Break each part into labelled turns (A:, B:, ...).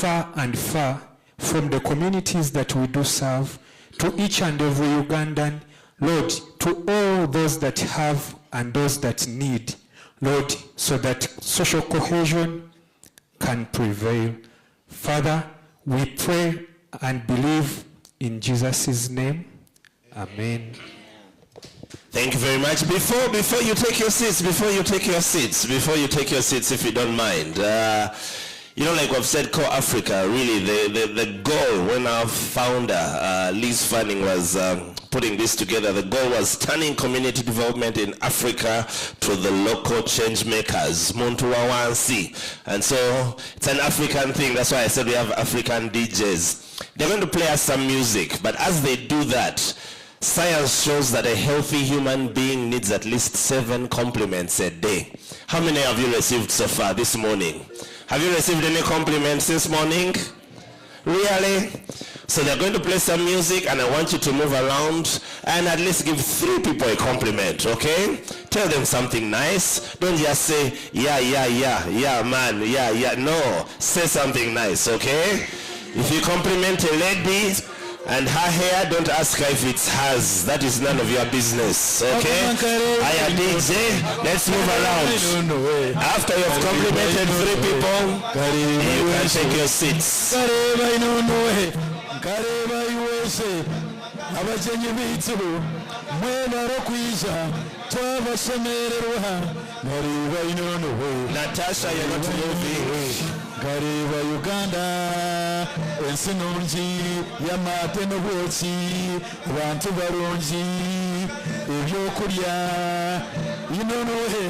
A: far and far, from the communities that we do serve, to each and every Ugandan, Lord, to all those that have and those that need, Lord, so that social cohesion can prevail. Father, we pray and believe in Jesus' name. Amen.
B: Thank you very much. Before you take your seats, if you don't mind, like we've said, CorpsAfrica, really, the goal when our founder, Liz Fanning, was putting this together, the goal was turning community development in Africa to the local change makers, Muntu wa wansi. And so it's an African thing. That's why I said we have African DJs. They're going to play us some music, but as they do that, science shows that a healthy human being needs at least 7 compliments a day. How many have you received so far this morning? Have you received any compliments this morning? Really? So they're going to play some music, and I want you to move around and at least give 3 people a compliment, okay? Tell them something nice. Don't just say, yeah, man, yeah. No, say something nice, okay? If you compliment a lady and her hair, don't ask her if it's hers. That is none of your business, okay? Aya DJ, let's move around. After you've complimented 3 people, you can take your seats. Natasha, you're not moving.
C: Gareba Uganda, ensinungi yamate n'obwoki, abantu barungi, ebyokulya, inonohe,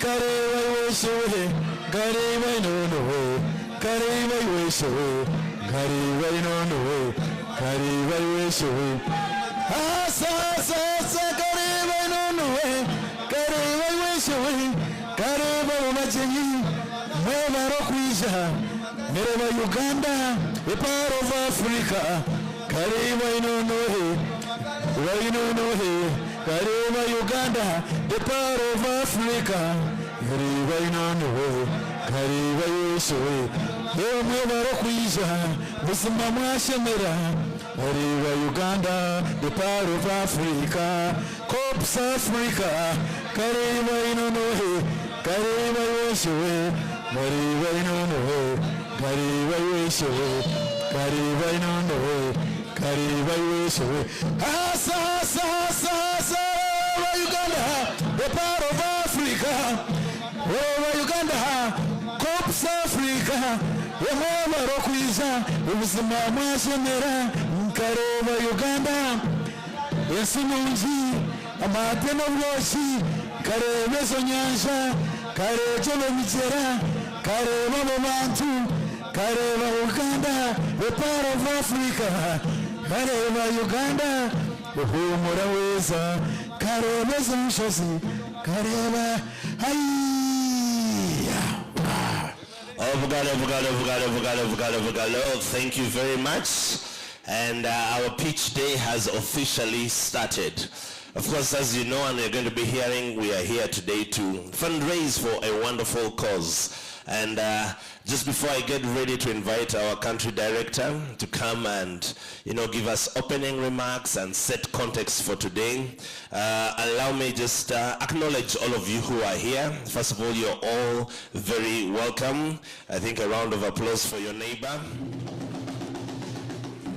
C: gareba iweshewe, gareba inonohe, gareba iweshewe, gareba inonohe, gareba iweshewe. Asa, gareba inonohe, gareba iweshewe, gareba umajenyi. Mereba Uganda, a part of Africa. Kareba inonohe, Kareba Uganda, the part of Africa. Kareba inonohe, Kareba Yeshoe. Mereba Rokuija, Musimama Shemera. Kareba Uganda, the part of Africa. CorpsAfrica. Kareba inonohe, Kareba Yeshoe. Kareba inonohe, Kareba Yeshoe, Kareba inonohe, Kareba Yeshoe. Asa, Uganda, the part of Africa. Uganda, CorpsAfrica, Yehova Rokuiza, Ubuzima Shemera, Kareba Uganda, Yesununji, amate n'obwoki, Kareba Zonyanja, Kareba Michera, Kareba Bantu, Kareba Uganda, the part of Africa. Kareba Uganda, the Humora Weza, Kareba Zanshosi, Kareba
B: Thank you very much. And our pitch day has officially started. Of course, as you know, and you're going to be hearing, we are here today to fundraise for a wonderful cause. And just before I get ready to invite our country director to come and, give us opening remarks and set context for today, allow me just acknowledge all of you who are here. First of all, you're all very welcome. I think a round of applause for your neighbor.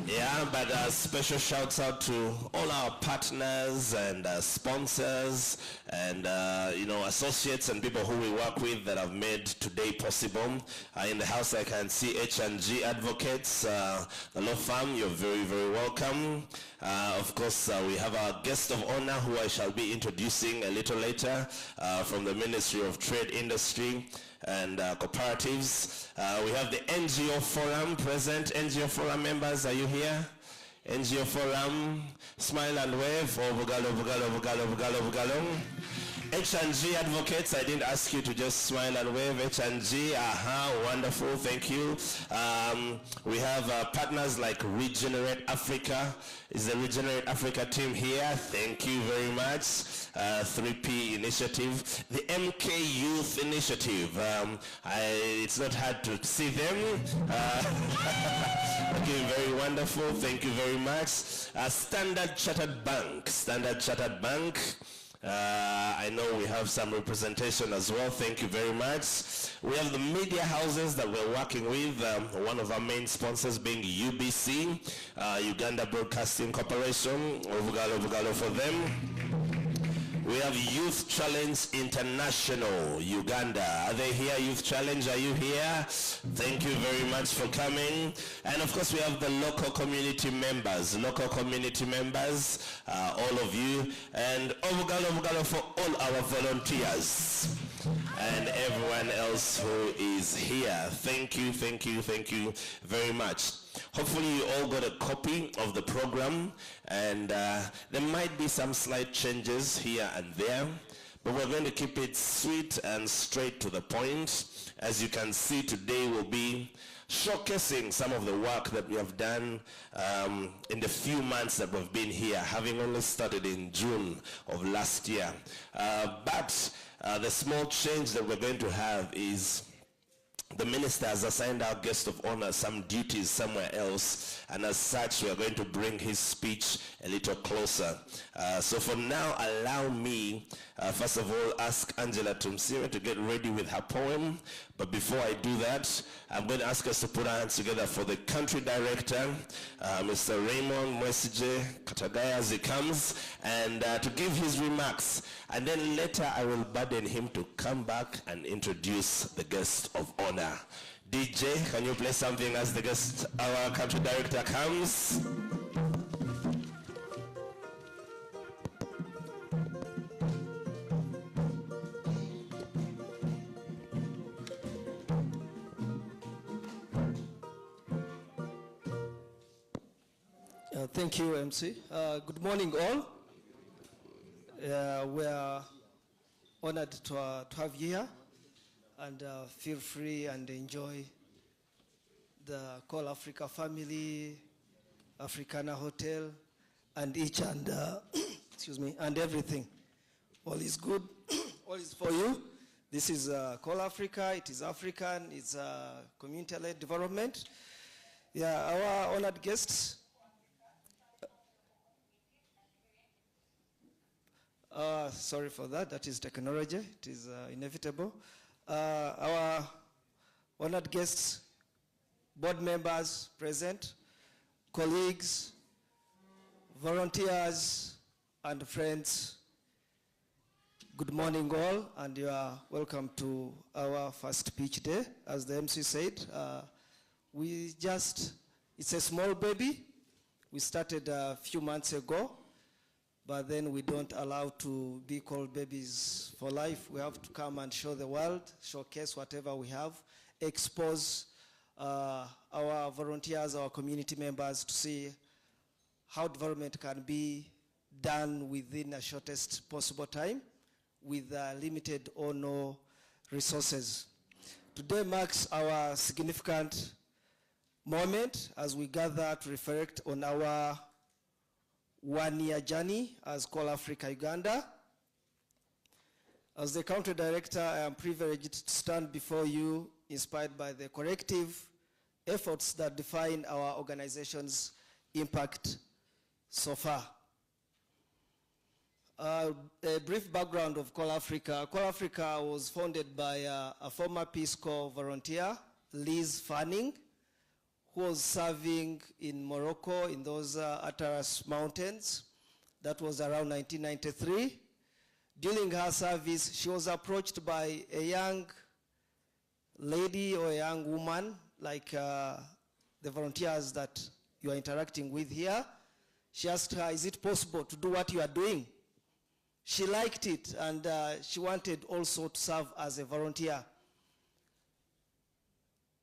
B: Yeah, but special shouts out to all our partners and sponsors and, associates and people who we work with that have made today possible. In the house, I can see H&G Advocates, the law firm. You're very, very welcome. Of course, we have our guest of honor who I shall be introducing a little later from the Ministry of Trade, Industry and Cooperatives. We have the NGO Forum present. NGO Forum members, are you here? NGO Forum, smile and wave. Oh, Bugalo. H&G Advocates, I didn't ask you to just smile and wave. H&G, wonderful, thank you. We have partners like Regenerate Africa. Is the Regenerate Africa team here? Thank you very much. 3P Initiative. The MK Youth Initiative. It's not hard to see them. Okay, very wonderful, thank you very much. Standard Chartered Bank. Standard Chartered Bank. I know we have some representation as well. Thank you very much. We have the media houses that we're working with. One of our main sponsors being UBC, Uganda Broadcasting Corporation. Ovugalo for them. We have Youth Challenge International, Uganda. Are they here, Youth Challenge? Are you here? Thank you very much for coming. And of course, we have the local community members. Local community members, all of you. And Ovugalo for all our volunteers. And everyone else who is here. Thank you very much. Hopefully you all got a copy of the program, and there might be some slight changes here and there, but we're going to keep it sweet and straight to the point. As you can see, today we'll be showcasing some of the work that we have done in the few months that we've been here, having only started in June of last year. But the small change that we're going to have is the minister has assigned our guest of honor some duties somewhere else, and as such we are going to bring his speech a little closer. So for now, allow me first of all ask Angela Tumsime to get ready with her poem. But before I do that, I'm going to ask us to put our hands together for the country director, Mr. Raymond Mwesije Katagaya, as he comes, and to give his remarks. And then later I will burden him to come back and introduce the guest of honor. DJ, can you play something as the guest, our country director comes?
D: Thank you, MC. Good morning, all. We are honored to have you here, and feel free and enjoy the CorpsAfrica family, Africana Hotel, and each and excuse me, and everything. All is good. All is for you. This is CorpsAfrica. It is African. It's community-led development. Yeah, our honored guests. Sorry for that. That is technology. It is inevitable. Our honored guests, board members present, colleagues, volunteers, and friends, good morning all, and you are welcome to our first pitch day. As the MC said, it's a small baby. We started a few months ago, but then we don't allow to be called babies for life. We have to come and show the world, showcase whatever we have, expose our volunteers, our community members to see how development can be done within the shortest possible time with limited or no resources. Today marks our significant moment as we gather to reflect on our one-year journey as CorpsAfrica Uganda. As the country director, I am privileged to stand before you inspired by the collective efforts that define our organization's impact so far. A brief background of CorpsAfrica. CorpsAfrica was founded by a former Peace Corps volunteer, Liz Fanning, who was serving in Morocco in those Atlas Mountains. That was around 1993. During her service, she was approached by a young lady or a young woman, like the volunteers that you are interacting with here. She asked her, is it possible to do what you are doing? She liked it, and she wanted also to serve as a volunteer.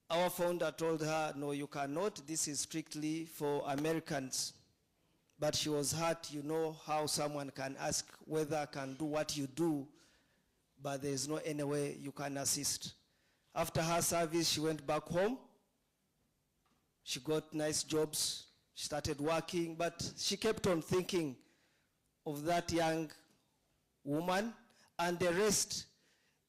D: Our founder told her, no, you cannot. This is strictly for Americans. But she was hurt. You know how someone can ask whether I can do what you do but there is no any way you can assist. After her service, she went back home. She got nice jobs. She started working, but she kept on thinking of that young woman and the rest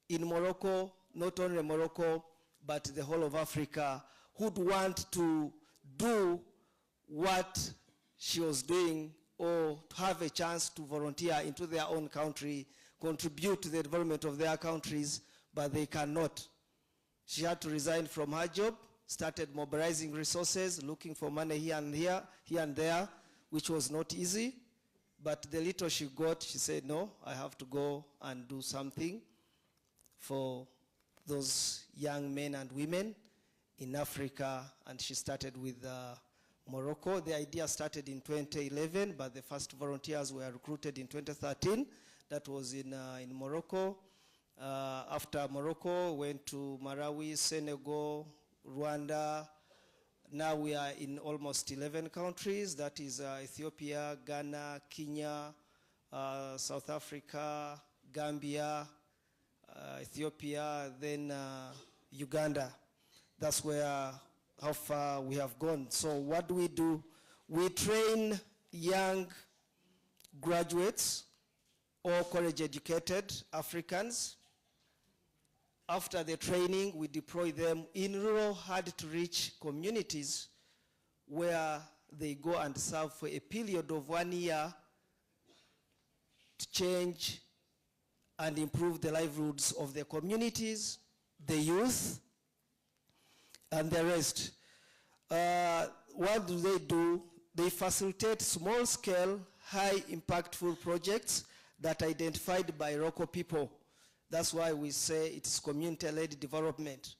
D: in Morocco, not only Morocco, but the whole of Africa, who'd want to do what she was doing or to have a chance to volunteer into their own country, contribute to the development of their countries, but they cannot. She had to resign from her job, started mobilizing resources, looking for money here and there, which was not easy. But the little she got, she said, no, I have to go and do something for those young men and women in Africa. And she started with Morocco. The idea started in 2011, but the first volunteers were recruited in 2013. That was in Morocco. After Morocco, went to Malawi, Senegal, Rwanda. Now we are in almost 11 countries. That is Ethiopia, Ghana, Kenya, South Africa, Gambia, Ethiopia, then Uganda. That's where how far we have gone. So what do? We train young graduates or college-educated Africans. After the training, we deploy them in rural, hard-to-reach communities where they go and serve for a period of 1 year to change and improve the livelihoods of the communities, the youth, and the rest. What do? They facilitate small-scale, high-impactful projects that are identified by local people. That's why we say it's community-led development.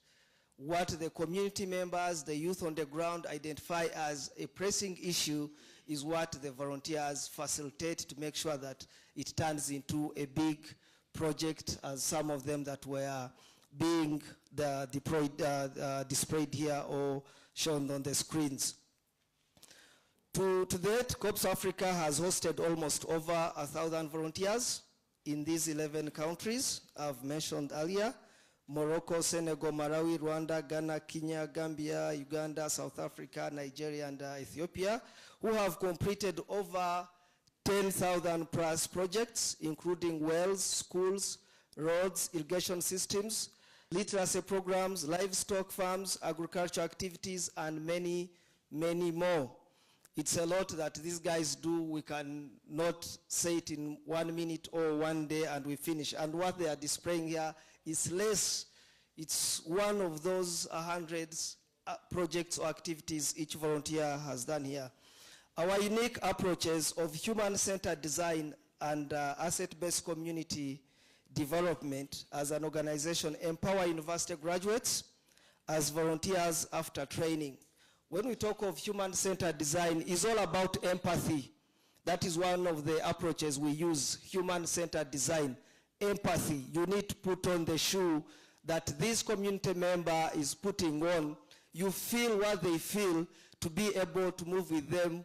D: What the community members, the youth on the ground identify as a pressing issue is what the volunteers facilitate to make sure that it turns into a big project, as some of them that were being displayed here or shown on the screens. To date, CorpsAfrica has hosted almost over 1,000 volunteers in these 11 countries I've mentioned earlier: Morocco, Senegal, Malawi, Rwanda, Ghana, Kenya, Gambia, Uganda, South Africa, Nigeria, and Ethiopia, who have completed over 10,000 plus projects, including wells, schools, roads, irrigation systems, literacy programs, livestock farms, agricultural activities, and many, many more. It's a lot that these guys do. We cannot say it in 1 minute or 1 day and we finish. And what they are displaying here is less. It's one of those hundreds projects or activities each volunteer has done here. Our unique approaches of human-centered design and asset-based community development as an organization empower university graduates as volunteers after training. When we talk of human-centered design, it's all about empathy. That is one of the approaches we use, human-centered design, empathy. You need to put on the shoe that this community member is putting on. You feel what they feel to be able to move with them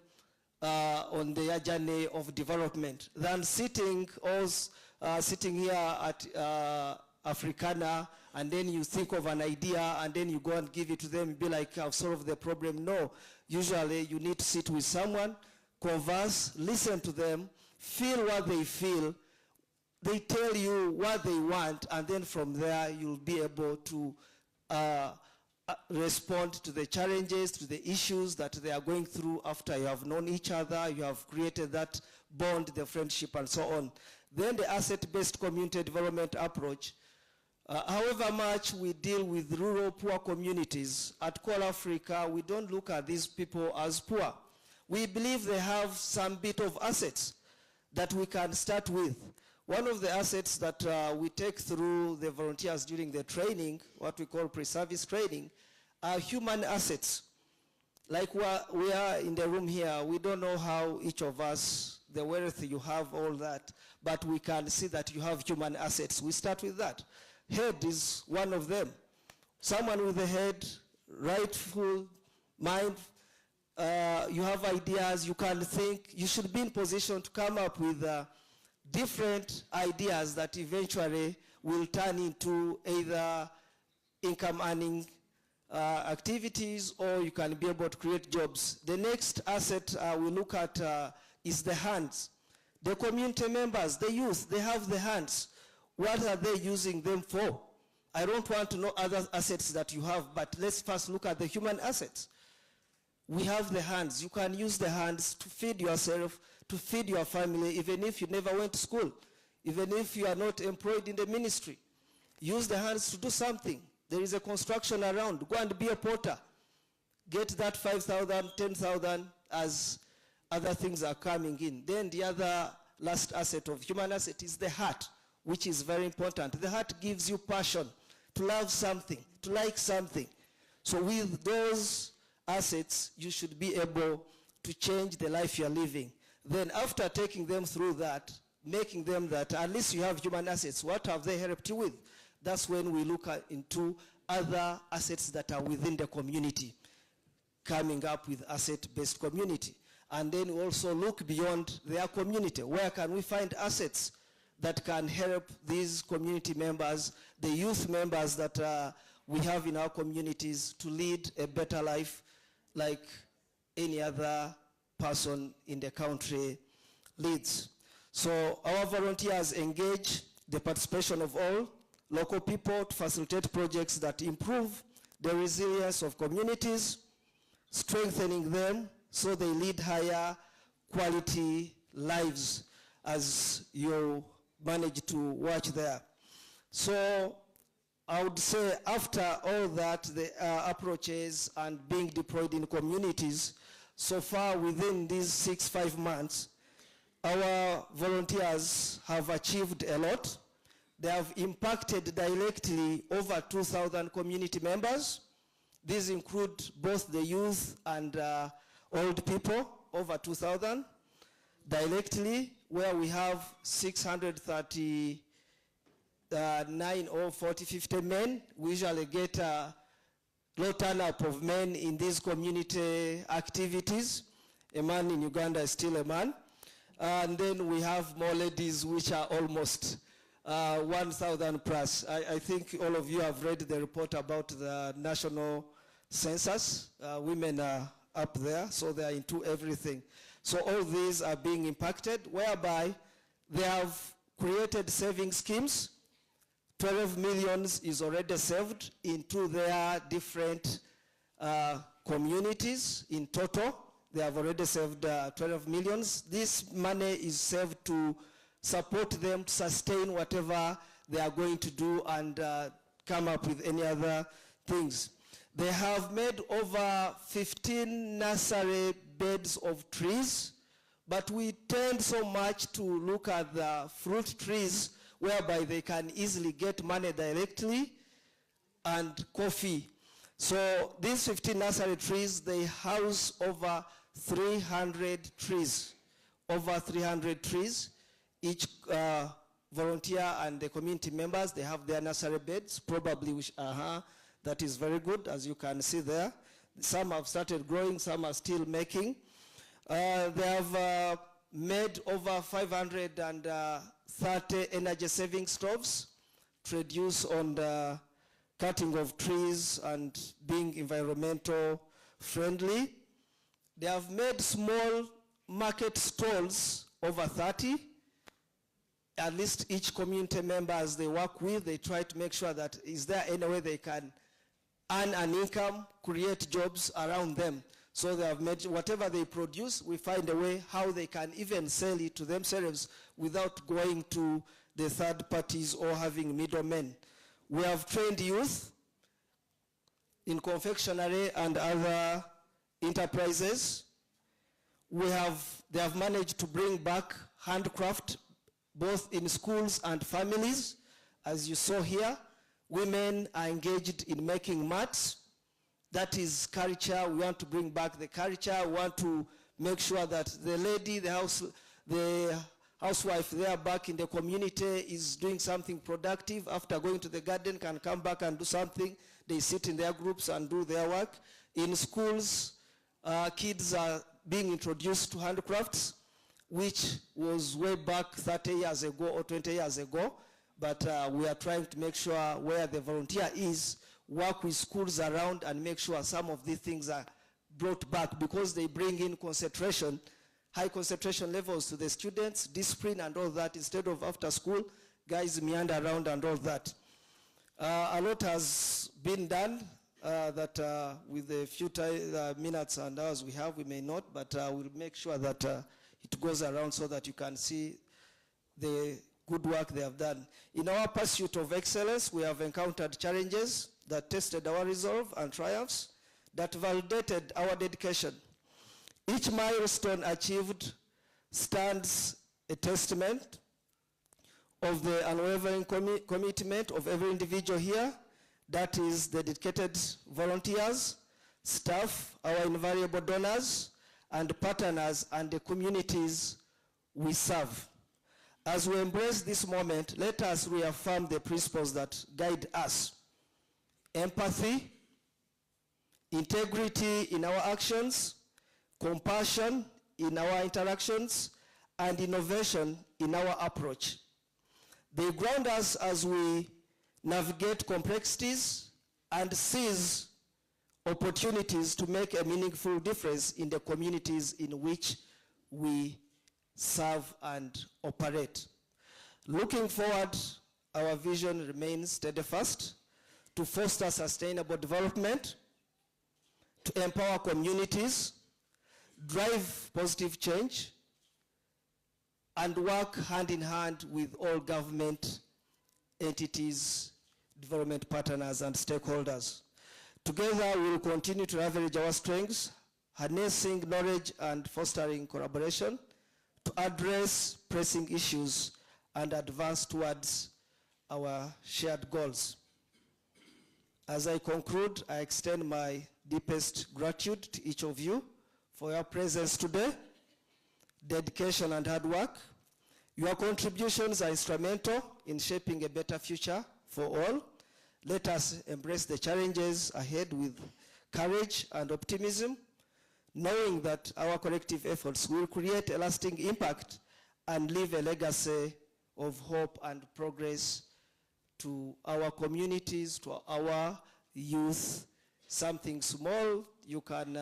D: on their journey of development. Than sitting here at Africana, and then you think of an idea, and then you go and give it to them, be like, I've solved the problem. No, usually you need to sit with someone, converse, listen to them, feel what they feel. They tell you what they want, and then from there you'll be able to respond to the challenges, to the issues that they are going through after you have known each other, you have created that bond, the friendship, and so on. Then the asset-based community development approach. However much we deal with rural poor communities, at CorpsAfrica, we don't look at these people as poor. We believe they have some bit of assets that we can start with. One of the assets that we take through the volunteers during the training, what we call pre-service training, are human assets. Like we are in the room here, we don't know how each of us, the wealth you have, all that, but we can see that you have human assets. We start with that. Head is one of them. Someone with a head, rightful mind, you have ideas, you can think, you should be in position to come up with different ideas that eventually will turn into either income earning activities, or you can be able to create jobs. The next asset we look at is the hands. The community members, the youth, they have the hands. What are they using them for? I don't want to know other assets that you have, but let's first look at the human assets. We have the hands. You can use the hands to feed yourself, to feed your family, even if you never went to school, even if you are not employed in the ministry. Use the hands to do something. There is a construction around. Go and be a porter. Get that 5,000, 10,000 as other things are coming in. Then the other last asset of human asset is the heart, which is very important. The heart gives you passion to love something, to like something. So with those assets, you should be able to change the life you're living. Then after taking them through that, making them that, at least you have human assets. What have they helped you with? That's when we look into other assets that are within the community, coming up with asset-based community. And then we also look beyond their community. Where can we find assets that can help these community members, the youth members that we have in our communities, to lead a better life like any other person in the country leads. So our volunteers engage the participation of all local people to facilitate projects that improve the resilience of communities, strengthening them so they lead higher quality lives, as you manage to watch there. So I would say after all that, the approaches and being deployed in communities, so far within these 5 months, our volunteers have achieved a lot. They have impacted directly over 2,000 community members. These include both the youth and old people, over 2,000 directly, where we have 639 or 50 men. We usually get a low turnout of men in these community activities. A man in Uganda is still a man. And then we have more ladies, which are almost 1,000 plus. I think all of you have read the report about the national census. Women are up there, so they are into everything. So all these are being impacted, whereby they have created saving schemes. 12 million is already saved into their different communities. In total, they have already saved 12 million. This money is saved to support them to sustain whatever they are going to do and come up with any other things. They have made over 15 nursery beds of trees, but we tend so much to look at the fruit trees, whereby they can easily get money directly and coffee. So these 15 nursery trees, they house over 300 trees, over 300 trees. Each volunteer and the community members, they have their nursery beds, probably, which, that is very good, as you can see there. Some have started growing, some are still making. They have made over 530 energy saving stoves to reduce on the cutting of trees and being environmental friendly. They have made small market stalls, over 30. At least each community members they work with, they try to make sure that is there any way they can earn an income, create jobs around them. So they have made whatever they produce, we find a way how they can even sell it to themselves without going to the third parties or having middlemen. We have trained youth in confectionery and other enterprises. They have managed to bring back handcraft both in schools and families. As you saw here, women are engaged in making mats. That is culture. We want to bring back the culture. We want to make sure that the lady, the housewife there back in the community is doing something productive. After going to the garden, can come back and do something. They sit in their groups and do their work. In schools, kids are being introduced to handcrafts, which was way back 30 years ago or 20 years ago. but we are trying to make sure where the volunteer is, work with schools around and make sure some of these things are brought back, because they bring in concentration, high concentration levels to the students, discipline and all that, instead of after school, guys meander around and all that. A lot has been done that with the few minutes and hours we have, we may not, but we'll make sure that it goes around so that you can see the good work they have done. In our pursuit of excellence, we have encountered challenges that tested our resolve and triumphs, that validated our dedication. Each milestone achieved stands a testament of the unwavering commitment of every individual here, that is the dedicated volunteers, staff, our invaluable donors, and partners, and the communities we serve. As we embrace this moment, let us reaffirm the principles that guide us: empathy, integrity in our actions, compassion in our interactions, and innovation in our approach. They ground us as we navigate complexities and seize opportunities to make a meaningful difference in the communities in which we serve and operate. Looking forward, our vision remains steadfast: to foster sustainable development, to empower communities, drive positive change, and work hand in hand with all government entities, development partners, and stakeholders. Together, we will continue to leverage our strengths, harnessing knowledge and fostering collaboration to address pressing issues and advance towards our shared goals. As I conclude, I extend my deepest gratitude to each of you for your presence today, dedication and hard work. Your contributions are instrumental in shaping a better future for all. Let us embrace the challenges ahead with courage and optimism, knowing that our collective efforts will create a lasting impact and leave a legacy of hope and progress to our communities, to our youth. Something small you can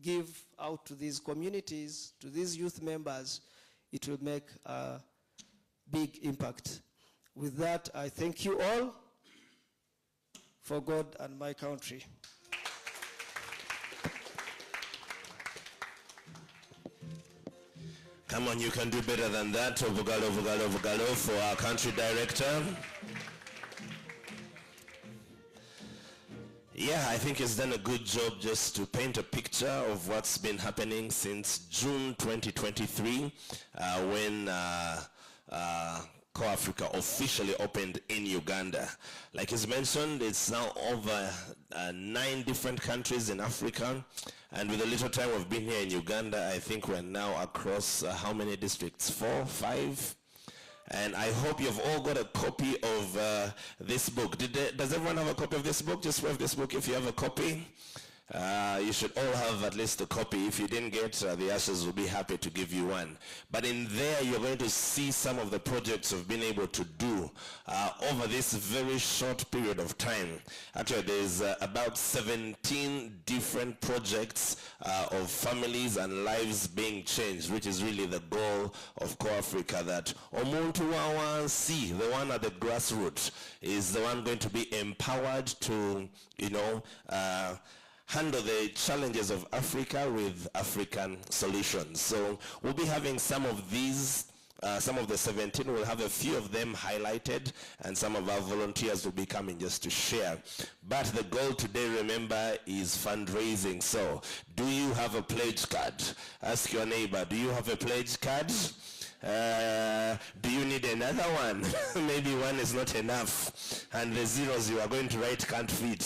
D: give out to these communities, to these youth members. It will make a big impact. With that, I thank you all for God and my country.
B: Come on, you can do better than that. Ovugalo, Ovugalo, Ovugalo for our country director. Yeah, I think he's done a good job just to paint a picture of what's been happening since June 2023 when CorpsAfrica officially opened in Uganda. Like he's mentioned, it's now over 9 different countries in Africa. And with the little time we've been here in Uganda, I think we're now across how many districts? 4, 5? And I hope you've all got a copy of this book. Does everyone have a copy of this book? Just wave this book if you have a copy. You should all have at least a copy. If you didn't get, the ushers will be happy to give you one. But in there, you're going to see some of the projects we've been able to do over this very short period of time. Actually, there's about 17 different projects of families and lives being changed, which is really the goal of CorpsAfrica, that Omuntu Wawansi, the one at the grassroots, is the one going to be empowered to, handle the challenges of Africa with African solutions. So we'll be having some of these, some of the 17, we'll have a few of them highlighted, and some of our volunteers will be coming just to share. But the goal today, remember, is fundraising. So do you have a pledge card? Ask your neighbor, do you have a pledge card? Do you need another one? Maybe one is not enough, and the zeros you are going to write can't fit.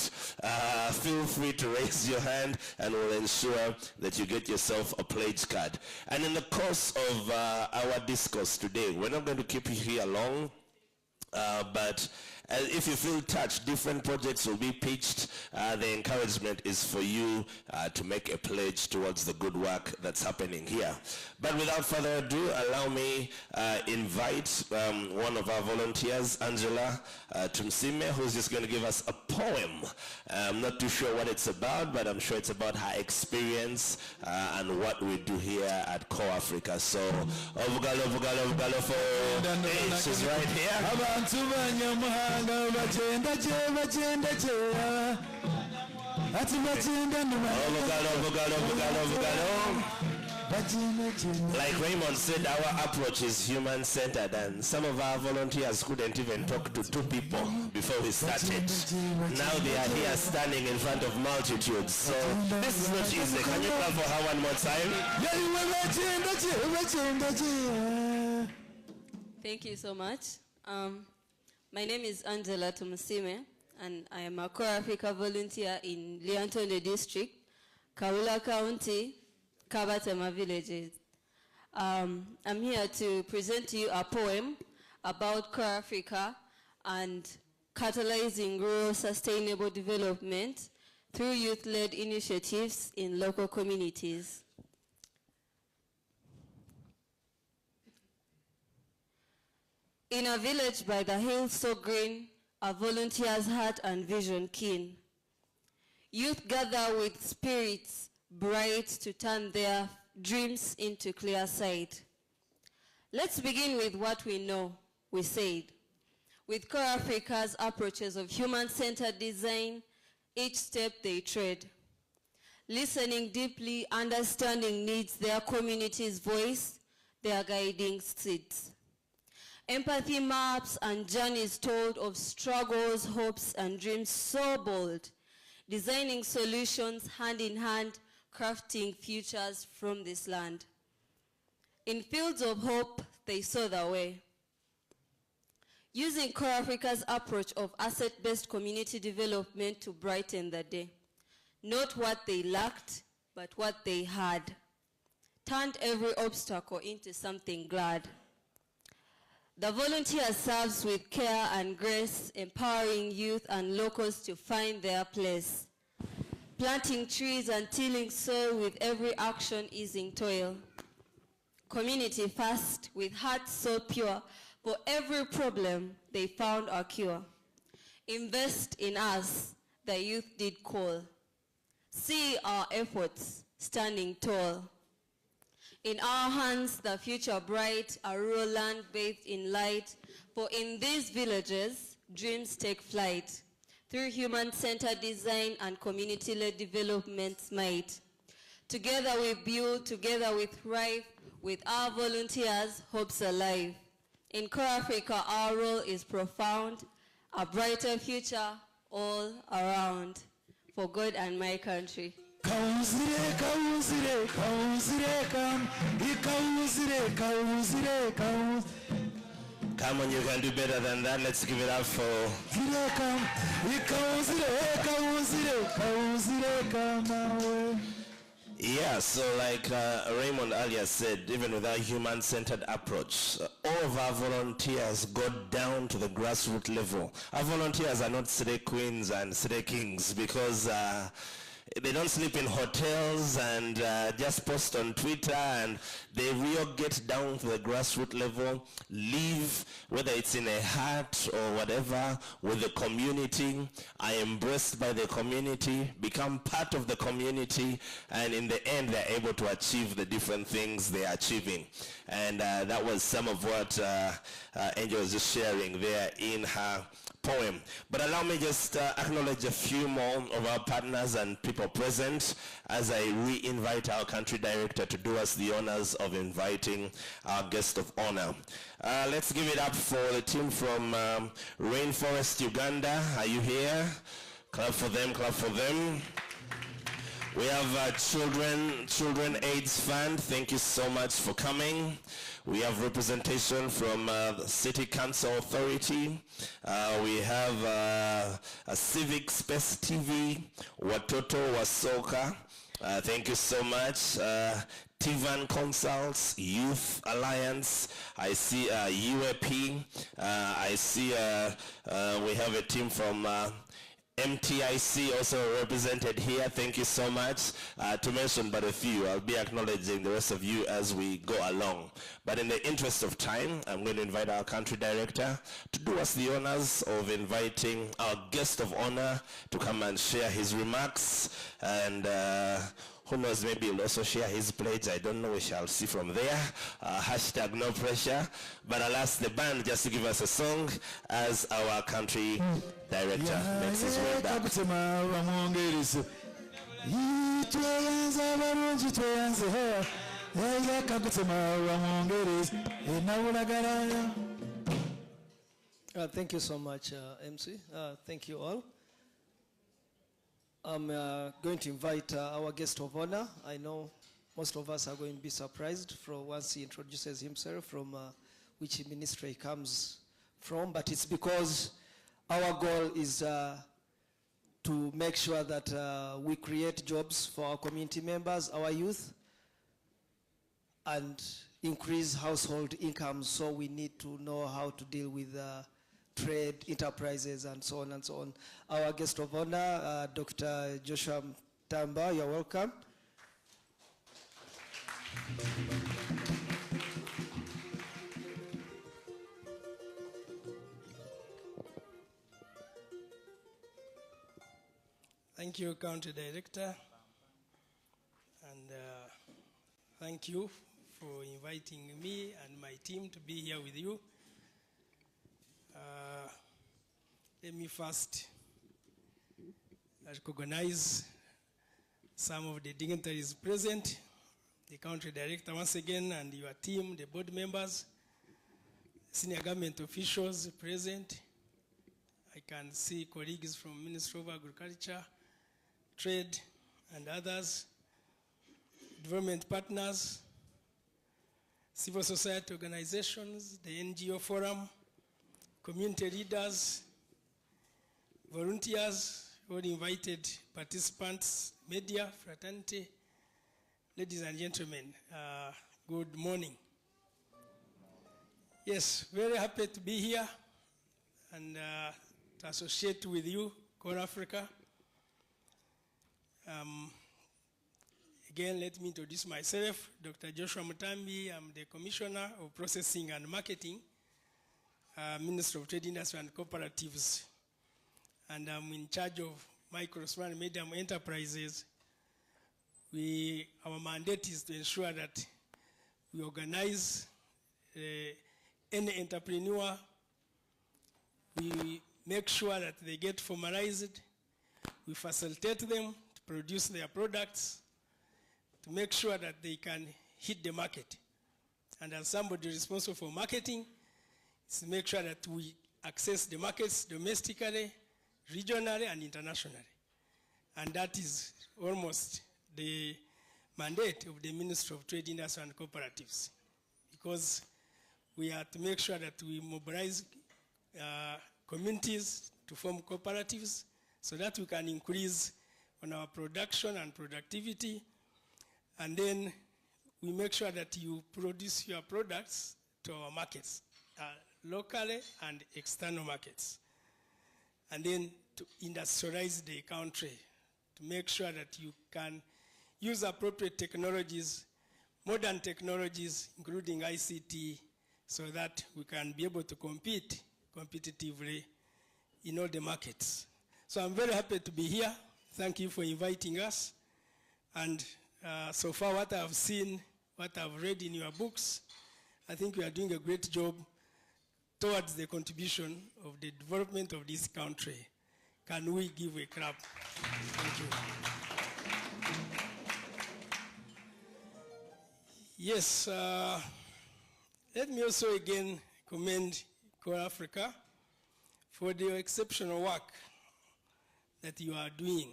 B: Feel free to raise your hand, and we'll ensure that you get yourself a pledge card. And in the course of our discourse today, we're not going to keep you here long, but If you feel touched, different projects will be pitched. The encouragement is for you to make a pledge towards the good work that's happening here. But without further ado, allow me invite one of our volunteers, Angela Tumsime, who's just going to give us a poem. I'm not too sure what it's about, but I'm sure it's about her experience and what we do here at CorpsAfrica. So, Ovugalo for she's right here. Like Raymond said, our approach is human-centered, and some of our volunteers couldn't even talk to two people before we started. Now they are here standing in front of multitudes. So this is not easy. Can you clap for her one more time?
E: Thank you so much. My name is Angela Tumsime, and I am a CorpsAfrica volunteer in Liantonde District, Kaula County, Kabatema villages. I'm here to present to you a poem about CorpsAfrica and catalyzing rural sustainable development through youth-led initiatives in local communities. In a village by the hills so green, a volunteer's heart and vision keen. Youth gather with spirits bright to turn their dreams into clear sight. Let's begin with what we know, we said. With CorpsAfrica's approaches of human-centered design, each step they tread. Listening deeply, understanding needs, their community's voice, their guiding seeds. Empathy maps and journeys told of struggles, hopes, and dreams so bold, designing solutions hand in hand, crafting futures from this land. In fields of hope, they saw the way. Using CorpsAfrica's approach of asset-based community development to brighten the day. Not what they lacked, but what they had. Turned every obstacle into something glad. The volunteer serves with care and grace, empowering youth and locals to find their place. Planting trees and tilling soil with every action easing toil. Community first with hearts so pure, for every problem they found a cure. Invest in us, the youth did call. See our efforts standing tall. In our hands, the future bright, a rural land bathed in light. For in these villages, dreams take flight. Through human-centered design and community-led development's might. Together we build, together we thrive. With our volunteers, hopes alive. In CorpsAfrica, our role is profound. A brighter future all around. For God and my country.
C: Come
B: on, you can do better than that. Let's give it up for... Yeah, so like Raymond earlier said, even with our human-centered approach, all of our volunteers go down to the grassroots level. Our volunteers are not city queens and city kings because they don't sleep in hotels and just post on Twitter, and they really get down to the grassroots level, live, whether it's in a hut or whatever, with the community, are embraced by the community, become part of the community, and in the end they're able to achieve the different things they're achieving. And that was some of what Angel was just sharing there in her poem. But allow me just acknowledge a few more of our partners and people present as I re-invite our country director to do us the honors of inviting our guest of honor. Let's give it up for the team from Rainforest, Uganda. Are you here? Clap for them, clap for them. We have Children AIDS Fund. Thank you so much for coming. We have representation from the City Council Authority. We have a Civic Space TV, Watoto Wasoka, Thank you so much. Tivan Consults, Youth Alliance, I see UAP, I see we have a team from MTIC also represented here. Thank you so much. To mention but a few, I'll be acknowledging the rest of you as we go along. But in the interest of time, I'm going to invite our country director to do us the honors of inviting our guest of honor to come and share his remarks. And who knows, maybe he'll also share his pledge. I don't know, we shall see from there. Hashtag no pressure. But I'll ask the band just to give us a song as our country director makes his way back.
D: Thank you so much, MC. Thank you all. I'm going to invite our guest of honor. I know most of us are going to be surprised once he introduces himself from which ministry he comes from, but it's because our goal is to make sure that we create jobs for our community members, our youth, and increase household incomes. So we need to know how to deal with trade, enterprises, and so on and so on. Our guest of honor, Dr. Joshua Tamba, you're welcome.
F: Thank you, County Director, and thank you for inviting me and my team to be here with you. Let me first recognize some of the dignitaries present, the Country Director once again, and your team, the board members, senior government officials present. I can see colleagues from Ministry of Agriculture, Trade, and others, development partners, civil society organizations, the NGO forum, community leaders, volunteers, all invited participants, media, fraternity, ladies and gentlemen, good morning. Yes, very happy to be here and to associate with you, CorpsAfrica. Again, let me introduce myself, Dr. Joshua Mutambi. I'm the Commissioner of Processing and Marketing, Minister of Trade, Industry and Cooperatives, and I'm in charge of micro, small, and medium enterprises. Our mandate is to ensure that we organize any entrepreneur. We make sure that they get formalized. We facilitate them to produce their products, to make sure that they can hit the market. And as somebody responsible for marketing, is to make sure that we access the markets domestically, regionally, and internationally. And that is almost the mandate of the Ministry of Trade, Industry, and Cooperatives, because we have to make sure that we mobilize communities to form cooperatives so that we can increase on our production and productivity. And then we make sure that you produce your products to our markets, locally and external markets. And then to industrialize the country, to make sure that you can use appropriate technologies, modern technologies, including ICT, so that we can be able to compete competitively in all the markets. So I'm very happy to be here. Thank you for inviting us. And so far what I've seen, what I've read in your books, I think we are doing a great job towards the contribution of the development of this country. Can we give a clap? Thank you. Yes, let me also again commend CorpsAfrica for the exceptional work that you are doing.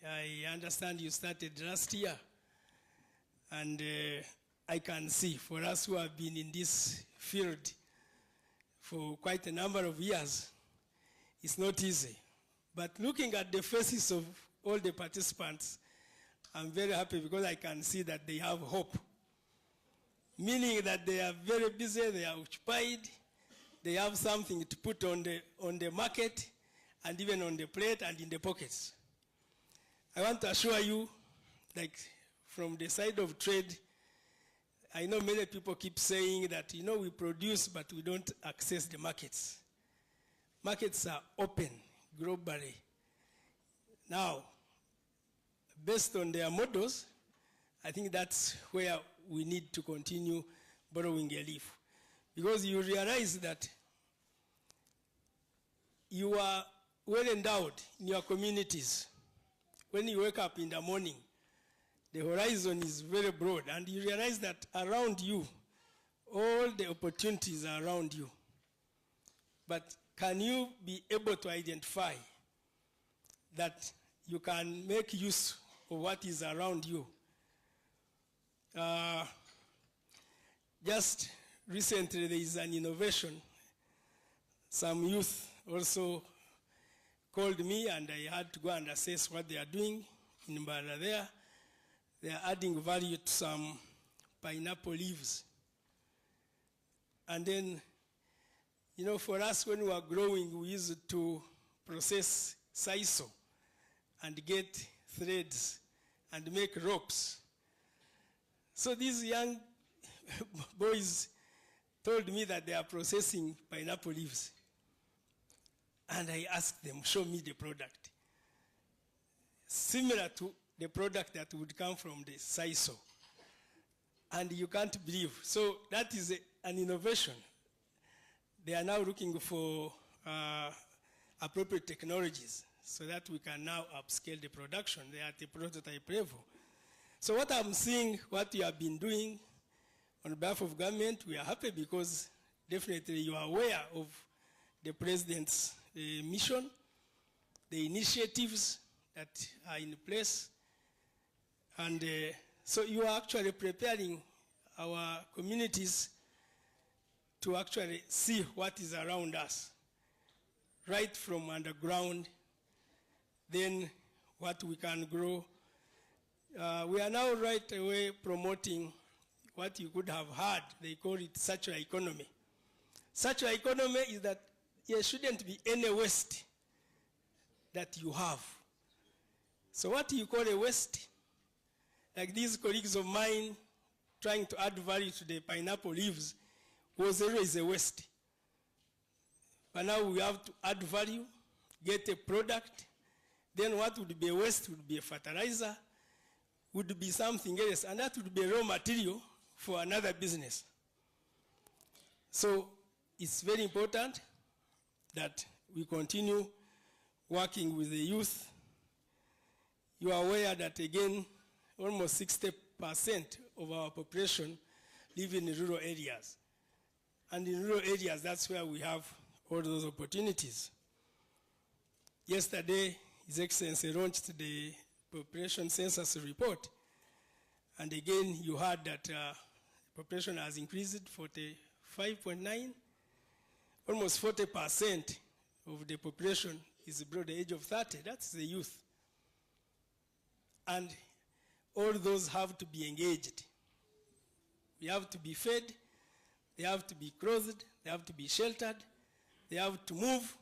F: I understand you started last year, and I can see for us who have been in this field for quite a number of years, it's not easy. But looking at the faces of all the participants, I'm very happy because I can see that they have hope. Meaning that they are very busy, they are occupied, they have something to put on the market and even on the plate and in the pockets. I want to assure you, like from the side of trade, I know many people keep saying that, we produce, but we don't access the markets. Markets are open globally. Now, based on their models, I think that's where we need to continue borrowing a leaf. Because you realize that you are well endowed in your communities. When you wake up in the morning, the horizon is very broad, and you realize that around you, all the opportunities are around you. But can you be able to identify that you can make use of what is around you? Just recently, there is an innovation. Some youth also called me, and I had to go and assess what they are doing in Mbara there. They are adding value to some pineapple leaves. And then, for us, when we were growing, we used to process sisal and get threads and make ropes. So these young boys told me that they are processing pineapple leaves. And I asked them, show me the product. Similar to the product that would come from the sisal. And you can't believe. So that is an innovation. They are now looking for appropriate technologies so that we can now upscale the production. They are at the prototype level. So what I'm seeing, what you have been doing on behalf of government, we are happy because definitely you are aware of the president's mission, the initiatives that are in place. And so you are actually preparing our communities to actually see what is around us, right from underground, then what we can grow. We are now right away promoting what you could have heard. They call it circular economy. Circular economy is that there shouldn't be any waste that you have. So what you call a waste, like these colleagues of mine trying to add value to the pineapple leaves, was always a waste. But now we have to add value, get a product, then what would be a waste would be a fertilizer, would be something else, and that would be raw material for another business. So it's very important that we continue working with the youth. You are aware that, again, almost 60% of our population live in rural areas. And in rural areas, that's where we have all those opportunities. Yesterday, His Excellency launched the population census report. And again, you heard that population has increased 45.9. Almost 40% of the population is below the age of 30. That's the youth. And all those have to be engaged. We have to be fed, they have to be clothed, they have to be sheltered, they have to move.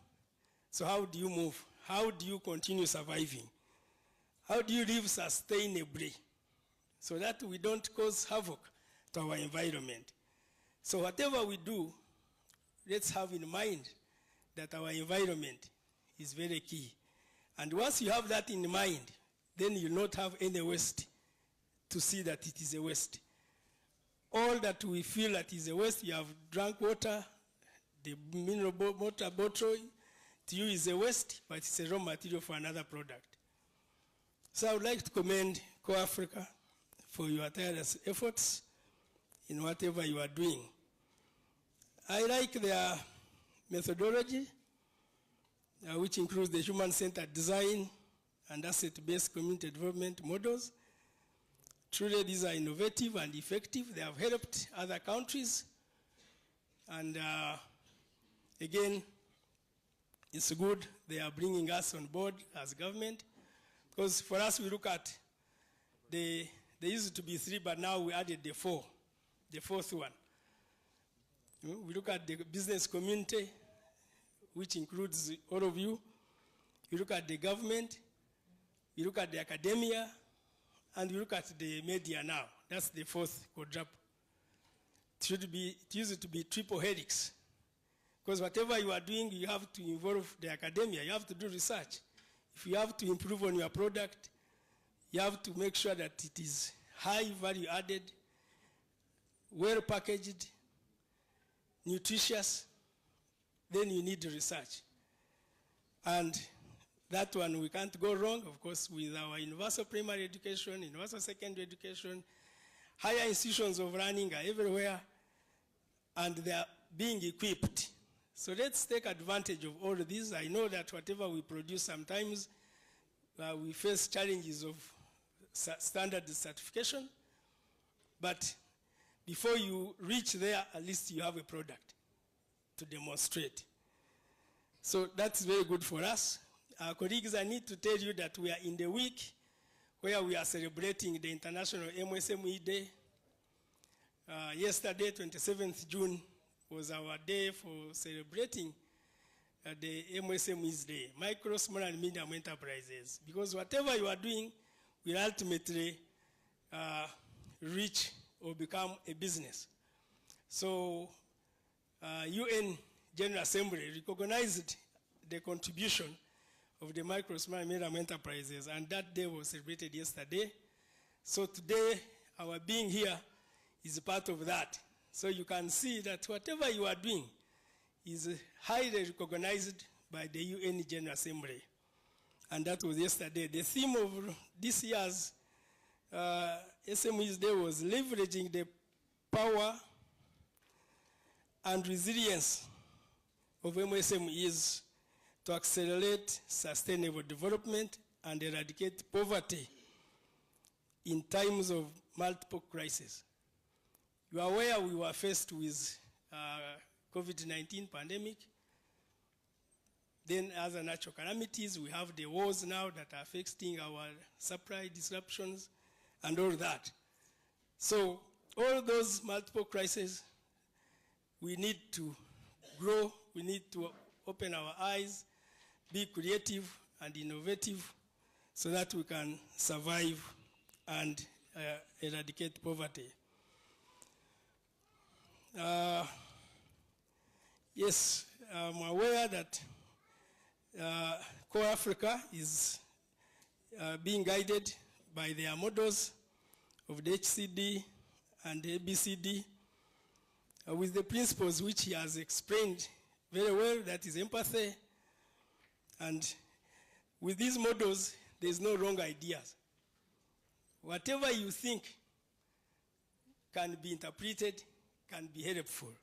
F: So how do you move? How do you continue surviving? How do you live sustainably so that we don't cause havoc to our environment? So whatever we do, let's have in mind that our environment is very key. And once you have that in mind, then you'll not have any waste to see that it is a waste. All that we feel that is a waste, you have drunk water, the mineral water bottle, to you is a waste, but it's a raw material for another product. So I would like to commend CorpsAfrica for your tireless efforts in whatever you are doing. I like their methodology, which includes the human-centered design and asset-based community development models. Truly, these are innovative and effective. They have helped other countries. And again, it's good they are bringing us on board as government, because for us, we look at There used to be 3, but now we added the 4, the 4th one. We look at the business community, which includes all of you. You look at the government, you look at the academia, and you look at the media now. That's the 4th quadruple. It used to be triple helix. Because whatever you are doing, you have to involve the academia. You have to do research. If you have to improve on your product, you have to make sure that it is high value added, well packaged, nutritious. Then you need research. And that one we can't go wrong, of course, with our universal primary education, universal secondary education. Higher institutions of learning are everywhere, and they are being equipped. So let's take advantage of all of these. I know that whatever we produce, sometimes we face challenges of standard certification, but before you reach there, at least you have a product to demonstrate. So that's very good for us. Colleagues, I need to tell you that we are in the week where we are celebrating the International MSME Day. Yesterday, 27th June, was our day for celebrating the MSMEs Day, Micro, Small and Medium Enterprises, because whatever you are doing will ultimately reach or become a business. So UN General Assembly recognized the contribution of the Micro, Small and Medium Enterprises, and that day was celebrated yesterday. So today, our being here is part of that. So you can see that whatever you are doing is highly recognized by the UN General Assembly. And that was yesterday. The theme of this year's SMEs Day was leveraging the power and resilience of MSMEs to accelerate sustainable development and eradicate poverty in times of multiple crises. You are aware we were faced with COVID-19 pandemic. Then other natural calamities, we have the wars now that are affecting our supply disruptions and all that. So all those multiple crises, we need to grow, we need to open our eyes, be creative and innovative so that we can survive and eradicate poverty. Yes, I'm aware that CorpsAfrica is being guided by their models of the HCD and the ABCD with the principles which he has explained very well, that is empathy. And with these models, there's no wrong ideas. Whatever you think can be interpreted, can be helpful.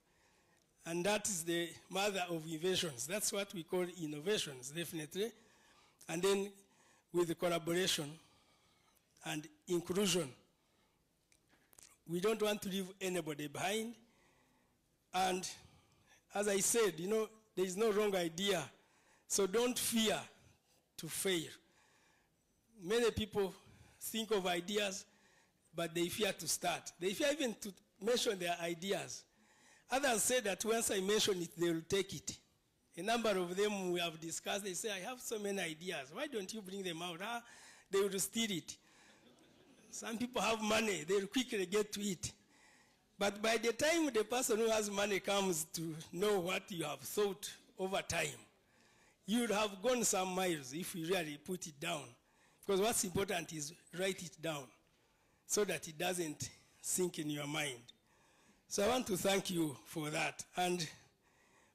F: And that is the mother of inventions. That's what we call innovations, definitely. And then with the collaboration and inclusion, we don't want to leave anybody behind. And as I said, you know, there is no wrong idea. So don't fear to fail. Many people think of ideas, but they fear to start. They fear even to mention their ideas. Others say that once I mention it, they will take it. A number of them we have discussed, they say, I have so many ideas. Why don't you bring them out? They will steal it. Some people have money, they will quickly get to it. But by the time the person who has money comes to know what you have thought over time, you would have gone some miles if you really put it down. Because what's important is write it down so that it doesn't sink in your mind. So I want to thank you for that. And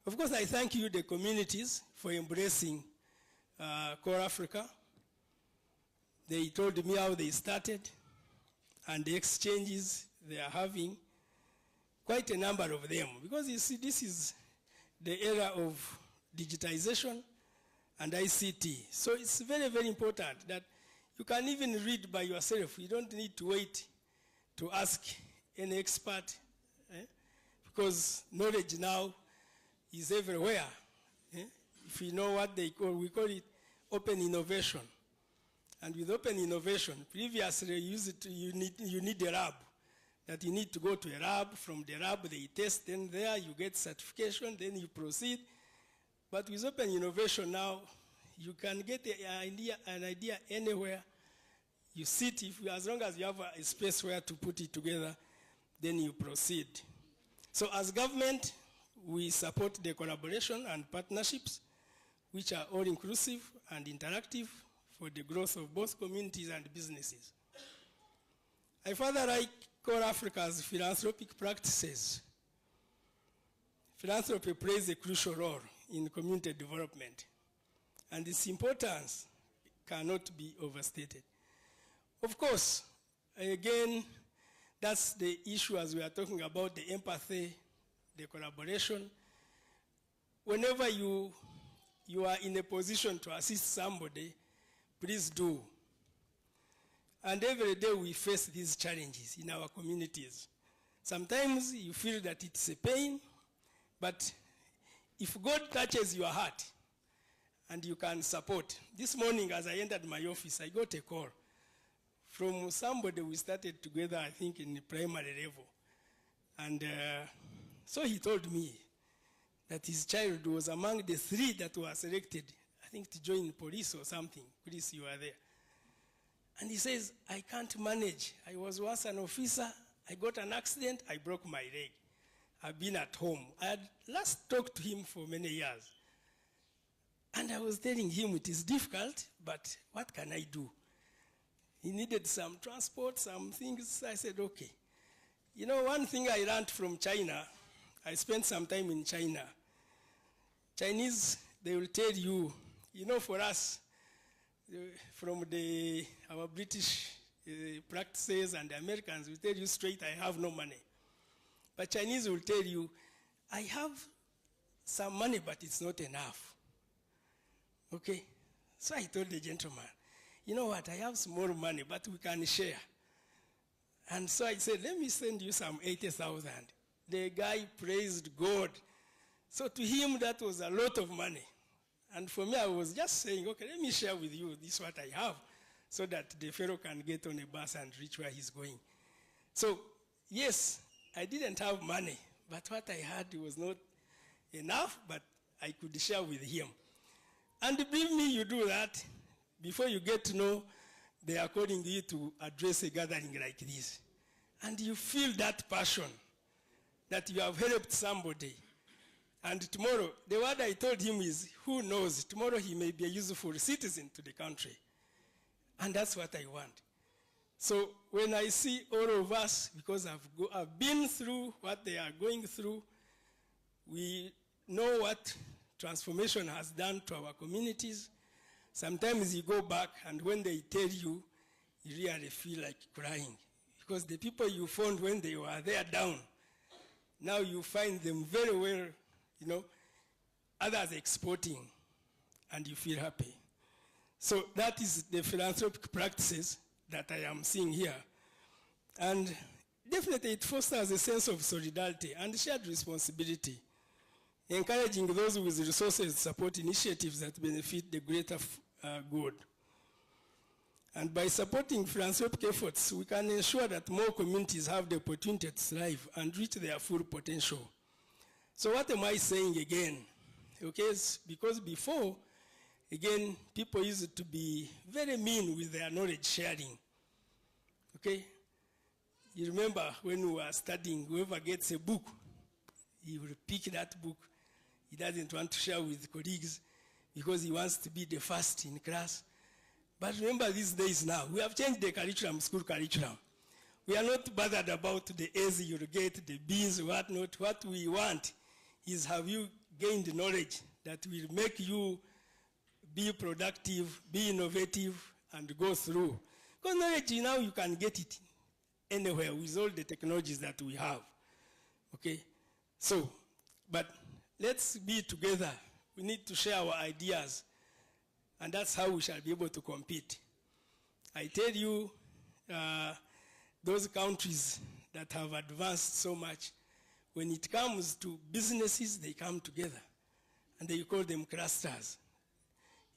F: of course, I thank you, the communities, for embracing CorpsAfrica. They told me how they started and the exchanges they are having, quite a number of them. Because you see, this is the era of digitization and ICT. So it's very, very important that you can even read by yourself. You don't need to wait to ask any expert, because knowledge now is everywhere. If you know what we call it open innovation. And with open innovation, previously you need a lab. That you need to go to a lab, from the lab they test, then there you get certification, then you proceed. But with open innovation now, you can get an idea anywhere. You sit, as long as you have a space where to put it together, then you proceed. So as government, we support the collaboration and partnerships, which are all inclusive and interactive for the growth of both communities and businesses. I further like CorpsAfrica's philanthropic practices. Philanthropy plays a crucial role in community development, and its importance cannot be overstated. Of course, again, that's the issue as we are talking about the empathy, the collaboration. Whenever you are in a position to assist somebody, please do. And every day we face these challenges in our communities. Sometimes you feel that it's a pain, but if God touches your heart and you can support. This morning as I entered my office, I got a call from somebody we started together, I think in the primary level. And so he told me that his child was among the 3 that were selected, I think to join police or something. Chris, you are there. And he says, I can't manage. I was once an officer. I got an accident. I broke my leg. I've been at home. I had last talked to him for many years. And I was telling him it is difficult, but what can I do? He needed some transport, some things. I said, okay. You know, one thing I learned from China, I spent some time in China. Chinese, they will tell you, you know, for us, from our British practices and the Americans will tell you straight, I have no money. But Chinese will tell you, I have some money, but it's not enough. Okay? So I told the gentleman, you know what, I have small money, but we can share. And so I said, let me send you some 80,000. The guy praised God. So to him, that was a lot of money. And for me, I was just saying, okay, let me share with you this what I have, so that the fellow can get on a bus and reach where he's going. So, yes, I didn't have money, but what I had was not enough, but I could share with him. And believe me, you do that, before you get to know, they are calling you to address a gathering like this. And you feel that passion, that you have helped somebody. And tomorrow, the word I told him is, who knows, tomorrow he may be a useful citizen to the country. And that's what I want. So when I see all of us, because I've been through what they are going through, we know what transformation has done to our communities. Sometimes you go back, and when they tell you, you really feel like crying. Because the people you found when they were there down, now you find them very well, you know, others exporting, and you feel happy. So that is the philanthropic practices that I am seeing here. And definitely it fosters a sense of solidarity and shared responsibility, encouraging those with resources to support initiatives that benefit the greater good. And by supporting philanthropic efforts, we can ensure that more communities have the opportunity to thrive and reach their full potential. So what am I saying again? Okay, because before, again, people used to be very mean with their knowledge sharing. Okay? You remember when we were studying, whoever gets a book, he will pick that book. He doesn't want to share with colleagues because he wants to be the first in class. But remember these days now, we have changed the curriculum, school curriculum. We are not bothered about the A's you'll get, the B's, whatnot. What we want is have you gained knowledge that will make you be productive, be innovative, and go through. Because knowledge now you can get it anywhere with all the technologies that we have. Okay? So, but let's be together. We need to share our ideas. And that's how we shall be able to compete. I tell you, those countries that have advanced so much, when it comes to businesses, they come together. And they call them clusters.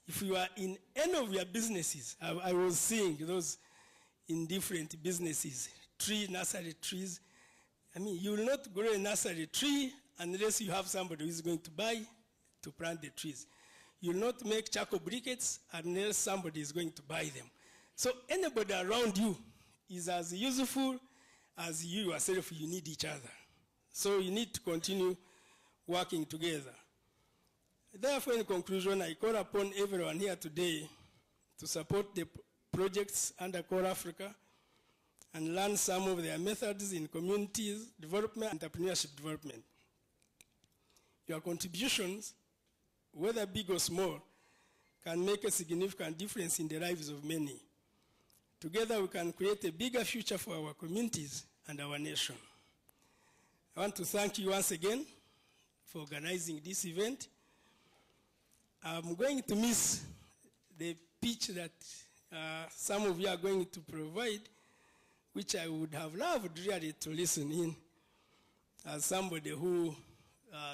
F: If you are in any of your businesses, I was seeing those in different businesses, nursery trees. I mean, you will not grow a nursery tree unless you have somebody who is going to buy to plant the trees. You will not make charcoal briquettes unless somebody is going to buy them. So anybody around you is as useful as you yourself. You need each other. So you need to continue working together. Therefore, in conclusion, I call upon everyone here today to support the projects under CorpsAfrica and learn some of their methods in communities development and entrepreneurship development. Your contributions, whether big or small, can make a significant difference in the lives of many. Together we can create a bigger future for our communities and our nation. I want to thank you once again for organizing this event. I'm going to miss the pitch that some of you are going to provide, which I would have loved really to listen in as somebody who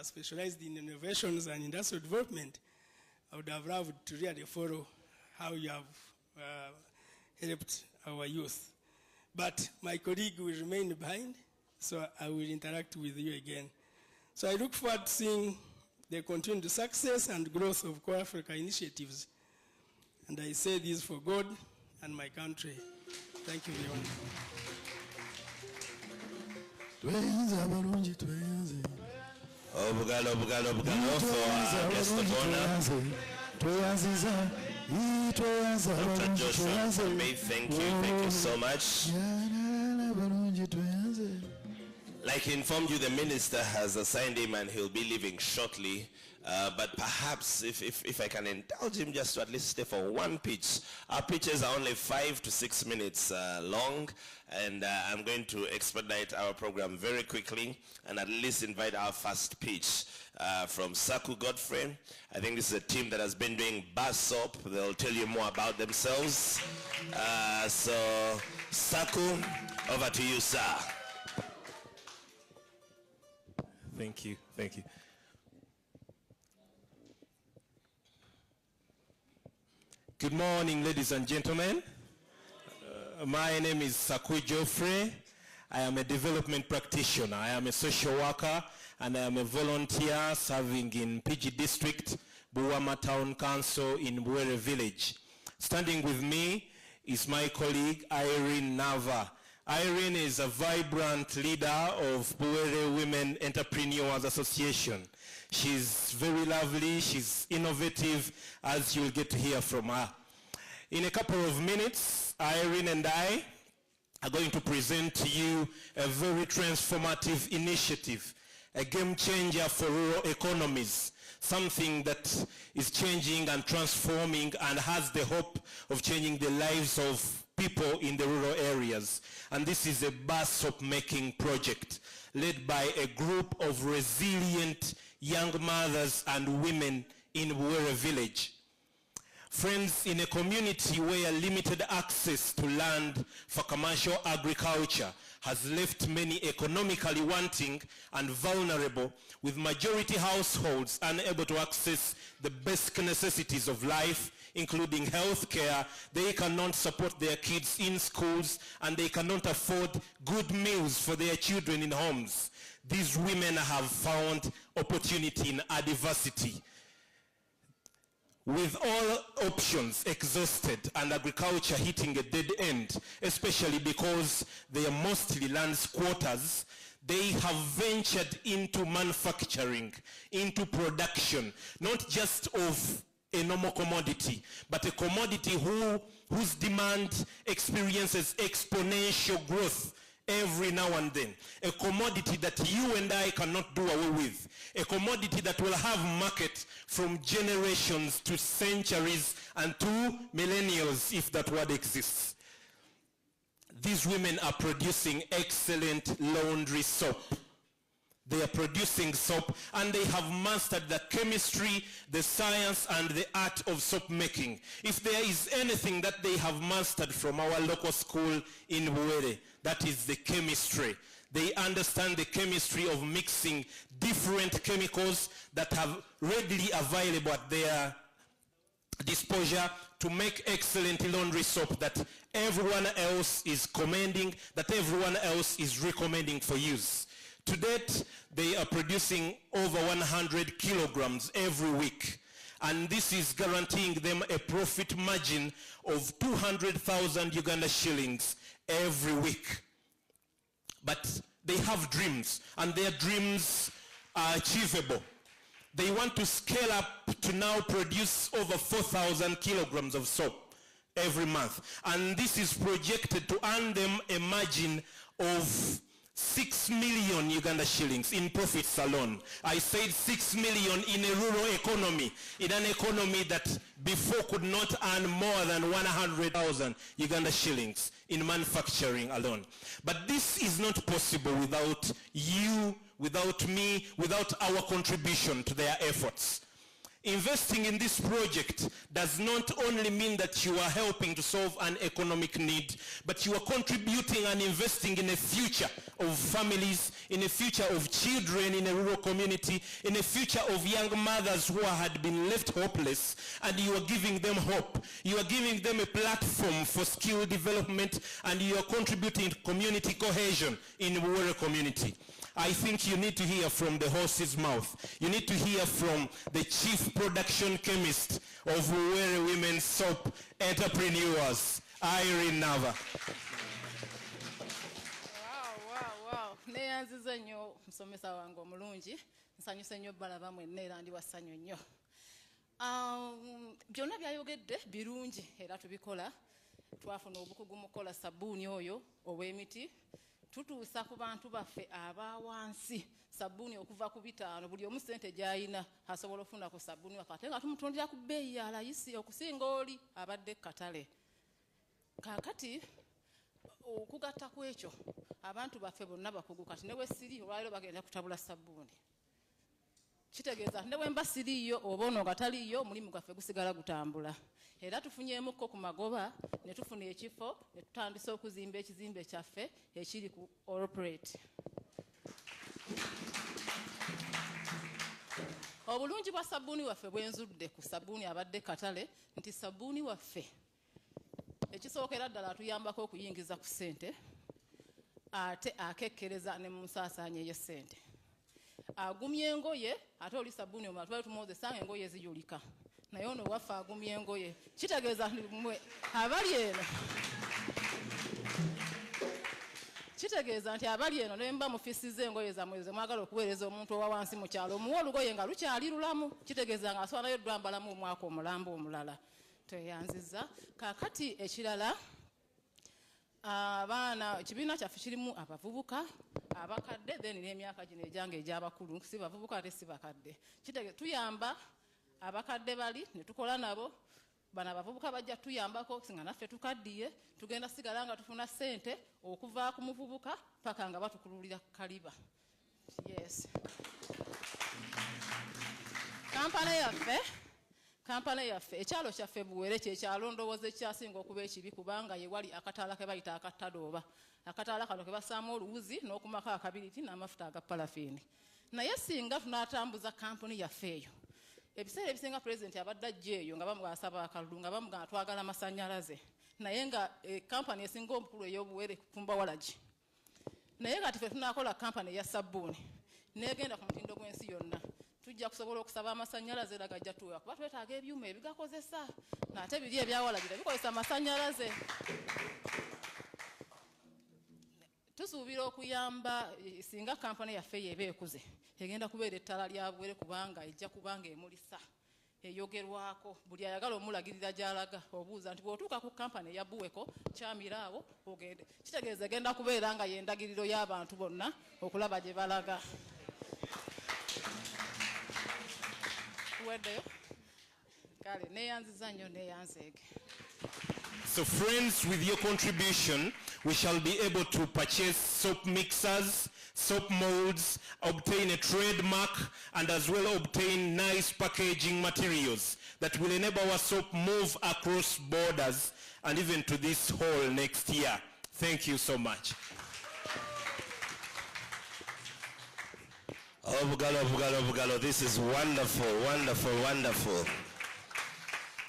F: specialized in innovations and industrial development. I would have loved to really follow how you have helped our youth. But my colleague will remain behind, so I will interact with you again. So I look forward to seeing the continued success and growth of CorpsAfrica initiatives. And I say this for God and my country. Thank you very much.
B: Obrigado for our guest of honor. Dr. Joshua May, thank you so much. Like he informed you, the minister has assigned him and he'll be leaving shortly. But perhaps if I can indulge him just to at least stay for one pitch. Our pitches are only 5 to 6 minutes long, and I'm going to expedite our program very quickly and at least invite our first pitch from Saku Godfrey. I think this is a team that has been doing bar soap. They'll tell you more about themselves. So Saku, over to you, sir.
G: Thank you. Good morning, ladies and gentlemen. My name is Saku Geoffrey. I am a development practitioner. I am a social worker, and I am a volunteer serving in PG District, Buwama Town Council in Buwere Village. Standing with me is my colleague, Irene Nava. Irene is a vibrant leader of Buwere Women Entrepreneurs Association. She's very lovely, she's innovative, as you'll get to hear from her. In a couple of minutes, Irene and I are going to present to you a very transformative initiative, a game changer for rural economies, something that is changing and transforming and has the hope of changing the lives of people in the rural areas. And this is a bar soap making project led by a group of resilient young mothers and women in Buwere Village. Friends, in a community where limited access to land for commercial agriculture has left many economically wanting and vulnerable, with majority households unable to access the basic necessities of life, including health care, they cannot support their kids in schools, and they cannot afford good meals for their children in homes. These women have found opportunity in adversity. With all options exhausted and agriculture hitting a dead end, especially because they are mostly land squatters, they have ventured into manufacturing, into production, not just of a normal commodity, but a commodity whose demand experiences exponential growth every now and then. A commodity that you and I cannot do away with. A commodity that will have market from generations to centuries and to millennials, if that word exists. These women are producing excellent laundry soap. They are producing soap, and they have mastered the chemistry, the science, and the art of soap making. If there is anything that they have mastered from our local school in Buwere, that is the chemistry. They understand the chemistry of mixing different chemicals that are readily available at their disposure to make excellent laundry soap that everyone else is commending, that everyone else is recommending for use. To date, they are producing over 100 kilograms every week. And this is guaranteeing them a profit margin of 200,000 Uganda shillings every week. But they have dreams, and their dreams are achievable. They want to scale up to now produce over 4,000 kilograms of soap every month. And this is projected to earn them a margin of 6 million Uganda shillings in profits alone. I said 6 million in a rural economy, in an economy that before could not earn more than 100,000 Uganda shillings in manufacturing alone. But this is not possible without you, without me, without our contribution to their efforts. Investing in this project does not only mean that you are helping to solve an economic need, but you are contributing and investing in a future of families, in a future of children in a rural community, in a future of young mothers who had been left hopeless, and you are giving them hope. You are giving them a platform for skill development, and you are contributing to community cohesion in the rural community. I think you need to hear from the horse's mouth. You need to hear from the chief production chemist of Ruwere Women's Soap Entrepreneurs, Irene Nava.
H: Wow. Neyanziza nnyo musomesa wange omulungi. Nsanyuse nnyo balaba mwenna era ndi wasanyu nnyo. Byonna byayogedde birungi era tubikola. Twafuna obukugu mu kola sabbuuni oyo ow'emiti. Tutuusa ku bantu baffe abawansi sabbuuni okuva ku 5 buli omu ssente gy'ayina asobola okufuna ku sabbuuni wakati nga tumutundira ku bbeeyi ya layisi okusinga oli abadde katale. Kaakati okugatta ku ekyo abantu baffe bonna bakugu kati ne bwe siri olwaleero bagenda kutabula sabbuuni. Kitegeeza ne bwe mba siriiyo oba ono nga taliiyo omulimu gwaffe gusigala gutambula. Era tufunyeemukko ku magoba ne tufuna ekifo ne tutandisa okuzimba ekizimbe kyaffe ekiri ku Operate. Obulungi bwa sabbuuni waffe bwenzudde ku sabbuuni abadde katale nti sabbuuni waffe ekisookera ddala atuyambako okuyingiza ku ssente ate akekkereza ne mu nsaasaanya ey'essente. Agumya engoye ate oli sabbuuni omulala twali tumwozesa engoye zijulika. Naye ono waffe agumya engoye. Kitegeeza mmwe abali eno. Kitegeeza nti abali eno ne mba mufisiza engoye zammwe ze mwagala okuweereza omuntu owa wansi mu kyalo omuwa olugoye nga lukyali lulamu. Kitegeeza nga asobola nayo dwambalamu omwaka omulambo omulala. Tweyanziza. Kaakati ekirala abaana ekibiina kyaffe kirimu abavubuka abakadde then n'emyaka gino egyange egy'abakulu si bavubuka ate si bakadde. Kitegeeza tuyamba abakadde bali ne tukola nabo bana abavubuka bajja tuyambako singa naffe tukaddiye tugenda sigala nga tufuna ssente okuva ku muvubuka paka nga batukululira kaliba. Yes. Kampala yaffe ekyalo kyaffe Buwere kyekyalo ndowooza ekyasinga okuba ekibi kubanga ye wali akataala ke bayita akatadooba. Akataala kano ke basaamu oluwuzi n'okumako akabiriti n'amafuta aga parafiini. Naye singa tunaatambuza kampuni yaffe eyo ebiseera ebisinga pulezidenti abadde ajja eyo nga bamwasaba akalulu nga bamugamba twagala amasannyalaze naye nga kampani esinga omukulu ey'Obuwere Kumba Walagi. Naye nga ffe tunaakola kampani eya sabbuuni n'egenda ku mutindo gw'ensi yonna tujja kusobola okusaba amasannyalaze era gajja tuwa kuba twetaaga ebyuma ebigakozesa n'ate biri ebyawalagira bikozesa amasannyalaze. Tusuubira okuyamba singa kampani yaffe yeeba ekuze egenda kubeera ettala lya Buwere kubanga ejja kubanga emulisa eyogerwako buli ayagala omulagirira gy'alaga obuuza nti bw'otuuka ku kampani eya Buweko kyamiraawo ogende. Kitegeeza egenda kubeera nga y'endagiriro y'abantu bonna okulaba gye balaga. Weddeyo kale neeyanziza nnyo neeyanzeege.
G: So friends, with your contribution, we shall be able to purchase soap mixers, soap molds, obtain a trademark, and as well obtain nice packaging materials that will enable our soap move across borders and even to this hall next year. Thank you so much.
B: Oh, Bugalo, this is wonderful, wonderful, wonderful.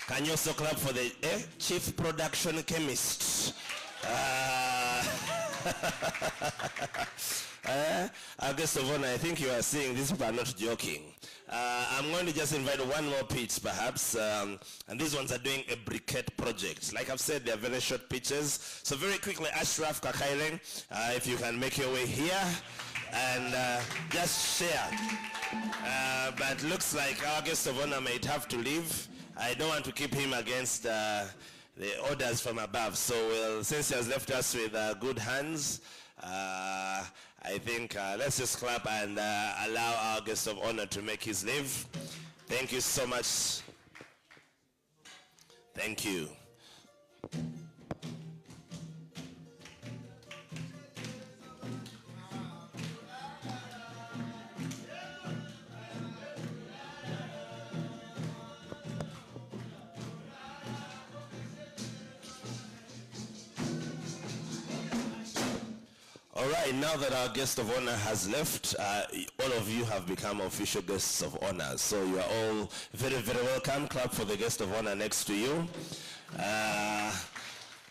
B: Can you also clap for the chief production chemist? Our guest of honor, I think you are seeing this, but not joking. I'm going to just invite one more pitch, perhaps, and these ones are doing a briquette project. Like I've said, they're very short pitches. So very quickly, Ashraf Kakailen, if you can make your way here and just share. But looks like our guest of honor might have to leave. I don't want to keep him against the orders from above. So since he has left us with good hands, I think let's just clap and allow our guest of honor to make his leave. Thank you so much. Thank you. All right, now that our guest of honor has left, all of you have become official guests of honor. So you are all very, very welcome. Clap for the guest of honor next to you.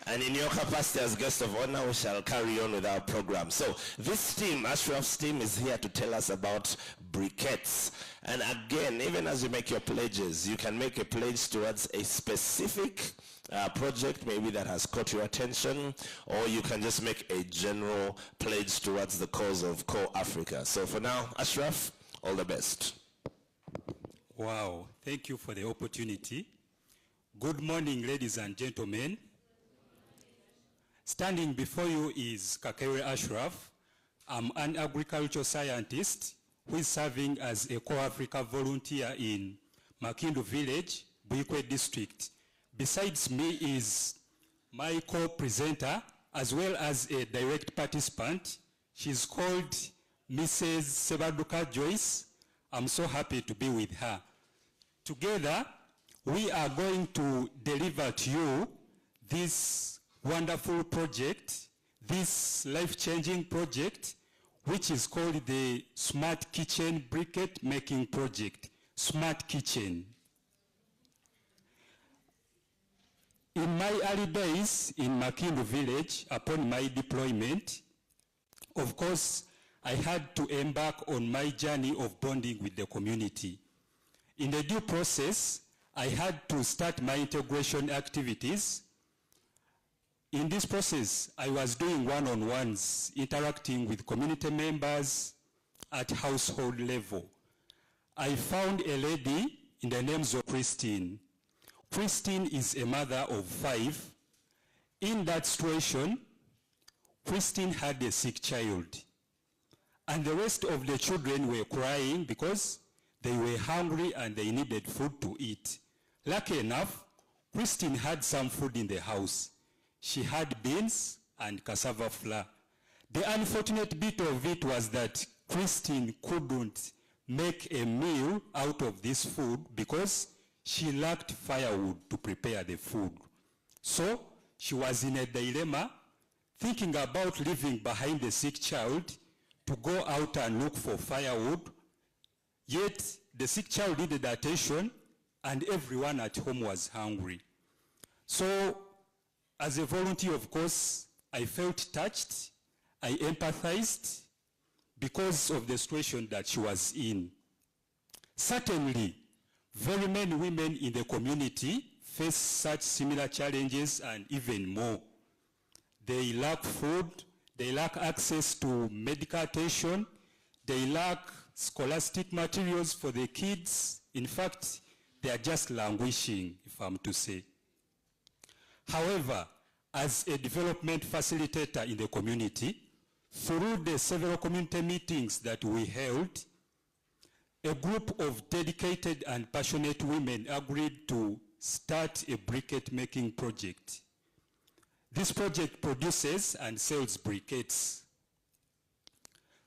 B: And in your capacity as guest of honor, we shall carry on with our program. So this team, Ashraf's team, is here to tell us about briquettes. And again, even as you make your pledges, you can make a pledge towards a specific project maybe that has caught your attention, or you can just make a general pledge towards the cause of CorpsAfrica. So for now, Ashraf, all the best.
I: Wow, thank you for the opportunity. Good morning, ladies and gentlemen. Standing before you is Kakere Ashraf. I'm an agricultural scientist who is serving as a CorpsAfrica volunteer in Makindu Village, Buikwe District. Besides me is my co-presenter as well as a direct participant. She's called Mrs. Sebaduka Joyce. I'm so happy to be with her. Together, we are going to deliver to you this wonderful project, this life-changing project, which is called the Smart Kitchen Briquette Making Project, Smart Kitchen. In my early days in Makindu Village, upon my deployment, of course, I had to embark on my journey of bonding with the community. In the due process, I had to start my integration activities. In this process, I was doing one-on-ones, interacting with community members at household level. I found a lady in the name of Christine. Christine is a mother of 5. In that situation, Christine had a sick child. And the rest of the children were crying because they were hungry and they needed food to eat. Lucky enough, Christine had some food in the house. She had beans and cassava flour. The unfortunate bit of it was that Christine couldn't make a meal out of this food because she lacked firewood to prepare the food. So she was in a dilemma, thinking about leaving behind the sick child to go out and look for firewood. Yet the sick child needed attention and everyone at home was hungry. So as a volunteer, of course, I felt touched, I empathized because of the situation that she was in. Certainly, very many women in the community face such similar challenges and even more. They lack food, they lack access to medical attention, they lack scholastic materials for the kids. In fact, they are just languishing, if I'm to say. However, as a development facilitator in the community, through the several community meetings that we held, a group of dedicated and passionate women agreed to start a briquette making project. This project produces and sells briquettes.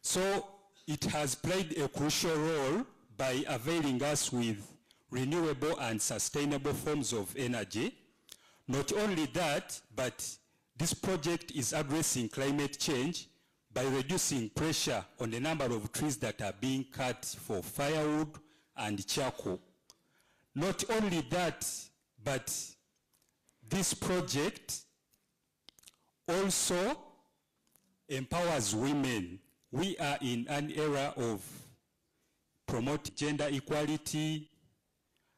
I: So it has played a crucial role by availing us with renewable and sustainable forms of energy. Not only that, but this project is addressing climate change by reducing pressure on the number of trees that are being cut for firewood and charcoal. Not only that, But this project also empowers women. We are in an era of promoting gender equality,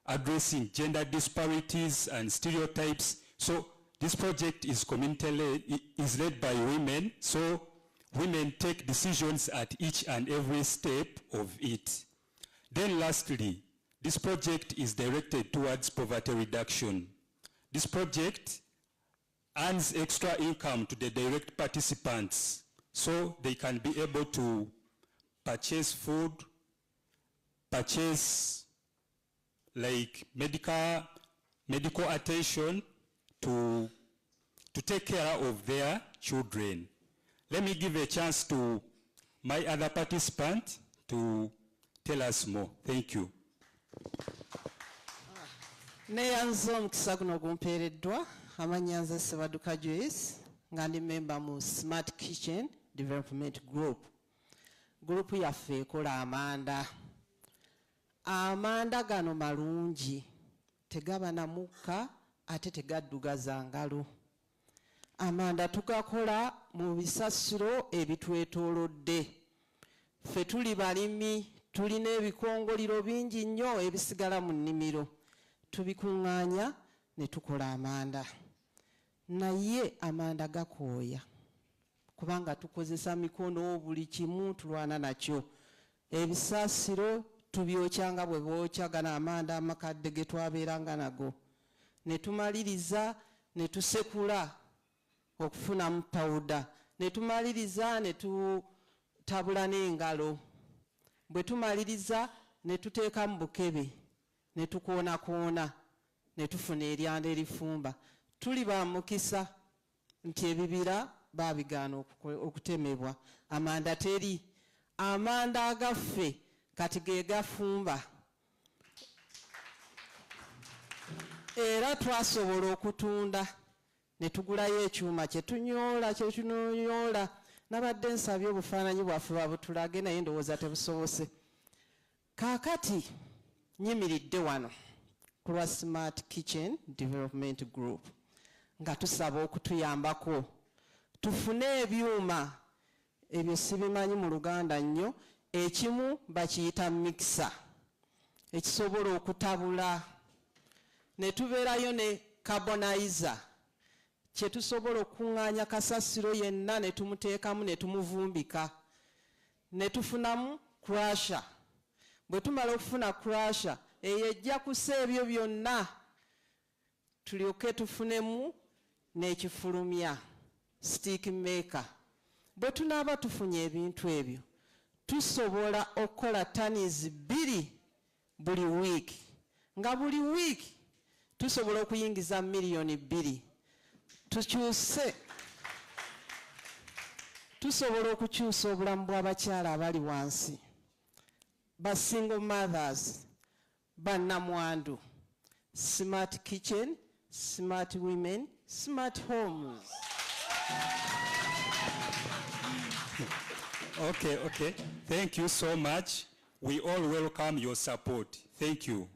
I: addressing gender disparities and stereotypes. So this project is community-led, is led by women, so women take decisions at each and every step of it. Then lastly, this project is directed towards poverty reduction. This project earns extra income to the direct participants, so they can be able to purchase food, purchase like medical attention to take care of their children. Let me give a chance to my other participant to tell us more. Thank you.
J: Neyanzo omukisa guno gumpeereddwa amannya nze Sebaduka Joyce nga ndi member mu Smart Kitchen Development Group. Group yaffe ekola amanda. Amanda gano malungi, tegaba na mukka ate tegaddugaza ngalo. Amanda tugakola mu bisasiro ebitwetoolodde. Ffe tuli balimi, tulina ebikongoliro bingi nnyo ebisigala mu nnimiro. Tubikuŋŋaanya ne tukola amanda. Naye amanda gakooya kubanga tukozesa mikono buli kimu tulwana nakyo. Ebisasiro tubyokyanga bwe bookya gano amanda amakadde ge twabeeranga nago. Ne tumaliriza ne tusekula okufunamu pawuda. Ne tumaliriza ne tutabula n'engalo. Bwe tumaliriza ne tuteeka mu bukebe ne tukoona ne tufuna eryanda erifumba. Tuli ba mukisa nti ebibira baabigaana okutemebwa. Amanda teri. Amanda agaffe kati ge gafumba. Era twasobola okutunda ne tugulayo ekyuma kye tunyola. Nabadde nsabye obufaananyi bwaffe babutulage naye ndowooza tebusobose. Kaakati nyimiridde wano ku lwa Smart Kitchen Development Group nga tusaba okutuyambako tufune ebyuma ebyo sibimanyi mu Luganda nnyo. Ekimu bakiyita mixer ekisobola okutabula. Ne tubeerayo ne carbonizer kye tusobola okuŋŋaanya kasasiro yenna ne tumuteekamu ne tumuvumbika. Ne tufunamu crusher. Bwe tumala okufuna crusher eyo ejja kusa ebyo byonna tulyoke tufunemu n'ekifulumya stick maker. Bwe tunaaba tufunye ebintu ebyo tusobola okukola tanizi 2 buli wiiki. Nga buli wiiki tusobola okuyingiza miliyoni 2. Tusobola okukyusa obulamu bw'abakyala abali wansi, ba single mothers, bannamwandu. Smart kitchen, smart women, smart homes.
I: Okay. Thank you so much. We all welcome your support. Thank you.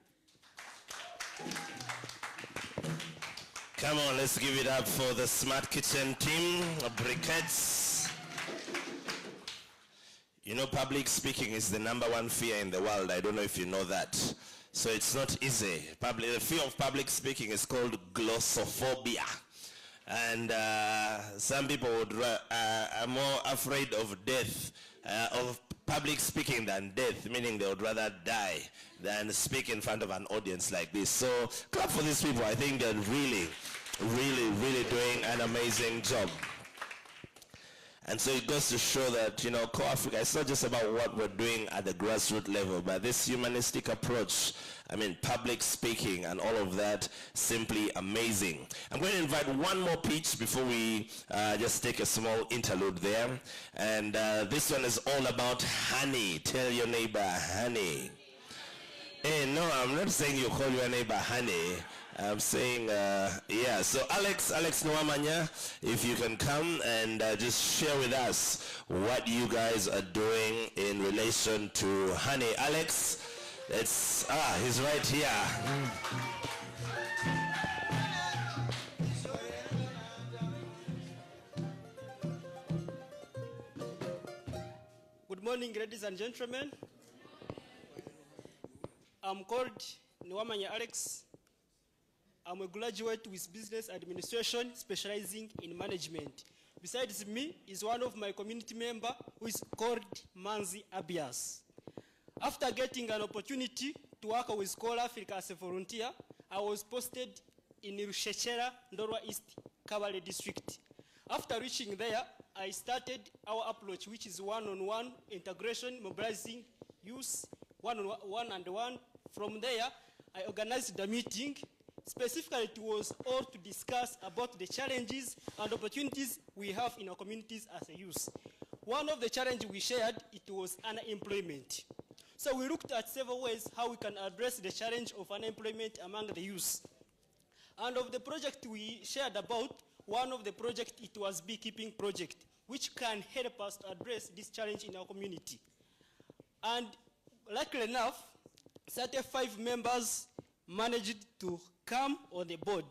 B: Come on, let's give it up for the Smart Kitchen team, briquettes. You know, public speaking is the #1 fear in the world. I don't know if you know that. So it's not easy. The fear of public speaking is called glossophobia. And some people are more afraid of death, of public speaking than death, meaning they would rather die than speak in front of an audience like this. So clap for these people. I think they're really doing an amazing job. And so it goes to show that, you know, CorpsAfrica, it's not just about what we're doing at the grassroots level, but this humanistic approach, I mean, public speaking and all of that, simply amazing. I'm going to invite one more pitch before we just take a small interlude there. And this one is all about honey. Tell your neighbor, honey. Hey, no, I'm not saying you call your neighbor honey. I'm saying, yeah. So Alex Nwamanya, if you can come and just share with us what you guys are doing in relation to honey. Alex, he's right here.
K: morning, ladies and gentlemen. I'm called Nwamanya Alex. I'm a graduate with business administration, specializing in management. Besides me is one of my community member who is called Manzi Abias. After getting an opportunity to work with CorpsAfrica as a volunteer, I was posted in Rushechera, Ndorwa East, Kabale district. After reaching there, I started our approach, which is one-on-one integration, mobilizing youth, one-on-one. From there, I organized the meeting. Specifically, it was all to discuss about the challenges and opportunities we have in our communities as a youth. One of the challenges we shared, it was unemployment. So we looked at several ways how we can address the challenge of unemployment among the youth. And of the project we shared about, one of the projects, it was beekeeping project, which can help us to address this challenge in our community. And luckily enough, 35 members managed to come on the board.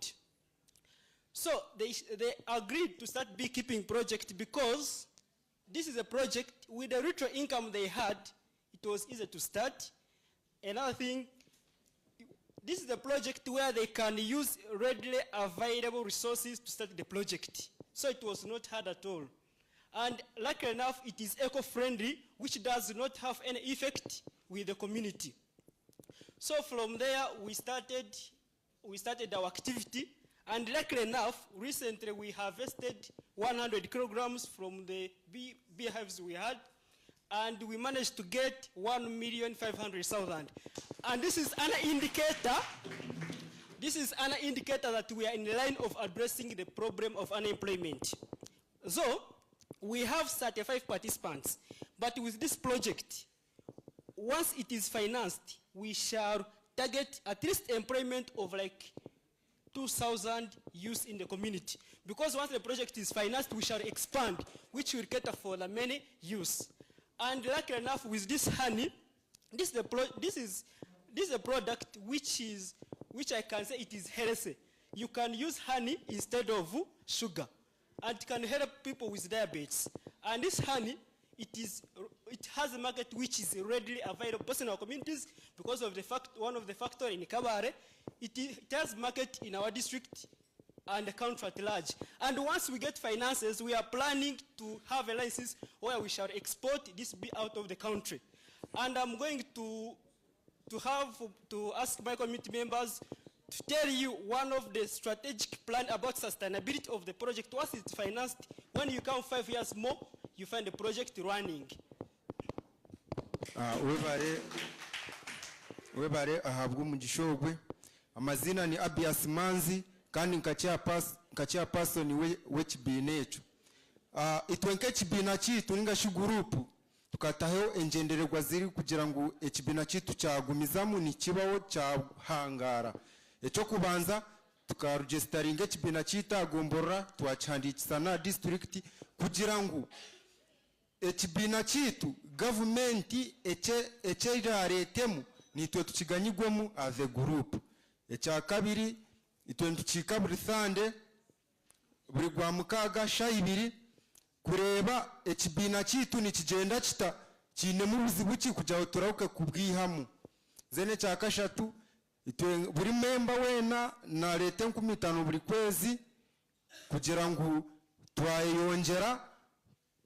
K: So they agreed to start beekeeping project because this is a project with the little income they had, it was easy to start. Another thing, this is a project where they can use readily available resources to start the project. So it was not hard at all. And luckily enough, it is eco-friendly, which does not have any effect with the community. So from there, we started our activity. And luckily enough, recently we harvested 100 kilograms from the beehives we had. And we managed to get 1,500,000. And this is an indicator. This is an indicator that we are in the line of addressing the problem of unemployment. So we have 35 participants, but with this project, once it is financed, we shall target at least employment of like 2,000 youth in the community. Because once the project is financed, we shall expand, which will cater for the many youth. And luckily enough, with this honey, this is a product which I can say it is healthy. You can use honey instead of sugar, and it can help people with diabetes. And this honey, it has a market which is readily available both in our communities because of the fact one of the factors in Kabare, it has market in our district and the country at large. And once we get finances, we are planning to have a license where we shall export this bee out of the country. And I'm going to ask my community members to tell you one of the strategic plan about sustainability of the project. Once it's financed, when you come 5 years more, you find the project running.
L: Webare ahabwa umugisha ogwe. Amazina ni Abias Manzi. Kandi nkachia person w'ekibina ekyo. Itwenke ekibina kitu ninga shugurupu tukataho engendererwa ziri kugira ngo ekibina kitu cyagumizamu ni kibaho cyahangara. Ekyo kubanza tukaregisteringa ekibina kitagomborra twachandikisa na district kugira ngo ekibina kitu government ekyiraretemu nitwe tukiganyigwemu as a group. Ekya kabiri itwenduchika buri Sunday buri gwa mukaga shayibiri kureba ekibina kitu nikigenda kita kine mu buzibu ki kujya turauke kubwihamu. Zene cya kashatu buri member wena na leta 15 buri kwezi kugira ngo twayongera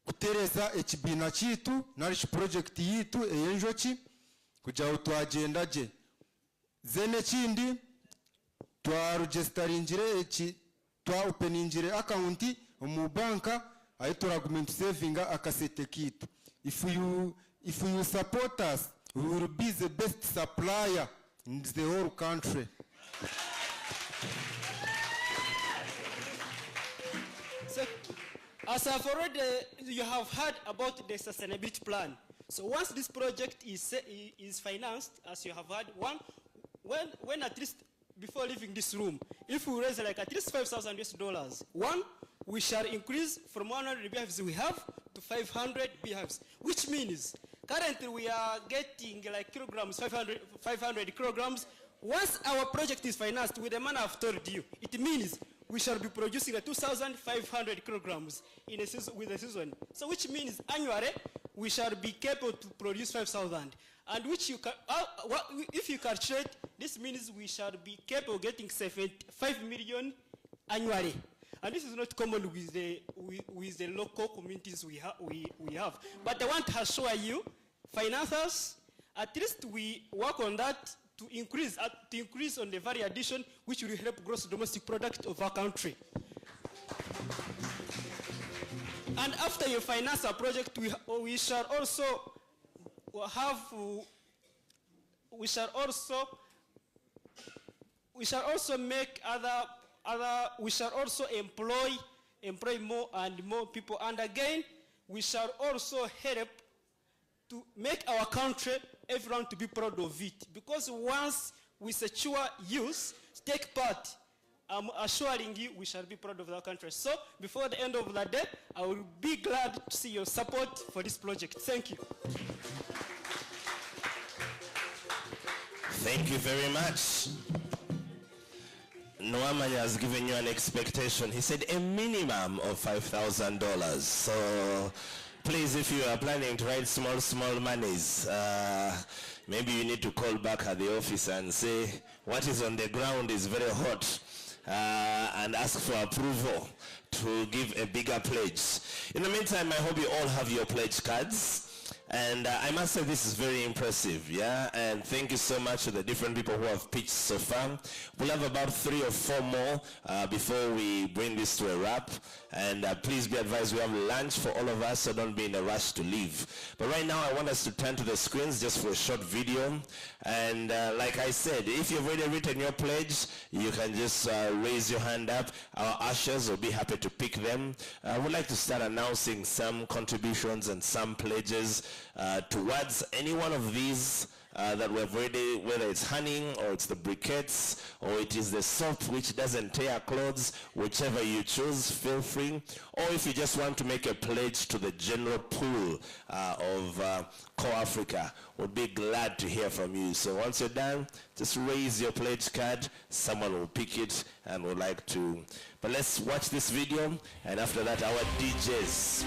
L: kutereza ekibina kitu narish project yitu eyenjoki kujya twagenda je. Zene kindi twaregisteringira twa openingire account mu banka ayi turagumenti savinga akasete kitu. If you support us, we will be the best supplier in the whole country.
K: So, as I've already, you have heard about the sustainability plan. So once this project is financed, as you have heard, when at least before leaving this room, if we raise like at least $5,000, we shall increase from 100 beehives we have to 500 beehives, which means currently we are getting like kilograms, 500 kilograms. Once our project is financed with the manner I've told you, it means we shall be producing 2,500 kilograms in a season, with a season. So which means annually we shall be capable to produce 5,000. And which you can, if you calculate, this means we shall be capable of getting 75 million annually. And this is not common with the local communities we have. But I want to assure you, financiers, at least we work on that to increase on the value addition, which will help gross domestic product of our country. And after you finance a project, we shall also have, we shall also make we shall also employ more and more people. And again, we shall also help to make our country, everyone to be proud of it. Because once we secure youth, take part, I'm assuring you we shall be proud of our country. So before the end of the day, I will be glad to see your support for this project. Thank you.
B: Thank you very much. Noamanya has given you an expectation. He said a minimum of $5,000. So please, if you are planning to write small monies, maybe you need to call back at the office and say what is on the ground is very hot, and ask for approval to give a bigger pledge. In the meantime, I hope you all have your pledge cards. And I must say this is very impressive, yeah? And thank you so much to the different people who have pitched so far. We'll have about 3 or 4 more before we bring this to a wrap. And please be advised we have lunch for all of us, so don't be in a rush to leave. But right now I want us to turn to the screens just for a short video. And like I said, if you've already written your pledge, you can just raise your hand up. Our ushers will be happy to pick them. I would like to start announcing some contributions and some pledges towards any one of these that we've already, whether it's honey or it's the briquettes or it is the soap which doesn't tear clothes, whichever you choose, feel free. Or if you just want to make a pledge to the general pool of CorpsAfrica, we'll be glad to hear from you. So once you're done, just raise your pledge card, someone will pick it and would like to. But let's watch this video, and after that our DJs.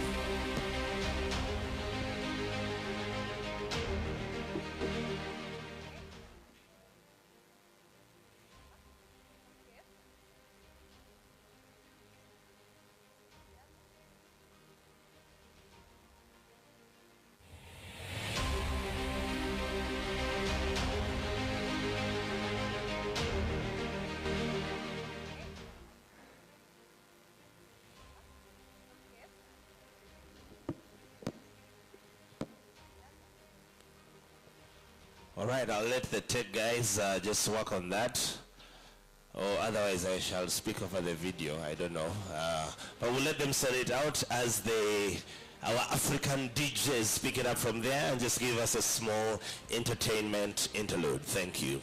B: All right, I'll let the tech guys just work on that. Or otherwise I shall speak over the video, I don't know. But we'll let them sort it out as our African DJs pick it up from there and just give us a small entertainment interlude. Thank you.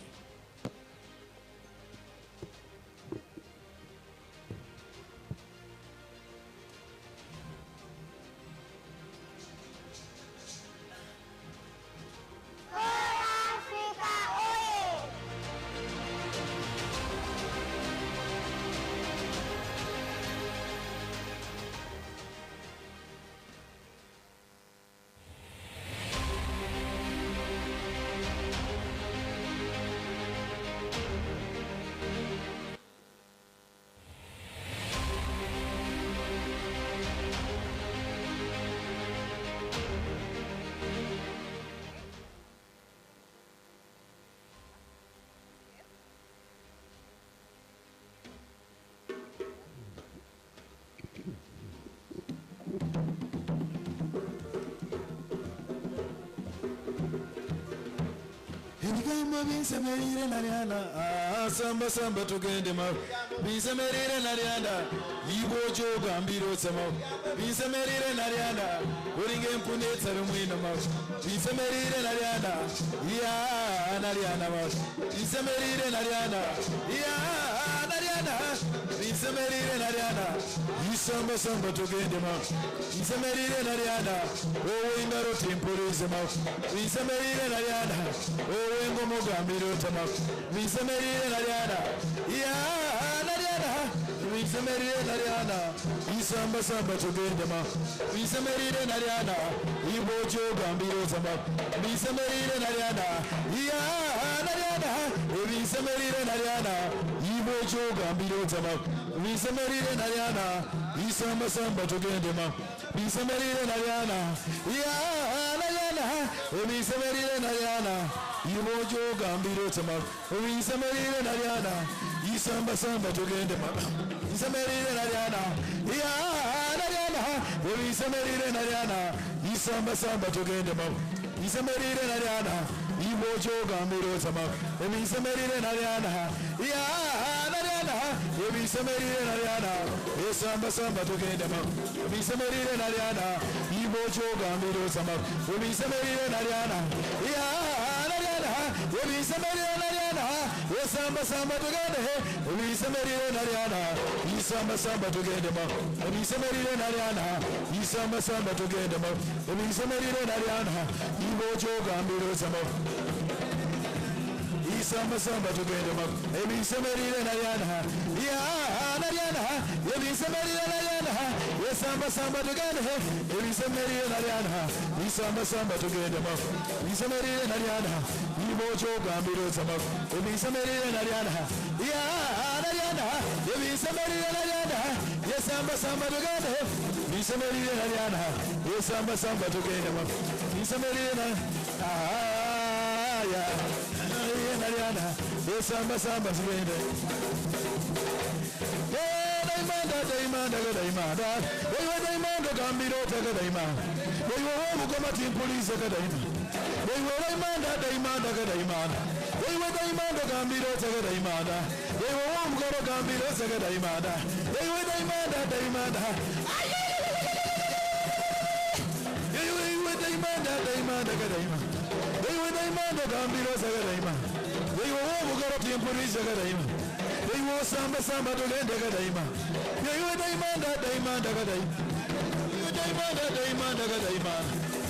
C: Ibigambo binsemerire nariana samba samba tugende ma binsemerire nariana ibojo gambiro sama binsemerire nariana uringe mpunetsa rumwino ma binsemerire nariana ya nariana ma binsemerire nariana ya nariana binsemerire nariana isamba samba tugende ma binsemerire nariana o indaro temporize ma binsemerire nariana o wengo mugambiro tama binsemerire nariana ya nariana Bisemerire Nariana, Isamba Samba to Gendema, Bisemerire Nariana, Ibojo Gambiro Zama, Bisemerire Nariana, Nariana, Bisemerire Nariana, Ibojo Gambiro Zama, Bisemerire Nariana, Isamba Samba to Gendema, Bisemerire Nariana, Nariana, Bisemerire Nariana, Ibojo Gambiro Zama, Bisemerire Nariana, Isamba Samba to Gendema, Bisemerire Nariana, Nariana, Bisemerire Nariana, Isamba Samba to Gendema, Bisemerire Nariana, Ibojo Gambiro Zama, Bisemerire Nariana, Nariana, Bisemerire Nariana, Isamba Samba to Gendema, Bisemerire Nariana, Ibojo Gambiro Zama, Bisemerire Nariana, Nariana, Bisemerire Nariana, Isamba Samba to Gendema, Bisemerire Nariana, Isamba Samba to Gendema, Bisemerire Nariana, Isamba Samba to Gendema, Bisemerire Nariana, Ibojo Gambiro Zama, Isamba Samba to Gendema, Bisemerire Nariana, Nariana, Bisemerire Nariana, Isamba Samba to Gendema, Bisemerire Nariana, Isamba Samba to Gendema, Bisemerire Nariana, Ibojo Gambiro Zama, Bisemerire Nariana, Nariana, Bisemerire Nariana, Isamba Samba to Gendema, Bisemerire Nariana, Isamba Samba to Gendema, Bisemerire Nariana, Isamba Samba to Gendema. Daimanda, we were Daimanda Gambiro Tagadaima. We were all Gomatin Police Academy. We were Daimanda Gadaimana. We were Daimanda Gambiro Tagadaimana. We were all Goro Gambiro Tagadaimana. We were Daimanda. We were Daimanda Gadaima. We were Daimanda Gambiro Tagadaima. We were all Gomatin Police Academy. They were Samba to Lenda Gadaima. They were Daimanda Gadaima.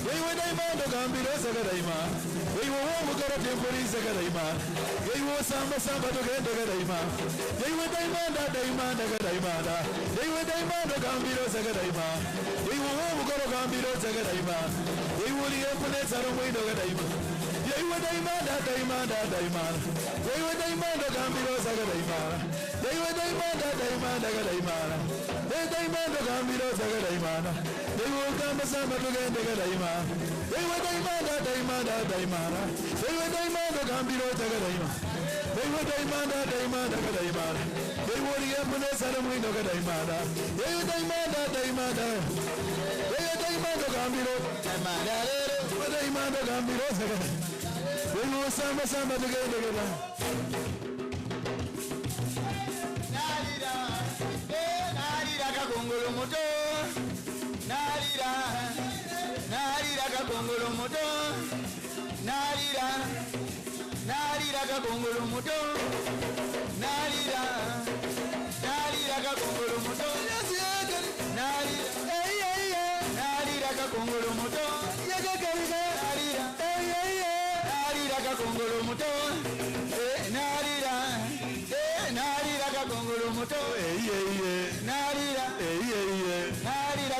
C: They were Daimanda Gambiro Sagadaima. They were Womugara Tempori Sagadaima. They were Samba to Lenda Gadaima. They were Daimanda Gadaima. They were Daimanda Gambiro Sagadaima. They were Womugara Gambiro Sagadaima. They were the Emperors of Window Gadaima. They were Daimanda. They were Daimanda Gambiro Sagadaima. They were Daimanda Gadaima. They Daimanda Gambiro Sagadaima. They were Gambasamba to Gadaima. They were Daimanda. They were Daimanda Gambiro Sagadaima. They were Daimanda Gadaima. They were the Emperors of Window Gadaima. They were Daimanda. They were Daimanda Gambiro. They were Daimanda Gambiro Sagadaima. We will Samba together. Narira kakongolo moto. Narira kakongolo moto. Narira kakongolo moto. Narira kakongolo moto. Narira kakongolo moto. Kongolo moto, narira kongolo moto, narira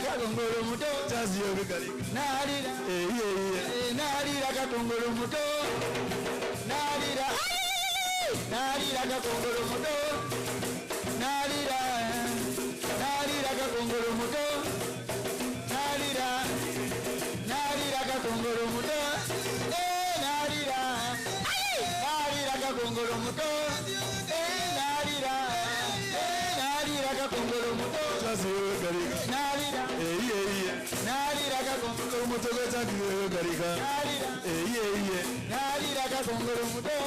C: kongolo moto, narira kongolo moto, narira kongolo moto, narira kongolo moto, narira kongolo moto. Kongolo moto, narira kongolo moto, narira kongolo moto, narira kongolo moto.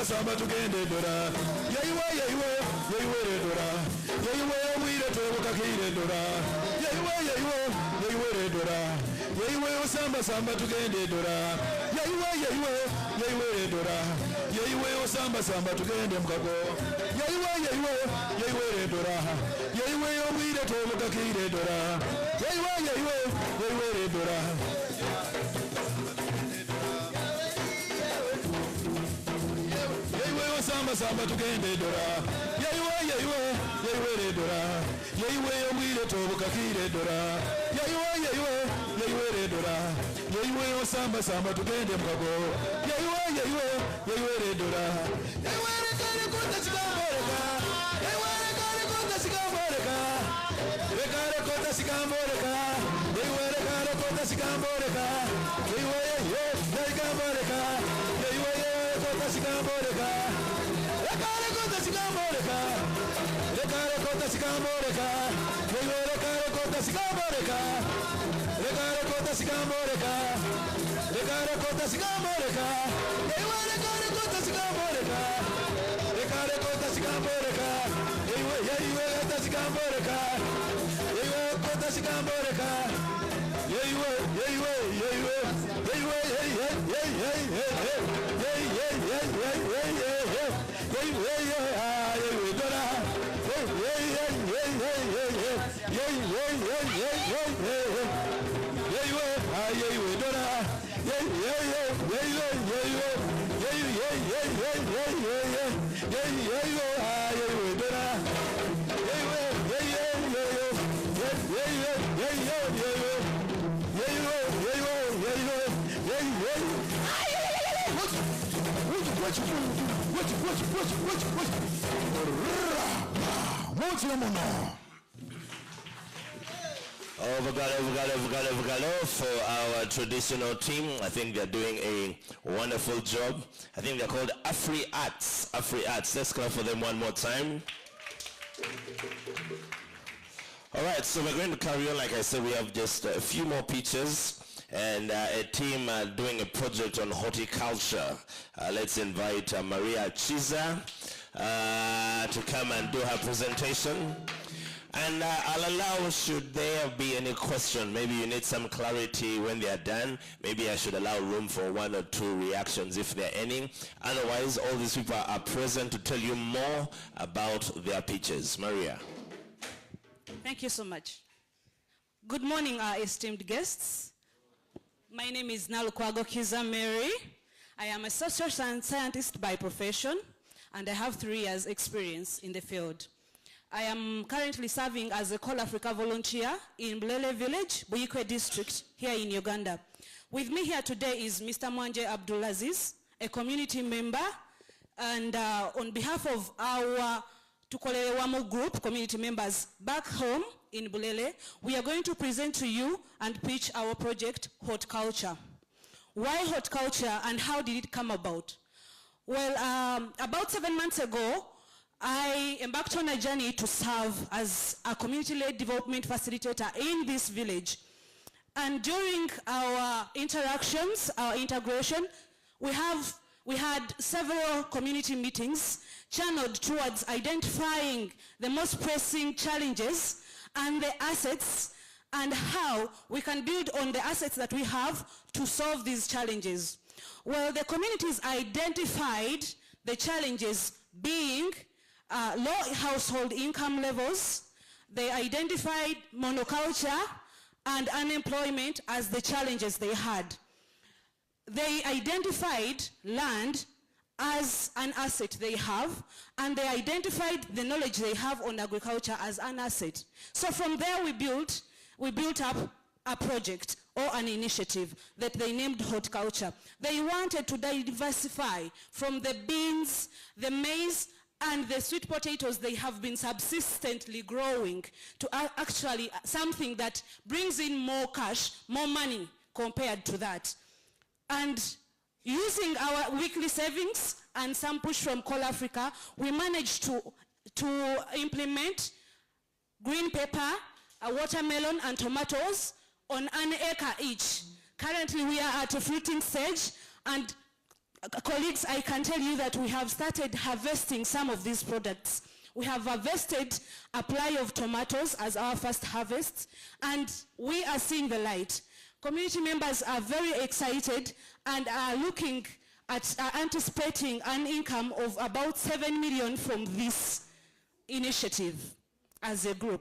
C: Samba tugende dora. Yewe dora. Yewe wire to kakire dora. Yewe dora. Yewe samba tugende dora. Yewe dora. Yewe samba tugende mkago. Yewe dora. Yewe wire to kakire dora. Yewe dora. samba tugende dora. Yeiwe dora. Yeiwe yobwire tobukakire dora. Yeiwe dora. Yeiwe samba tugende mkago. Yeiwe dora. Yeiwe kare kota sikamboreka. Yeiwe kare kota sikamboreka. Rekare kota sikamboreka. Yeiwe kare kota sikamboreka. Yeiwe sikamboreka. Yeiwe kota sikamboreka. Rekare kota sikamboreka. Rekare kota sikamboreka. Yeiwe kare kota sikamboreka. Rekare kota sikamboreka. Rekare kota sikamboreka. Yeiwe rekare kota sikamboreka. Rekare kota sikamboreka. Yeiwe kota sikamboreka. Yeiwe kota sikamboreka. Yeiwe
B: Overgalo for our traditional team. I think they're doing a wonderful job. I think they're called Afri Arts. Let's clap for them one more time. All right, so we're going to carry on. Like I said, we have just a few more pictures and a team doing a project on horticulture. Let's invite Maria Chiza to come and do her presentation. And I'll allow, should there be any question, maybe you need some clarity when they are done, maybe I should allow room for one or two reactions if there are any. Otherwise, all these people are present to tell you more about their pitches. Maria.
M: Thank you so much. Good morning, our esteemed guests. My name is Nalukwago Kiza Mary. I am a social scientist by profession, and I have 3 years experience in the field. I am currently serving as a CorpsAfrica volunteer in Bulele Village, Buyikwe District, here in Uganda. With me here today is Mr. Mwanje Abdulaziz, a community member, and on behalf of our Tukolele Wamo group, community members back home in Bulele, we are going to present to you and pitch our project, Horticulture. Why horticulture and how did it come about? Well, about 7 months ago, I embarked on a journey to serve as a community-led development facilitator in this village. And during our interactions, our integration, we had several community meetings channeled towards identifying the most pressing challenges and the assets and how we can build on the assets that we have to solve these challenges. Well, the communities identified the challenges being low household income levels. They identified monoculture and unemployment as the challenges they had. They identified land as an asset they have, and they identified the knowledge they have on agriculture as an asset. So from there we built up a project or an initiative that they named Horticulture. They wanted to diversify from the beans, the maize, and the sweet potatoes they have been subsistently growing to actually something that brings in more cash, more money compared to that. And using our weekly savings and some push from CorpsAfrica, we managed to implement green pepper, a watermelon and tomatoes on an acre each. Currently we are at a fruiting stage, and colleagues, I can tell you that we have started harvesting some of these products. We have harvested a ply of tomatoes as our first harvest, and we are seeing the light. Community members are very excited and are looking at anticipating an income of about 7 million from this initiative as a group.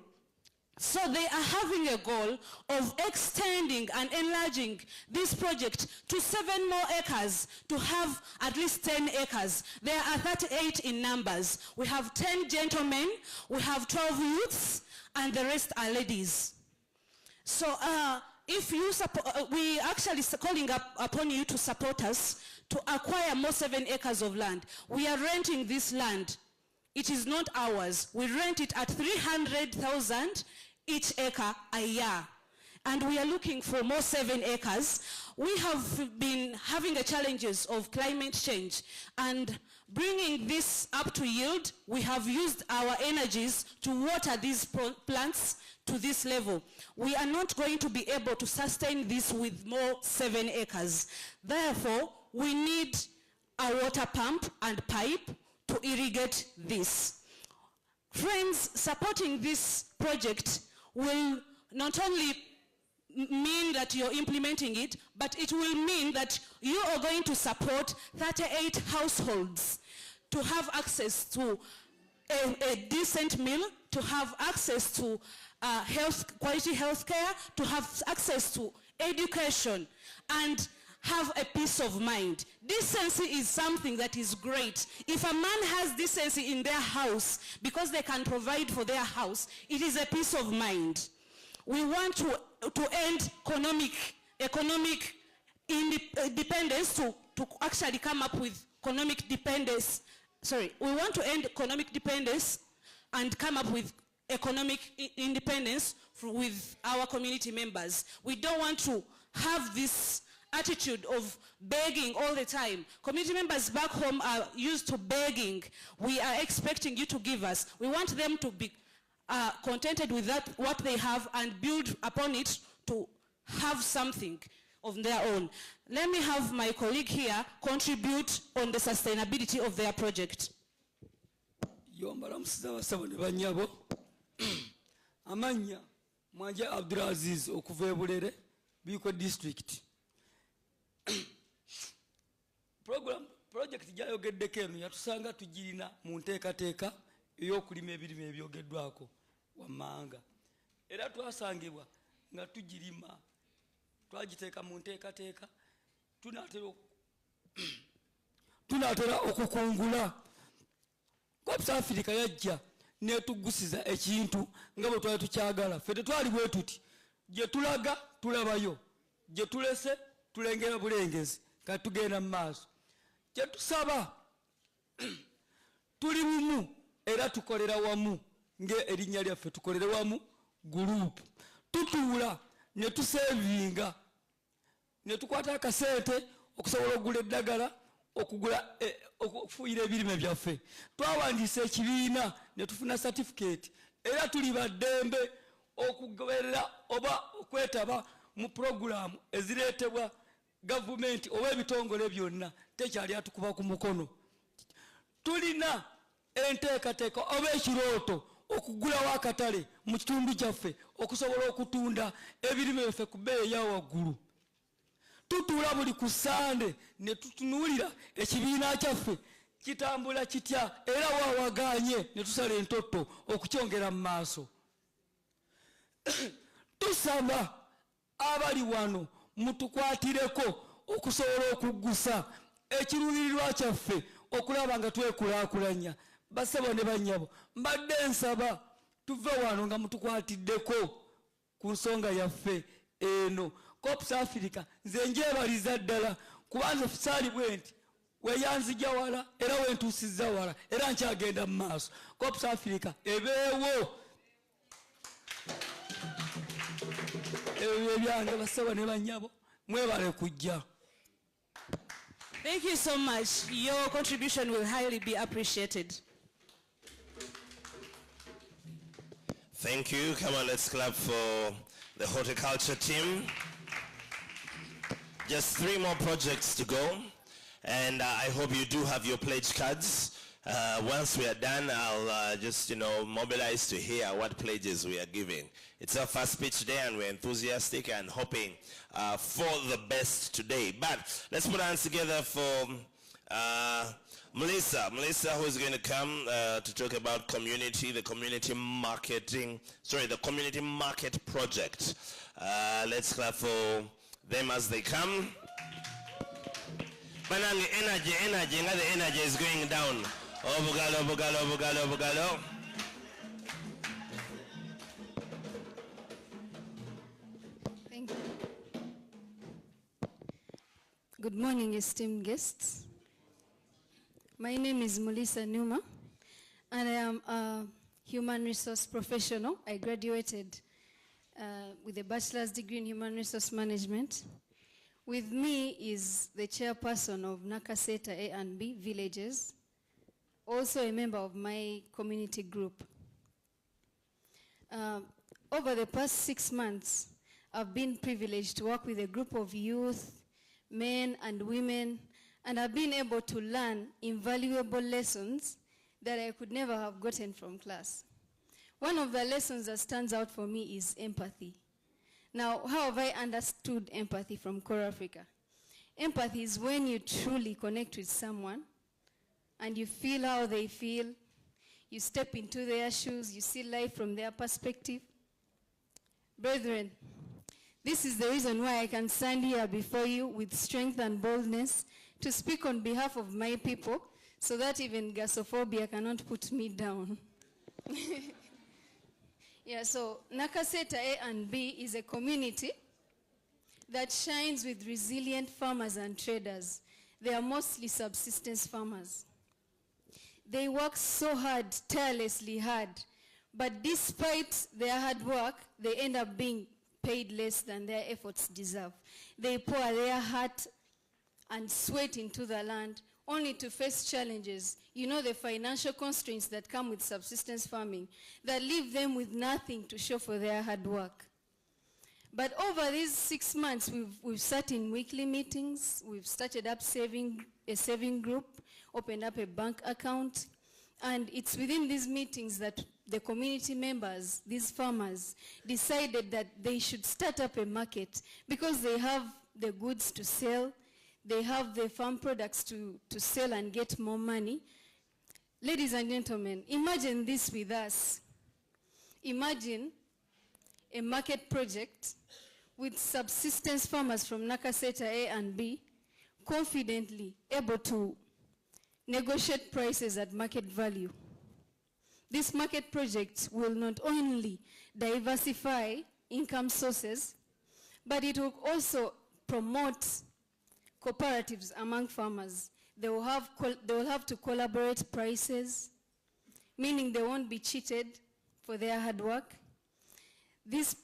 M: So they are having a goal of extending and enlarging this project to 7 more acres, to have at least 10 acres. There are 38 in numbers. We have 10 gentlemen, we have 12 youths, and the rest are ladies. So if you support, we actually calling upon you to support us to acquire more 7 acres of land. We are renting this land. It is not ours. We rent it at 300,000 each acre a year. And we are looking for more 7 acres. We have been having the challenges of climate change, and bringing this up to yield, we have used our energies to water these plants to this level. We are not going to be able to sustain this with more 7 acres. Therefore, we need a water pump and pipe to irrigate this. Friends, supporting this project will not only mean that you're implementing it, but it will mean that you are going to support 38 households to have access to a decent meal, to have access to quality health care, to have access to education, and have a peace of mind. Decency is something that is great. If a man has decency in their house because they can provide for their house, it is a peace of mind. We want to end economic independence, to actually come up with economic dependence. Sorry, we want to end economic dependence and come up with economic independence with our community members. We don't want to have this attitude of begging all the time. Community members back home are used to begging. We are expecting you to give us. We want them to be contented with that, what they have, and build upon it to have something of their own. Let me have my colleague here contribute on the sustainability of their project.
N: Amanya Mwanje Abdulaziz okuva e Bulere Biko district. Project jayogeddeko eno yatusanga tugirina mu nteekateeka ey'okulima ebirime ebyogeddwako wammanga. Era twasangibwa nga tugirima, twagiteeka mu nteekateeka, tunaatera okukungula. CorpsAfrica yajja netugusiza ekintu nga bwe twali tukyagala. Ffe tetwali bwe tuti, gye tulaga tulabayo, gye tulese tulengera bulengezi, kati tugenda mu maaso. Kye tusaba tuli bumu era tukolera wamu, ng'erinnya lyaffe tukolere wamu group. Tutuula ne tusevinga, ne tukwata akasente okusobola okugula eddagala, okugula okufuuyira ebirime byaffe. Twawandiisa ekibiina ne tufuna certificate, era tuli baddembe okugoberera oba okwetaba mu programu ezireetebwa gavumenti oba ebitongole byonna. Tekyali atukuba ku mukono. Tulina enteekateeka oba ekirooto okugulawo akatale mu kitundu kyaffe okusobola okutunda ebirime byaffe ku bbeeyi eya waggulu. Tutuula buli ku Sande ne tutunuulira ekibiina kyaffe kitambula kitya era waawagaanye ne tusala entotto okukyongera mu maaso. Tusaba abali wano mutukwatireko okusobola okuggusa ekiruubirirwa kyaffe okulaba nga twekulaakulanya. Basebo ne bannyabo, mbadde nsaba tuve wano nga mutukwatiddeko ku nsonga yaffe eno. CorpsAfrica nze njeebaliza ddala kubanza saali bwe nti weyanzija wala era wentuusizza wala era nkyagenda mu maaso. CorpsAfrica ebeewo. Ebyo byange basebo ne bannyabo, mwebale kujja.
M: Thank you so much. Your contribution will highly be appreciated.
B: Thank you. Come on, let's clap for the horticulture team. Just 3 more projects to go, and I hope you do have your pledge cards. Once we are done, I'll just, mobilize to hear what pledges we are giving. It's our first pitch day, and we're enthusiastic and hoping for the best today. But let's put our hands together for Melissa, who is going to come to talk about the community market project. Let's clap for them as they come. Banangi energy, the energy is going down. Obugalo.
O: Thank you. Good morning, esteemed guests. My name is Melissa Numa, and I am a human resource professional. I graduated with a bachelor's degree in human resource management. With me is the chairperson of Nakaseta A and B villages, also a member of my community group. Over the past 6 months, I've been privileged to work with a group of youth, men and women, and I've been able to learn invaluable lessons that I could never have gotten from class. One of the lessons that stands out for me is empathy. Now, how have I understood empathy from CorpsAfrica? Empathy is when you truly connect with someone and you feel how they feel, you step into their shoes, you see life from their perspective. Brethren, this is the reason why I can stand here before you with strength and boldness to speak on behalf of my people, so that even gasophobia cannot put me down. Yeah, so Nakaseta A and B is a community that shines with resilient farmers and traders. They are mostly subsistence farmers. They work so hard, tirelessly hard, but despite their hard work, they end up being paid less than their efforts deserve. They pour their heart and sweat into the land, only to face challenges. You know, the financial constraints that come with subsistence farming that leave them with nothing to show for their hard work. But over these 6 months, we've sat in weekly meetings, we've started up a saving group, opened up a bank account, and it's within these meetings that the community members, these farmers, decided that they should start up a market because they have the goods to sell, they have the farm products to sell and get more money. Ladies and gentlemen, imagine this with us. Imagine a market project with subsistence farmers from Nakaseta A and B confidently able to negotiate prices at market value. This market project will not only diversify income sources, but it will also promote cooperatives among farmers. They will have to collaborate prices, meaning they won't be cheated for their hard work. This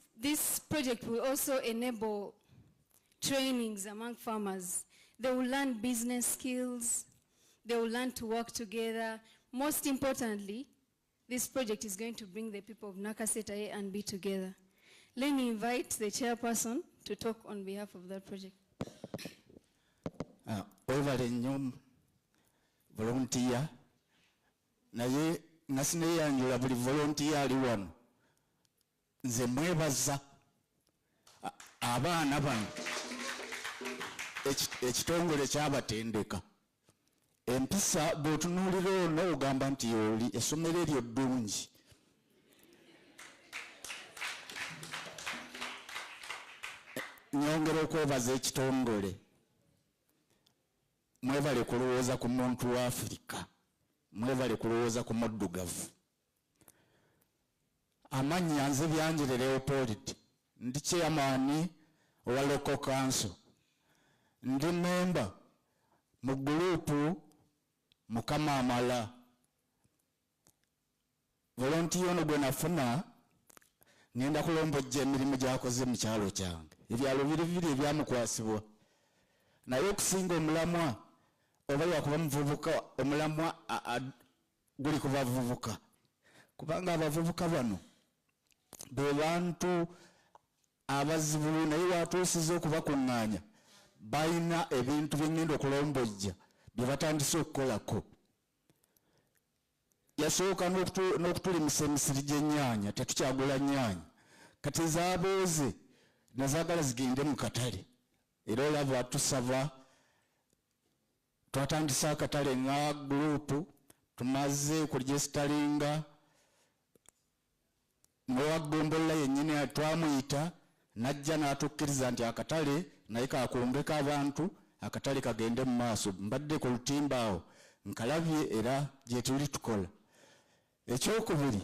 O: project will also enable trainings among farmers. They will learn business skills. They will learn to work together. Most importantly, this project is going to bring the people of Nakaseta A and B together. Let me invite the chairperson to talk on behalf of that project.
P: Over the new volunteer, naye nasine yanjula buli volunteer ali wano. Nze mwebaza abaana bano ekitongole kyabatendeka. Empisa bw'otunuulira ono ogamba nti oli essomero eryo ddungi. Nyongera okwebaza ekitongole. Mwebale kulowooza ku muntu wa Afrika. Mwebale kulowooza ku muddugavu. Amannya nze Byanjire Leopold. Ndi chairman wa local council. Ndi member mu gurupu Mukama Amala. Volunteer ono gwe nafuna ngenda kulombojja emirimu gy'akoze mu kyalo kyange. Ebyalo biribiri ebyamukwasibwa. Naye okusinga omulamwa oba yakuba muvubuka omulamwa guli ku bavubuka. Kubanga abavubuka bano be bantu abazibu naye watuusiza okubakuŋŋaanya balina ebintu bye ngenda okulombojja bye batandise okukolako. Yasooka n'okutulimisa emisiri gy'ennyaanya, tetukyagula nnyaanya. Kati zaabooze nazaagala zigende mu katale. Era olaba tusaba twatandisa akatale nga group tumaze kuregistaringa n'owagombola yennyini twamuyita najja n'atukkiriza nti akatale naye kakumbeka abantu akatale kagende mu maaso. Mbadde ku lutimba awo nkalabye era gye tuli tukola. Ekyokubiri,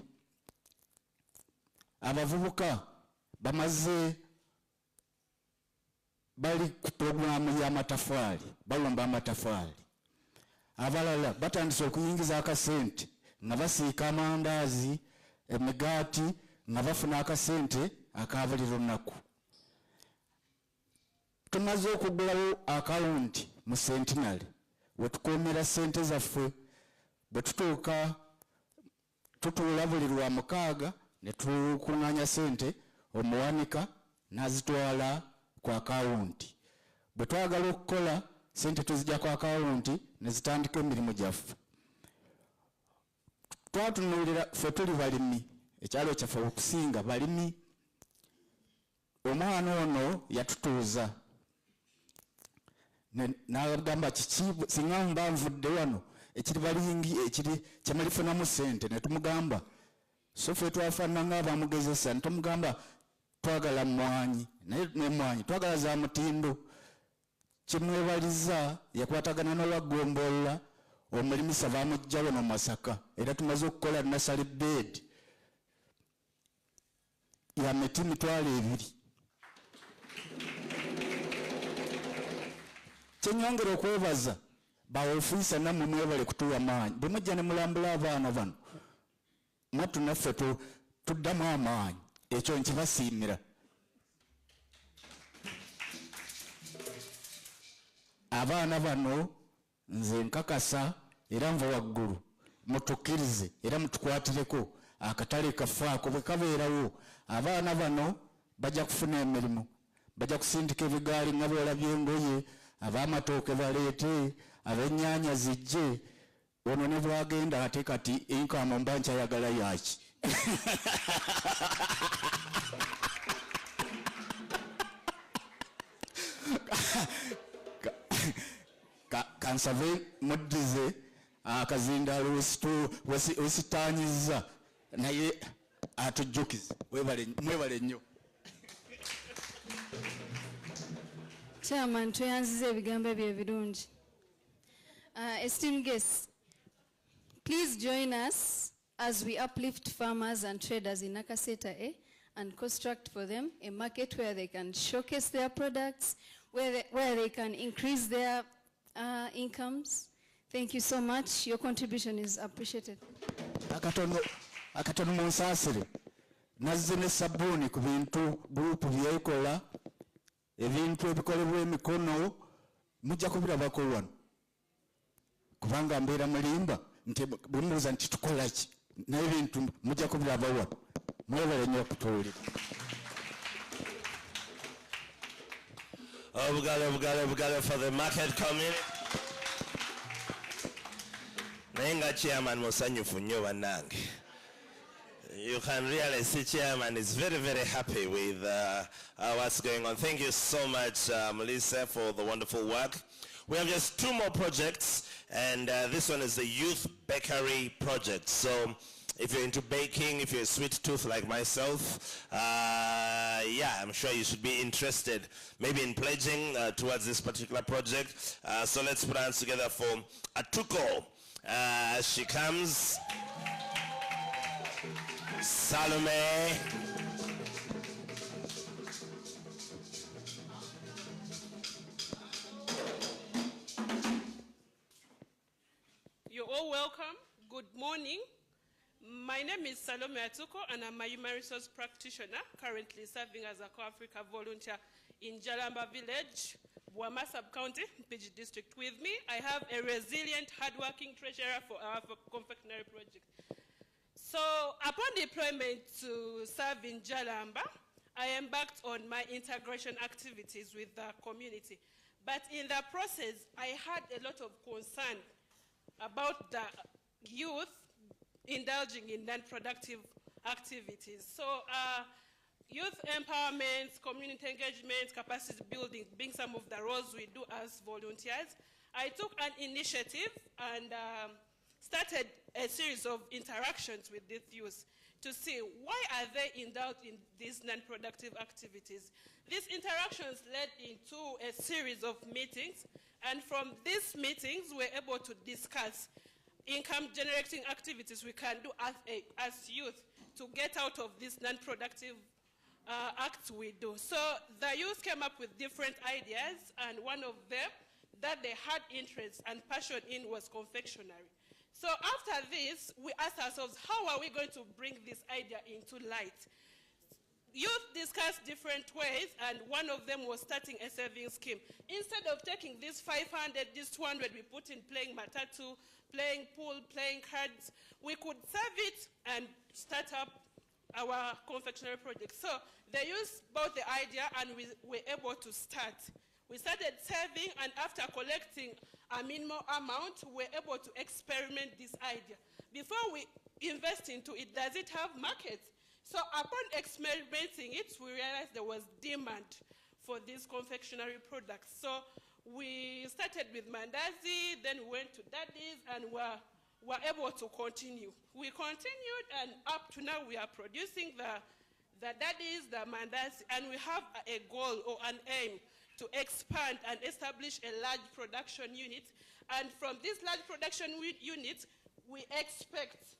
P: abavubuka bamaze bali ku programu y'amatafaali, balomba amatafaali. Abalala batandise okuyingiza akasente nga basiika amandaazi, emigaati, nga bafuna akasente aka buli lunaku. Tumaze okugulawo akawunti mu Centenary wetukuumira sente zaffe. Bwe tutuuka tutuula buli lwa mukaaga ne tukuŋŋaanya sente, omuwanika n'azitwala ku akawunti. Bwe twagala okukola sente tuzijja ku akawunti ne zitandika emirimu gyaffe. Twatunuulira ffe tuli balimi, ekyalo kyaffe okusinga balimi. Omwana ono yatutuuza n'agamba kiki singa mba nvudde wano ekiri balingi ekiri kyemalifunamu sente. Ne tumugamba so ffe twafaanana ng'abamugezesa, ne tumugamba twagala mmwanyi, naye n'emmwanyi twagala za mutindo. Kimwebaliza yakwatagana n'owagombola omulimisa baamujja wano mu Masaka, era tumaze okukola nasale bed ya miti 2,000. Kyenyongera okwebaza baofiisa nammwe mwebale kutuwa maanyi. Bwe mujja ne mulambula abaana bano mwattu naffe tuddamu amaanyi, ekyo nkibasiimira. Abaana bano nze nkakasa era nva waggulu mutukkirize era mutukwatireko akatale kaffaako bwe kabeerawo. Abaana bano bajja kufuna emirimu, bajja kusindika ebigaali nga boolabye engoye, ab'amatooke baleete, ab'ennyaanya zijje. Ono ne bwagenda ate kati income mba nkyayagala yaki. Kansave muddize akazindaalo wesitaanyiza naye atujjukize. Mwebale nnyo.
O: Chairman, tweyanziza ebigambo ebyo ebirungi. Esteemed guests, please join us as we uplift farmers and traders in Nakaseta A and construct for them a market where they can showcase their products, where they can increase their incomes. Thank you so much. Your contribution is appreciated.
P: Akatono munsasire nazze ne sabbuuni ku bintu gurupu byekola, ebintu ebikolebwa emikono mujja kubirabako wano kubanga mbeera mulimba nti bwemubuuza nti tukola ki naye ebintu mujja kubiraba wano. Mwebale nnyo okutuulira.
B: Obugale for the market community. Nenga chairman musanyufu nnyo bannange. You can really see chairman is very, very happy with what's going on. Thank you so much, Melissa, for the wonderful work. We have just 2 more projects, and this one is the Youth Bakery Project. So if you're into baking, if you're a sweet tooth like myself, yeah, I'm sure you should be interested maybe in pledging towards this particular project. So let's put our hands together for Atuko. As she comes, Salome,
Q: you're all welcome. Good morning. My name is Salome Atuko, and I'm a human resource practitioner currently serving as a CorpsAfrica volunteer in Jalamba Village, Bwama Sub-County, Mpigi District. With me, I have a resilient, hardworking treasurer for our confectionery project. So, upon deployment to serve in Jalamba, I embarked on my integration activities with the community. But in the process, I had a lot of concern about the youth indulging in non-productive activities. So, youth empowerment, community engagement, capacity building being some of the roles we do as volunteers. I took an initiative and started a series of interactions with these youth to see why are they endowed in these non-productive activities. These interactions led into a series of meetings, and from these meetings, we're able to discuss income-generating activities we can do as youth to get out of these non-productive acts we do. So the youth came up with different ideas, and one of them that they had interest and passion in was confectionery. So after this, we asked ourselves, how are we going to bring this idea into light? Youth discussed different ways, and one of them was starting a savings scheme. Instead of taking this 500, this 200 we put in playing matatu, playing pool, playing cards, we could save it and start up our confectionery project. So the youth bought the idea, and we were able to start. We started saving, and after collecting a minimal amount, we were able to experiment this idea. Before we invest into it, does it have markets? So upon experimenting it, we realized there was demand for these confectionery products. So we started with mandazi, then we went to daddies, and were able to continue. We continued, and up to now we are producing the daddies, the mandazi, and we have a goal or an aim to expand and establish a large production unit. And from this large production unit, we expect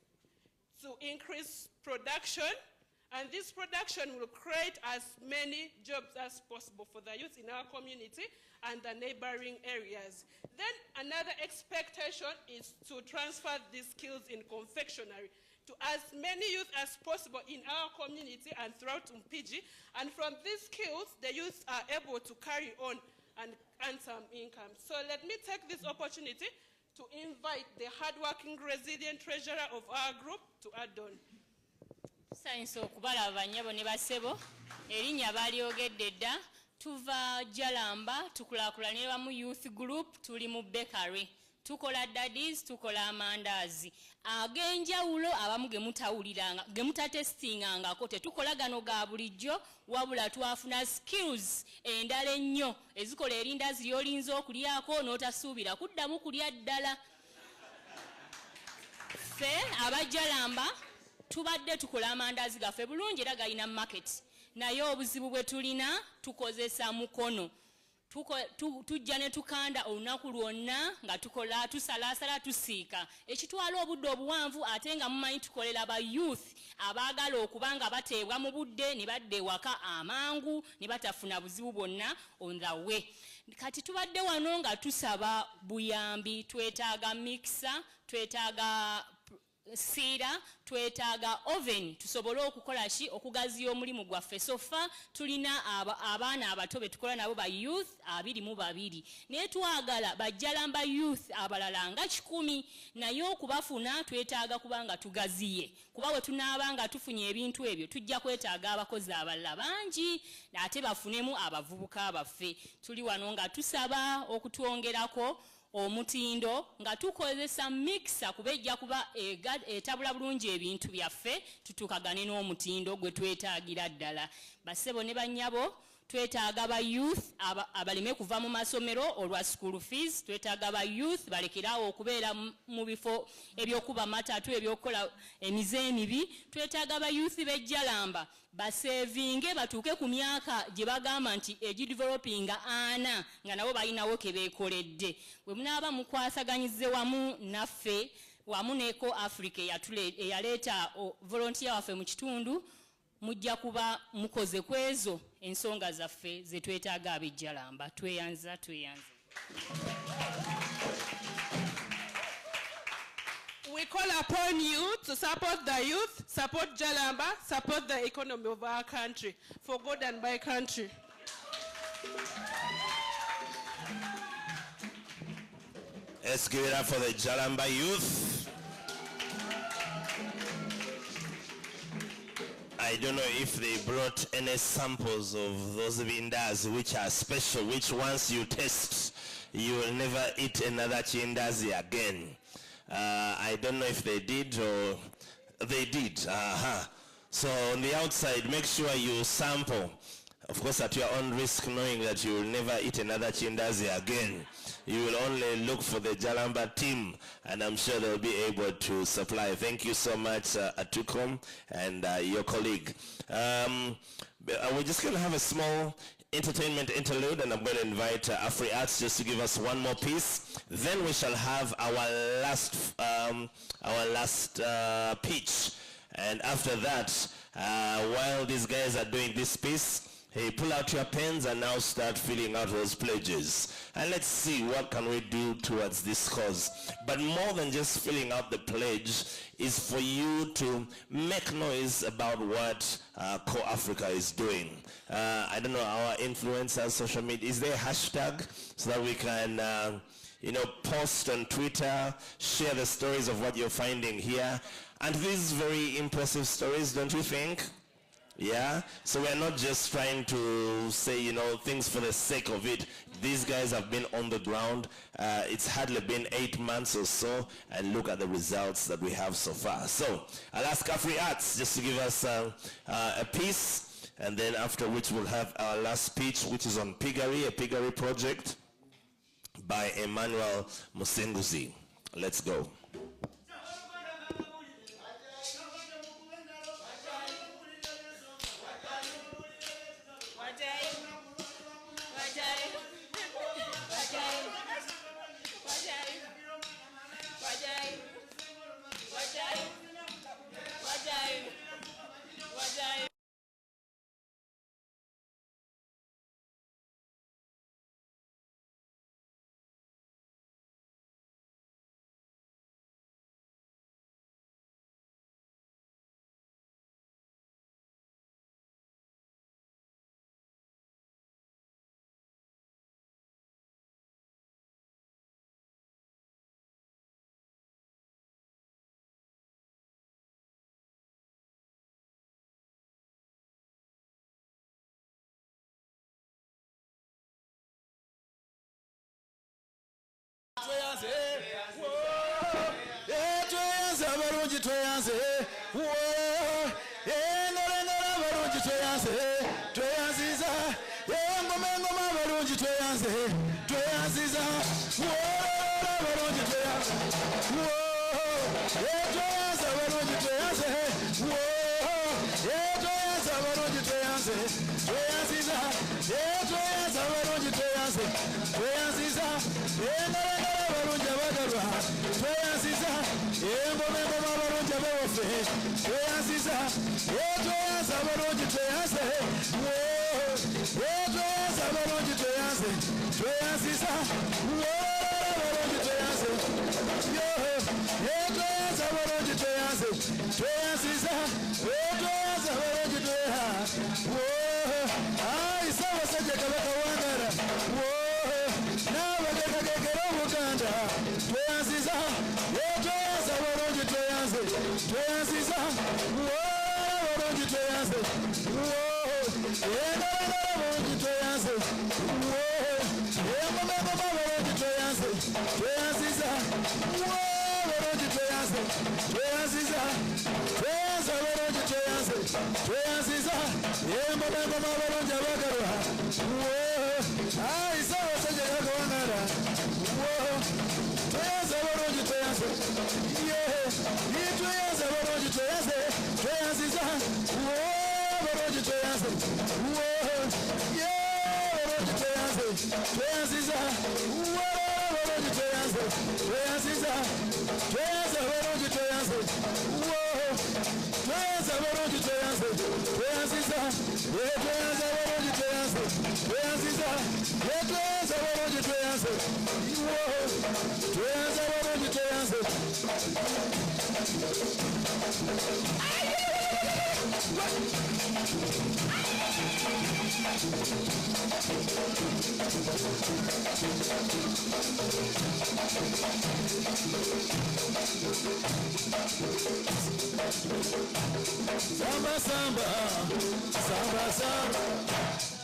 Q: to increase production, and this production will create as many jobs as possible for the youth in our community and the neighboring areas. Then another expectation is to transfer these skills in confectionery to as many youth as possible in our community and throughout Mpigi. And from these skills, the youth are able to carry on and earn some income. So let me take this opportunity to invite the hardworking, resilient treasurer of our group to add on.
R: Science okubalaba banyabo ne basebo erinnya balyogedde dda tuva Jalamba tukulaakulanira mu youth group tuli mu bakery tukola daddies tukola amandaazi ag'enjawulo abamu ge mutatestingangako tetukola gano ga bulijjo wabula twafuna skills endala ennyo ezikola erindazi lyolinza okulyako n'otasuubira kuddamu kulya ddala ffe abajalamba tubadde tukola amandaazi gaffe bulungi era galina market naye obuzibu bwe tulina tukozesa mukono tujja ne tukanda olunaku lwonna nga tukola tusalaasala tusiika ekitwala obudde obuwanvu ate nga mumanyi tukolera ba youth abaagala okuba nga bateebwa mu budde ne badda ewaka amangu ne batafuna buzibu bwonna on the way. Kati tubadde wano nga tusaba buyambi, twetaaga mixer, twetaaga siira, twetaaga oven tusobole okukola ki okugaziya omulimu gwaffe. Sofa tulina abaana abato be tukola nabo ba youth 22 naye twagala Bajalamba youth abalala nga 10 naye okubafuna twetaaga kubanga tugaziye kuba bwe tunaaba nga tufunye ebintu ebyo tujja kwetaaga abakozi abalala bangi ate bafunemu abavubuka baffe. Tuli wano nga tusaba okutwongerako omutindo nga tukozesa mixer kubejja kuba etabula bulungi ebintu byaffe tutukagane n'omutindo gwe twetaagira ddala. Basebo ne bannyabo twetaaga ba youth abaleme kuva mu masomero olwa school fees, twetaaga ba youth balekerawo okubeera mu bifo ebyokuba matatu ebyokukola emize emibi, twetaaga ba youth b'Jalamba basevinge batuuke ku myaka gye bagamba nti egidevelopinga 4 nga nabo balinawo ke beekoledde. Bwe munaaba mukwasaganyize wamu naffe wamu ne CorpsAfrica eyaleeta volunteer waffe mu kitundu mujja kuba mukoze kwezo ensonga zaffe ze twetaaga ab'Jalamba. Tweyanza.
Q: We call upon you to support the youth, support Jalamba, support the economy of our country, for good and by country.
B: Let's give it up for the Jalamba youth. I don't know if they brought any samples of those vindas which are special, which once you taste, you will never eat another chindazi again. I don't know if they did or they did. So on the outside, make sure you sample Of course, at your own risk, knowing that you will never eat another chindazi again. You will only look for the Jalamba team, and I'm sure they'll be able to supply. Thank you so much, Atukom, and your colleague. We're just going to have a small entertainment interlude, and I'm going to invite Afri Arts just to give us one more piece. Then we shall have our last pitch. And after that, while these guys are doing this piece, hey, pull out your pens and now start filling out those pledges. And let's see what can we do towards this cause. But more than just filling out the pledge is for you to make noise about what CorpsAfrica is doing. I don't know, our influencers, social media, is there a hashtag so that we can post on Twitter, share the stories of what you're finding here. And these very impressive stories, don't you think? Yeah, so we're not just trying to say, things for the sake of it. These guys have been on the ground. It's hardly been 8 months or so, and look at the results that we have so far. So I'll ask Afri Arts just to give us a piece, and then after which we'll have our last speech, which is on piggery, a piggery project by Emmanuel Musenguzi. Let's go.
C: Samba samba, samba samba,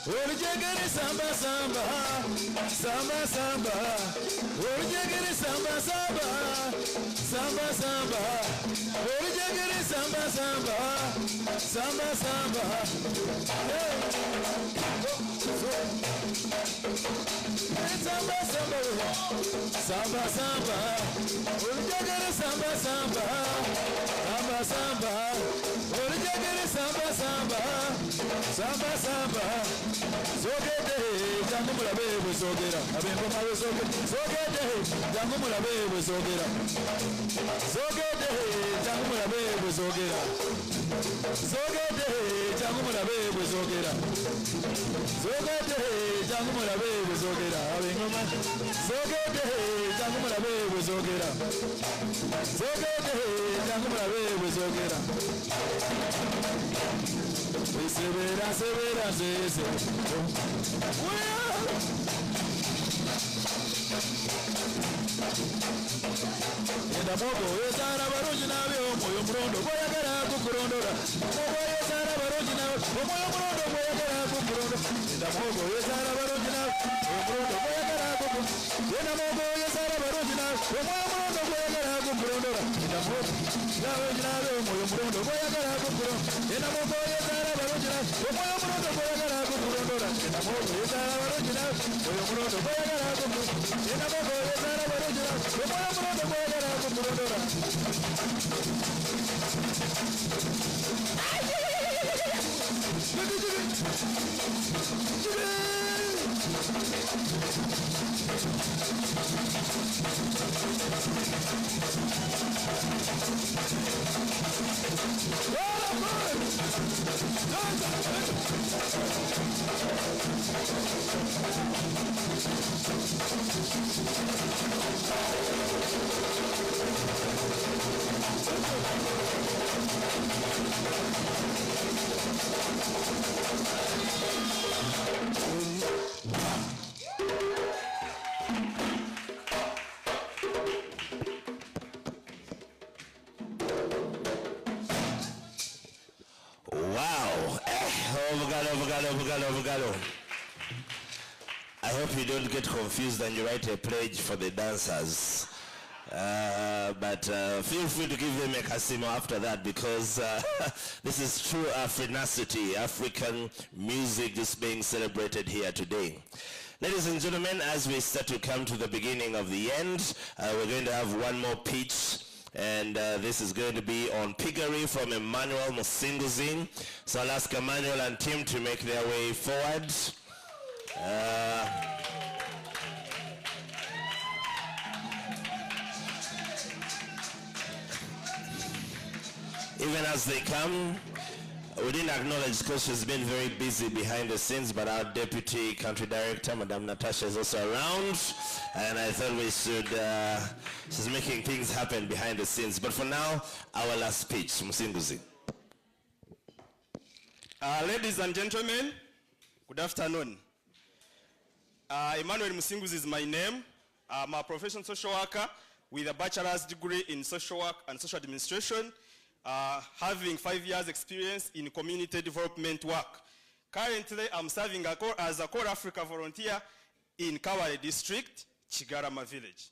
C: urujagari samba samba, samba samba, urujagari samba samba. samba, samba, samba. Orijagere samba, samba, samba, samba. Hey, samba, samba, samba, samba. Orijagere samba, samba, samba, samba. Orijagere samba, samba, samba, samba. Zogede, jangu mulabe bwe zogera. Abengoma bwe zogera. Zogede, jangu mulabe bwe zogera. Zogede, jangu mulabe bwe zogera. Zogede, jangu mulabe bwe zogera. Zogede, jangu mulabe bwe zogera. Abengoma. Zogede, jangu mulabe bwe zogera. Zogede, jangu mulabe bwe zogera. Severa, severa, zeze. Enda mogo yezara barungi nabe omwoyo mulondo boyagala kukulondora. Mogo yezara barungi nabe omwoyo mulondo boyagala kukulonda. Enda mogo yezara barungi nabe omwoyo mulondo boyagala kukulonda. Enda mogo yezara barungi nabe omwoyo mulondo boyagala kukulondora. Enda mogo barungi nabe omwoyo mulondo boyagala kukulonda. Enda mogo yezara barungi nabe omwoyo mulondo boyagala kukulondora. Enda mogo yezara barungi nabe omwoyo mulondo boyagala kukulonda. Enda mogo yezara barungi nabe omwoyo mulondo boyagala kukulondora.
B: Wow. Overgalo. I hope you don't get confused and you write a pledge for the dancers. But feel free to give them a casino after that, because this is true Africanity, African music just being celebrated here today. Ladies and gentlemen, as we start to come to the beginning of the end, we're going to have one more pitch. And this is going to be on Piggery from Emmanuel Musinguzi. So I'll ask Emmanuel and Tim to make their way forward. Even as they come, we didn't acknowledge because she's been very busy behind the scenes, but our Deputy Country Director, Madam Natasha, is also around, and I thought we should, she's making things happen behind the scenes. But for now, our last speech, Musinguzi.
K: Ladies and gentlemen, good afternoon. Emmanuel Musinguzi is my name. I'm a professional social worker with a bachelor's degree in social work and social administration, having 5 years experience in community development work. Currently, I'm serving as a CorpsAfrica volunteer in Kawale district, Chigarama village.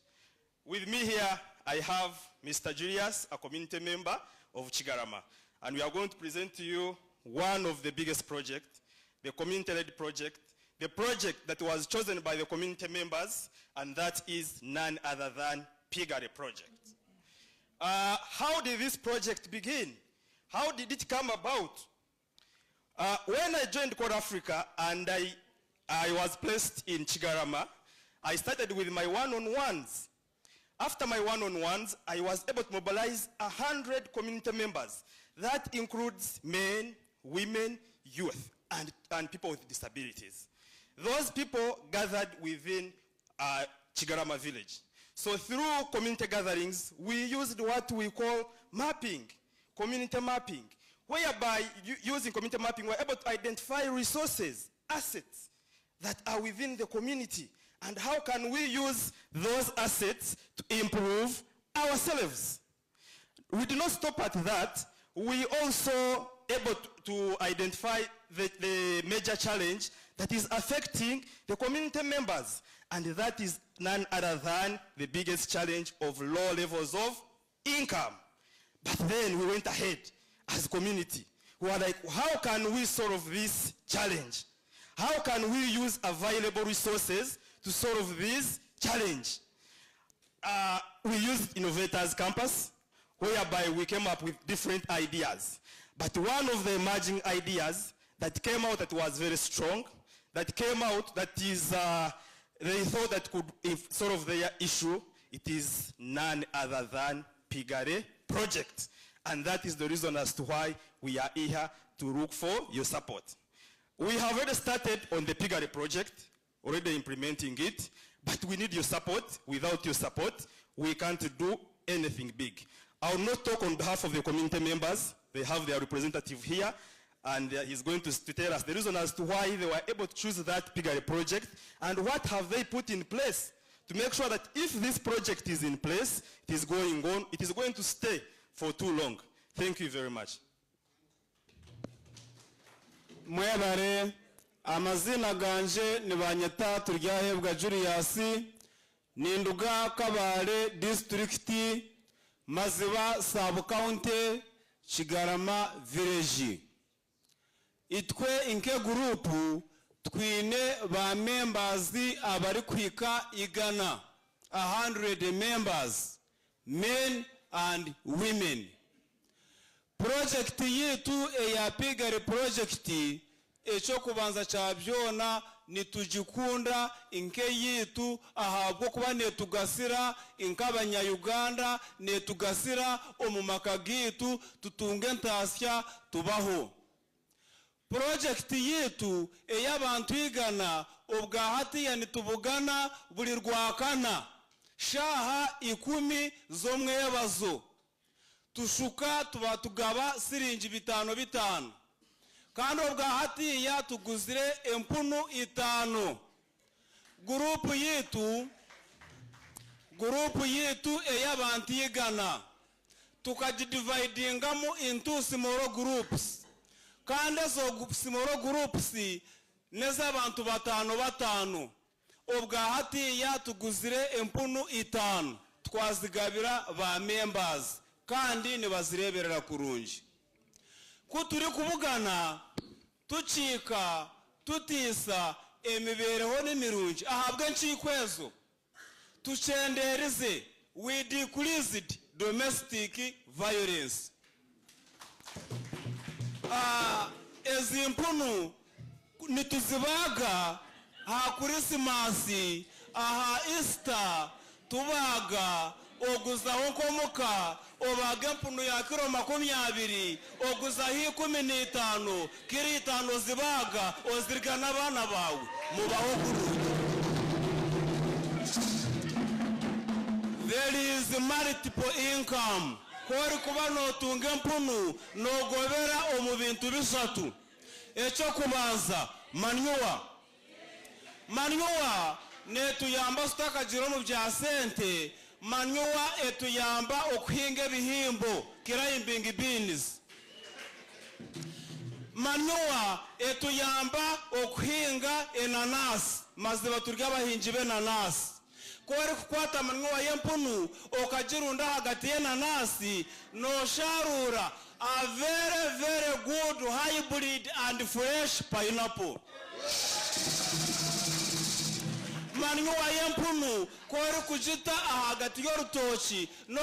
K: With me here, I have Mr. Julius, a community member of Chigarama. And we are going to present to you one of the biggest projects, the community-led project, the project that was chosen by the community members, and that is none other than Piggery project. How did this project begin? How did it come about? When I joined CorpsAfrica and I was placed in Chigarama, I started with my one-on-ones. After my one-on-ones, I was able to mobilize 100 community members. That includes men, women, youth, and people with disabilities. Those people gathered within Chigarama village. So through community gatherings, we used what we call mapping, community mapping, whereby using community mapping, we're able to identify resources, assets that are within the community, and how can we use those assets to improve ourselves. We did not stop at that. We also able to identify the major challenge
S: that is affecting the community members. And that is none other than the biggest challenge of low levels of income. But then we went ahead as a community. We were like, how can we solve this challenge? How can we use available resources to solve this challenge? We used Innovators Campus, whereby we came up with different ideas. But one of the emerging ideas that came out that was very strong, that came out that is, they thought that could solve their issue, it is none other than Pigare project. And that is the reason as to why we are here to look for your support. We have already started on the Pigare project, already implementing it, but we need your support. Without your support, we can't do anything big. I will not talk on behalf of the community members. They have their representative here, and he's going to tell us the reason as to why they were able to choose that Pigare project, and what have they put in place to make sure that if this project is in place, it is going on, it is going to stay for too long. Thank you very much.
T: Mwebare, amazina ganje ni banyeta turyahebwa Julius, Ninduga Kabale District, Maziba Sub County, Chigarama Village. Itwe inke gurupu twine ba members abari kwika igana 100 members, men and women. Project yitu eya Pigare project echo kubanza chabyona nitujikunda inke yitu ahabwo kuba netugasira inkabanya Uganda netugasira omumaka gitu tutunge ntasya tubaho. Project yitu eyabantu igana obwa hatiya nitubugana buri rwakana shaha 10 zomwe yabazo tushuka tuba tugaba siringi 5 kandi obwa hatiya tuguzire empunu 5. Group yitu eyabantu igana tukajidividingamu into small groups. Kandi zo small groups neza abantu 5 obwa hatiya tuguzire empunu 5 twazigabira ba members kandi nibazireberera kurunji kuturi kubugana tucika tutisa emibereho n'emirungi ahabwe nchikwezo tuchendereze we decreased domestic violence. Ezimpunu nituzibaga aha Christmas, aha Easter tubaga oguzaho komuka obaga mpunu ya kiro 20 oguzaho 15 kiri 5 zibaga ozirigana abana bawe mubaho kurungi. There is multiple income. Kori kuba notunge mpunu nogobera omu bintu bisatu. Echo kubanza manure netuyamba sutakagiro mu bya sente. Manure etuyamba okuhinga ebihimbo kirayimbing beans. Manure etuyamba okuhinga enanasi maziba turya abahingi b'enanasi. Kori kukwata manure y'empunu okagirunda hagati y'enanasi no sharura a very very good hybrid and fresh pineapple. Manure y'empunu kori kujita hagati y'orutoki no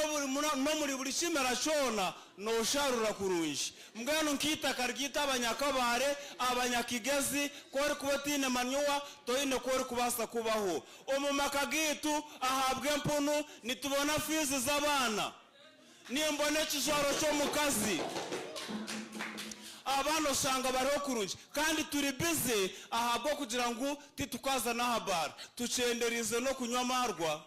T: muri buri kimera cyona no sharura kurunji. Mbwenu nkita kargita abanyakabare abanyakigezi kori kubatine manure toine kori kubasa kubaho omumaka gitu ahabwe empunu nitubona fizi z'abana nimbone kishoro cyo mukazi abana usanga bariho kurunji kandi turi busy ahabwo kugira ngo titukaza na habara tucenderize no kunywa amarwa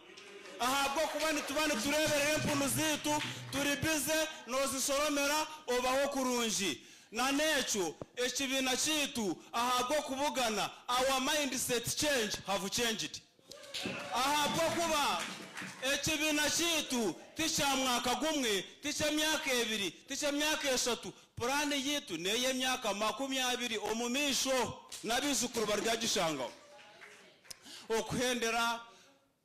T: ahabwo kuba nitubane turebere empunu zitu turi busy no zisoromera obaho kurunji na necho ekibina kitu ahabwo kubugana our mindset change have changed. Ahabwo kuba ekibina kitu ticha mwaka gumwe ticha myaka 2 ticha myaka 3 purani yitu neye myaka 20 omumisho nabizukuru barya gishangaho okuhendera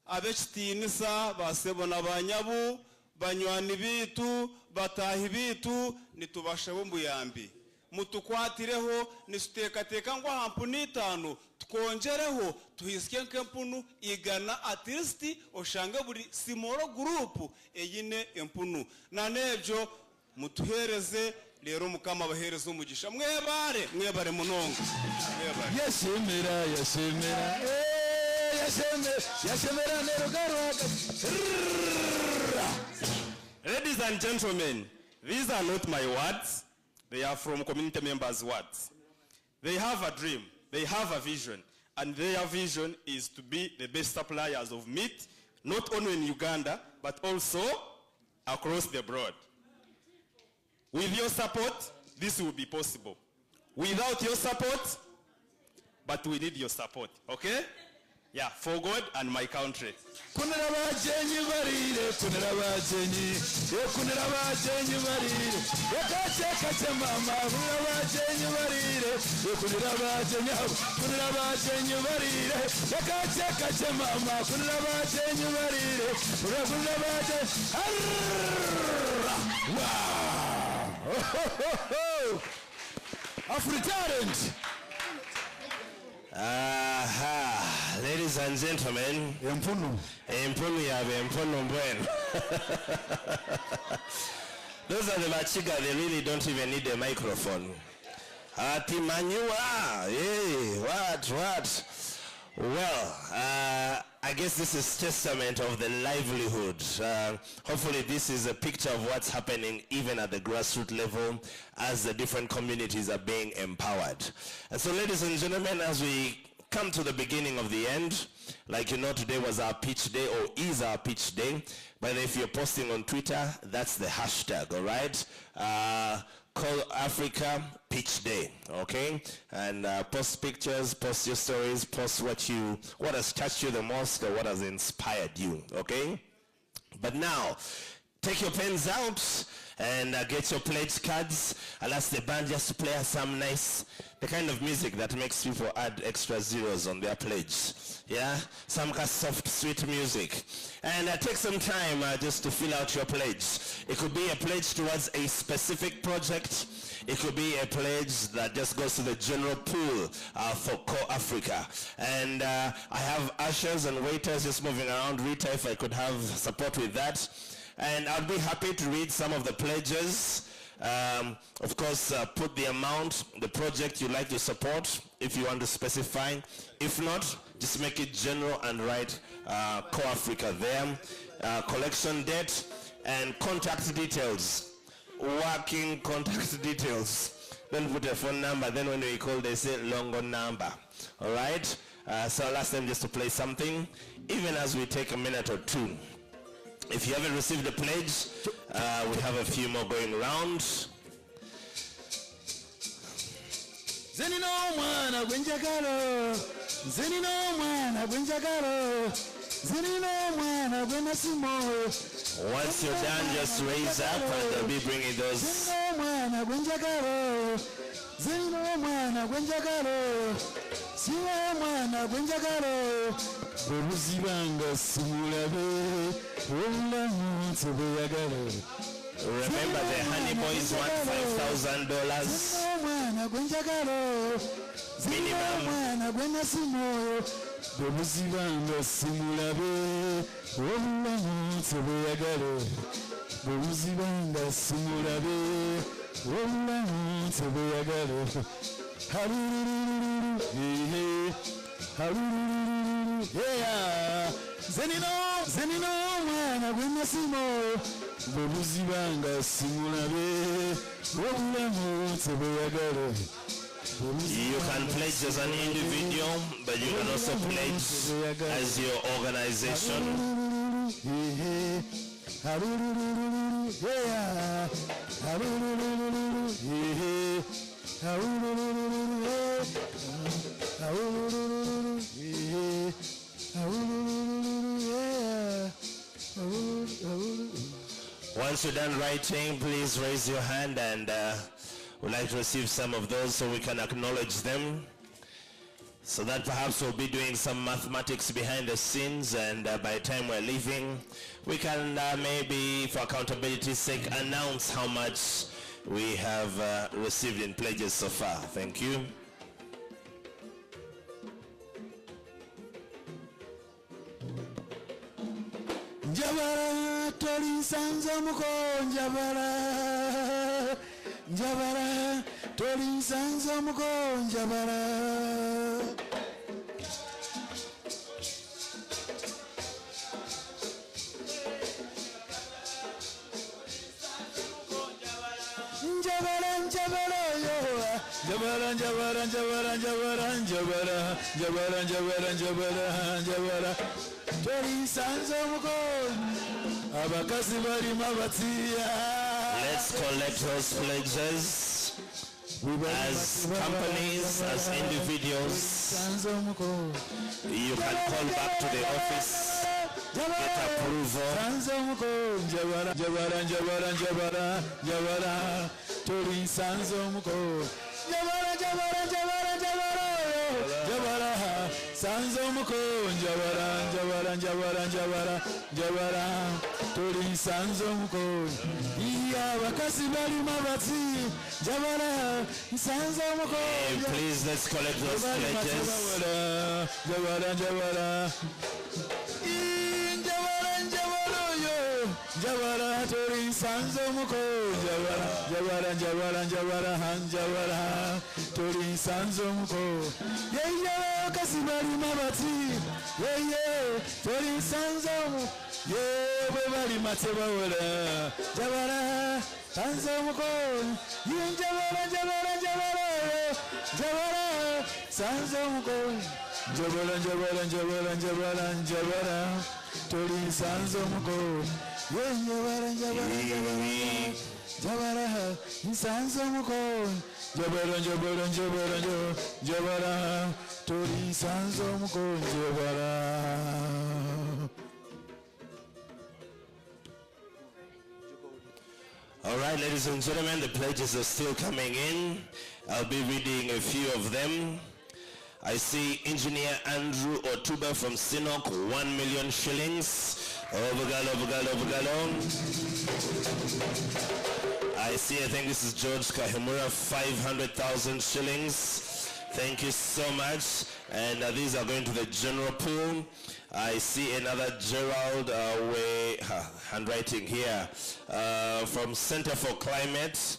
T: abekitiinisa basebona banyabu banywani bitu batahi bitu nitubashaba ombuyambi mutukwatireho nisutekateeka ngo hampuni 5 tukongereho tuhisike nk'empunu 100 at least oshange buri simoro group eyine empunu na nebyo mutuhereze lero mukama bahereza umugisha mwebare munongo
C: yashemera nerugaro.
S: Ladies and gentlemen, these are not my words. They are from community members' words. They have a dream, they have a vision, and their vision is to be the best suppliers of meat, not only in Uganda, but also across the board. With your support, this will be possible. Without your support, but we need your support, okay? Yeah, for God and my country.
C: Kunira bajenyi barire, kunira bajenyi barire. Yakache mama, kunira bajenyi barire, kunira bajenyi barire. Yakache mama, kunira bajenyi barire, kunira bajenyi. Wow! Afritalent.
B: Aha, ladies and gentlemen. Empunu yabe empunu mbwenu. Those are the Machiga, they really don't even need a microphone. Ati manyua, hey, what? Well, I guess this is testament of the livelihood. Hopefully this is a picture of what's happening even at the grassroots level as the different communities are being empowered. And so ladies and gentlemen, as we come to the beginning of the end, like you know, today was our pitch day, or is our pitch day. By the way, if you're posting on Twitter, that's the hashtag, all right? CorpsAfrica Pitch Day, okay? And post pictures, post your stories, post what has touched you the most or what has inspired you, okay? But now, take your pens out and get your pledge cards. I'll ask the band just to play us some nice, the kind of music that makes people add extra zeros on their pledge. Yeah, some kind of soft, sweet music. And take some time just to fill out your pledge. It could be a pledge towards a specific project. It could be a pledge that just goes to the general pool for CorpsAfrica. And I have ushers and waiters just moving around. Rita, if I could have support with that. And I'll be happy to read some of the pledges. Of course, put the amount, the project you like to support, if you want to specify. If not, just make it general and write CorpsAfrica there. Collection date and contact details. Working contact details. Don't put a phone number. Then when we call, they say longer number. All right? So I'll ask them just to play something, even as we take a minute or two. If you haven't received the pledge, we have a few more going around.
C: Zenino mwana gwenjagalo, zenino mwana gwenjagalo, zenino mwana gwenasimo.
B: Once you're done, just raise up and they'll be bringing those.
C: Zenino mwana gwenjagalo, zenino mwana gwenjagalo, siwa mwana gwenjagalo. Boruzibanga simulabe, olamu tebeyagalo.
B: Remember the honey boys want $5,000
C: minimum. Boruzibanga simulabe, olamu tebeyagalo. Boruzibanga simulabe, olamu tebeyagalo. Harururu, hey, harururu, yeah. Zenino mwana gwenasimo, boruzibanga simulabe, olamu tebeyagalo.
B: You can pledge as an individual, but you can also pledge as your organization. Once you're done writing, please raise your hand and We'd like to receive some of those so we can acknowledge them. So that perhaps we'll be doing some mathematics behind the scenes, and by the time we're leaving, we can maybe, for accountability's sake, announce how much we have received in pledges so far. Thank you.
C: Njabara tori sanza muko njabara njabara tori sanza muko njabara njabara njabara yo njabara njabara njabara njabara njabara njabara njabara njabara njabara tori sanza muko abakazi bari mabatia.
B: Let's collect those pledges as companies, as individuals. You can call back to the office, get approval.
C: Jabara, Jabara, Jabara, Jabara, Jabara, Tori Sanzo Muko. Jabara, Jabara, Jabara, Jabara, Jabara, Sanzo Muko. Jabara, Jabara, Jabara, Jabara, Jabara, Tori Sanzo Muko. Iya bakasi bali mabati. Jabara, Sanzo Muko.
B: Please, let's collect those pledges.
C: Jabara, Jabara. Jabara tori sanzo muko jabara jabara jabara jabara han jabara tori sanzo muko ye kasibali mabati ye tori sanzo ye bali mateba wala jabara sanzo muko ye jabara jabara jabara jabara sanzo muko jabara jabara jabara jabara jabara tori sanzo muko Jabara, Jabara, Jabara, Jabara, Sanzo Muko, Jabara, Jabara, Jabara, Jabara, Tori Sanzo Muko, Jabara.
B: All right, ladies and gentlemen, the pledges are still coming in. I'll be reading a few of them. I see Engineer Andrew Otuba from Sinok, 1 million shillings. Overgalo. I see, I think this is George Kahimura, 500,000 shillings. Thank you so much. And these are going to the general pool. I see another Gerald handwriting here from Center for Climate.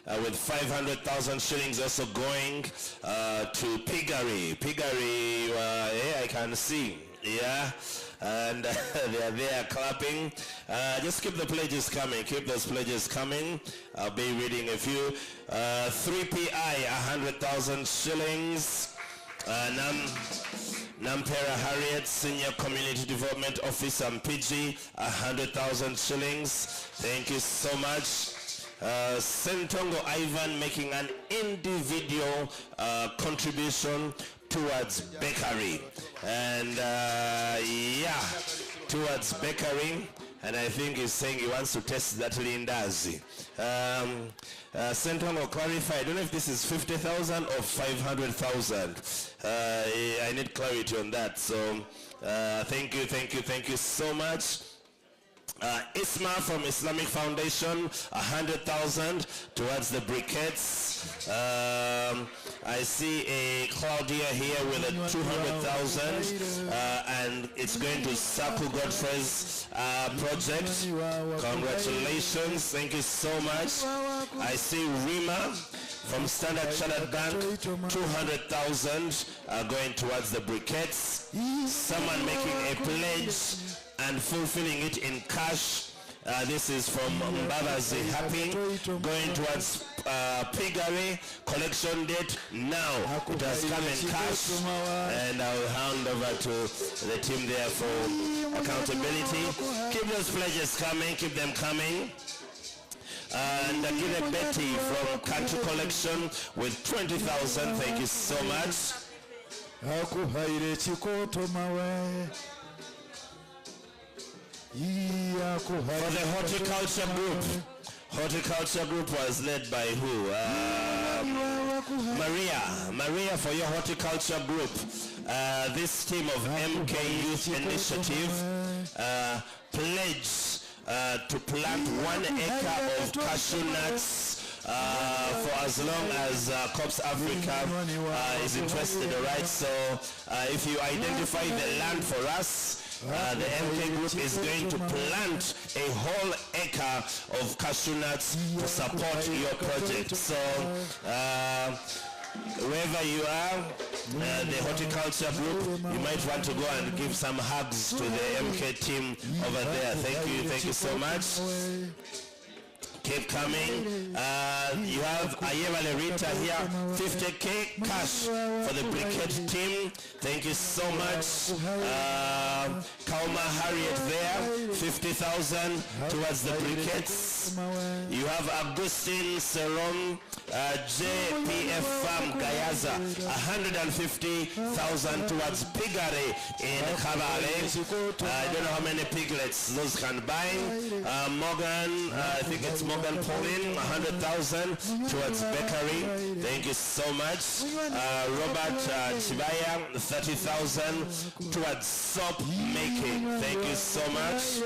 B: With 500,000 shillings also going to Piggery. Piggery, yeah, I can see, yeah. And they are there clapping. Just keep the pledges coming. Keep those pledges coming. I'll be reading a few. 3PI, 100,000 shillings. Nampera Harriet, Senior Community Development Officer, PG, 100,000 shillings. Thank you so much. Sentongo Ivan making an individual contribution towards bakery, and yeah, towards bakery, and I think he's saying he wants to test that Lindazi. Sentongo clarify, I don't know if this is 50,000 or 500,000. I need clarity on that, so thank you so much. Isma from Islamic Foundation, 100,000 towards the briquettes. I see a Claudia here with a 200,000, and it's going to Saku Godfrey's project. Congratulations, thank you so much. I see Rima from Standard Chartered Bank, 200,000 going towards the briquettes. Someone making a pledge and fulfilling it in cash. This is from Mbabazi Happy, going towards Piggery. Collection date now. It has come in cash, and I'll hand over to the team there for accountability. Keep those pledges coming, keep them coming. And Agile Betty from Country Collection with 20,000. Thank you so much. For the horticulture group, Horticulture group was led by who? Maria for your horticulture group. This team of MK Youth Initiative pledged to plant 1 acre of cashew nuts for as long as CorpsAfrica is interested, right? So if you identify the land for us, the MK group is going to plant a whole acre of cashew nuts to support your project. So wherever you are, the horticulture group, you might want to go and give some hugs to the MK team over there. Thank you so much. Keep coming. You have Ayeva Rita here, 50K cash for the briquette team. Thank you so much. Kauma Harriet there, 50,000 towards the briquettes. You have Augustine Serom, JPF Farm Gayaza, 150,000 towards piggery in Kabale. I don't know how many piglets those can buy. Morgan, I think it's Morgan Pauline, 100,000 towards bakery. Thank you so much. Robert Chibaya, 30,000 towards soap making. Thank you so much.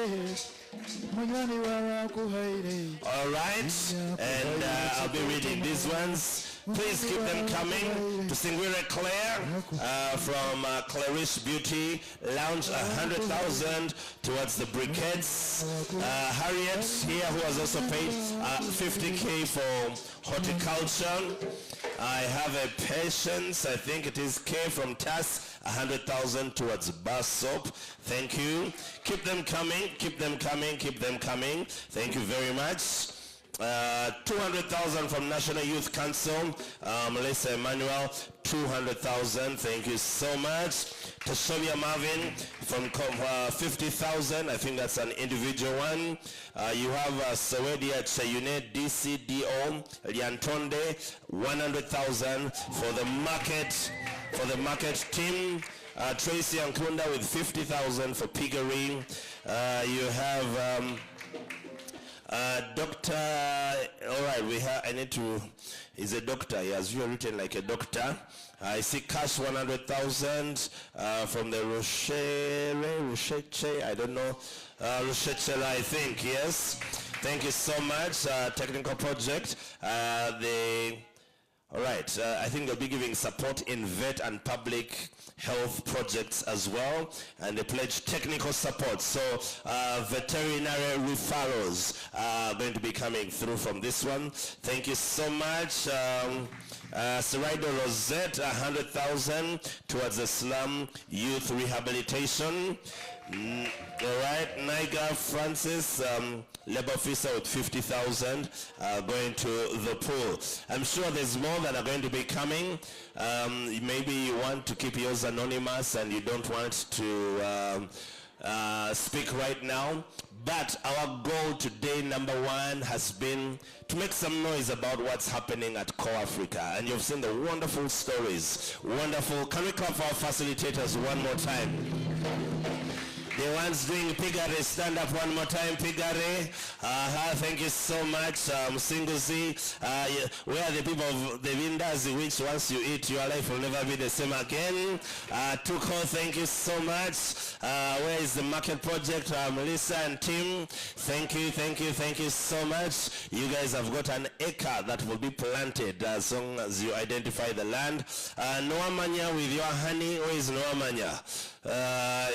B: All right, and I'll be reading these ones. Please keep them coming. To Singwira Claire from Clarish Beauty Lounge, 100,000 towards the briquettes. Harriet here, who has also paid 50K for horticulture. I have a Patience, I think it is K from TAS, 100,000 towards bar soap. Thank you. Keep them coming, keep them coming, keep them coming. Thank you very much. 200,000 from National Youth Council. Melissa Emmanuel, 200,000. Thank you so much. Tashovia Marvin from 50,000. I think that's an individual one. You have Sawedia Chayune, DCDO, Liantonde, 100,000 for the market team. Tracy Ankunda with 50,000 for piggery. You have Doctor, all right, I need to, he's a doctor, he has written like a doctor. I see cash 100,000 from the Rocheche, I don't know, Rocheche, I think, yes. Thank you so much, technical project. All right, I think they'll be giving support in vet and public health projects as well, and they pledge technical support. So veterinary referrals are going to be coming through from this one. Thank you so much. Seraido Rosette, 100,000 towards the slum youth rehabilitation. All right, Niger Francis, labor officer with 50,000 going to the pool. I'm sure there's more that are going to be coming. Maybe you want to keep yours anonymous and you don't want to speak right now. But our goal today, number one, has been to make some noise about what's happening at CorpsAfrica. And you've seen the wonderful stories. Wonderful. Can we clap for our facilitators one more time? The ones doing piggery, stand up one more time, piggery. Thank you so much, Singuzi. We are the people of the Vindas, which once you eat, your life will never be the same again. Tuko, thank you so much. Where is the market project? Melissa and Tim, thank you so much. You guys have got an acre that will be planted as long as you identify the land. Noamanya with your honey, where is Noamanya?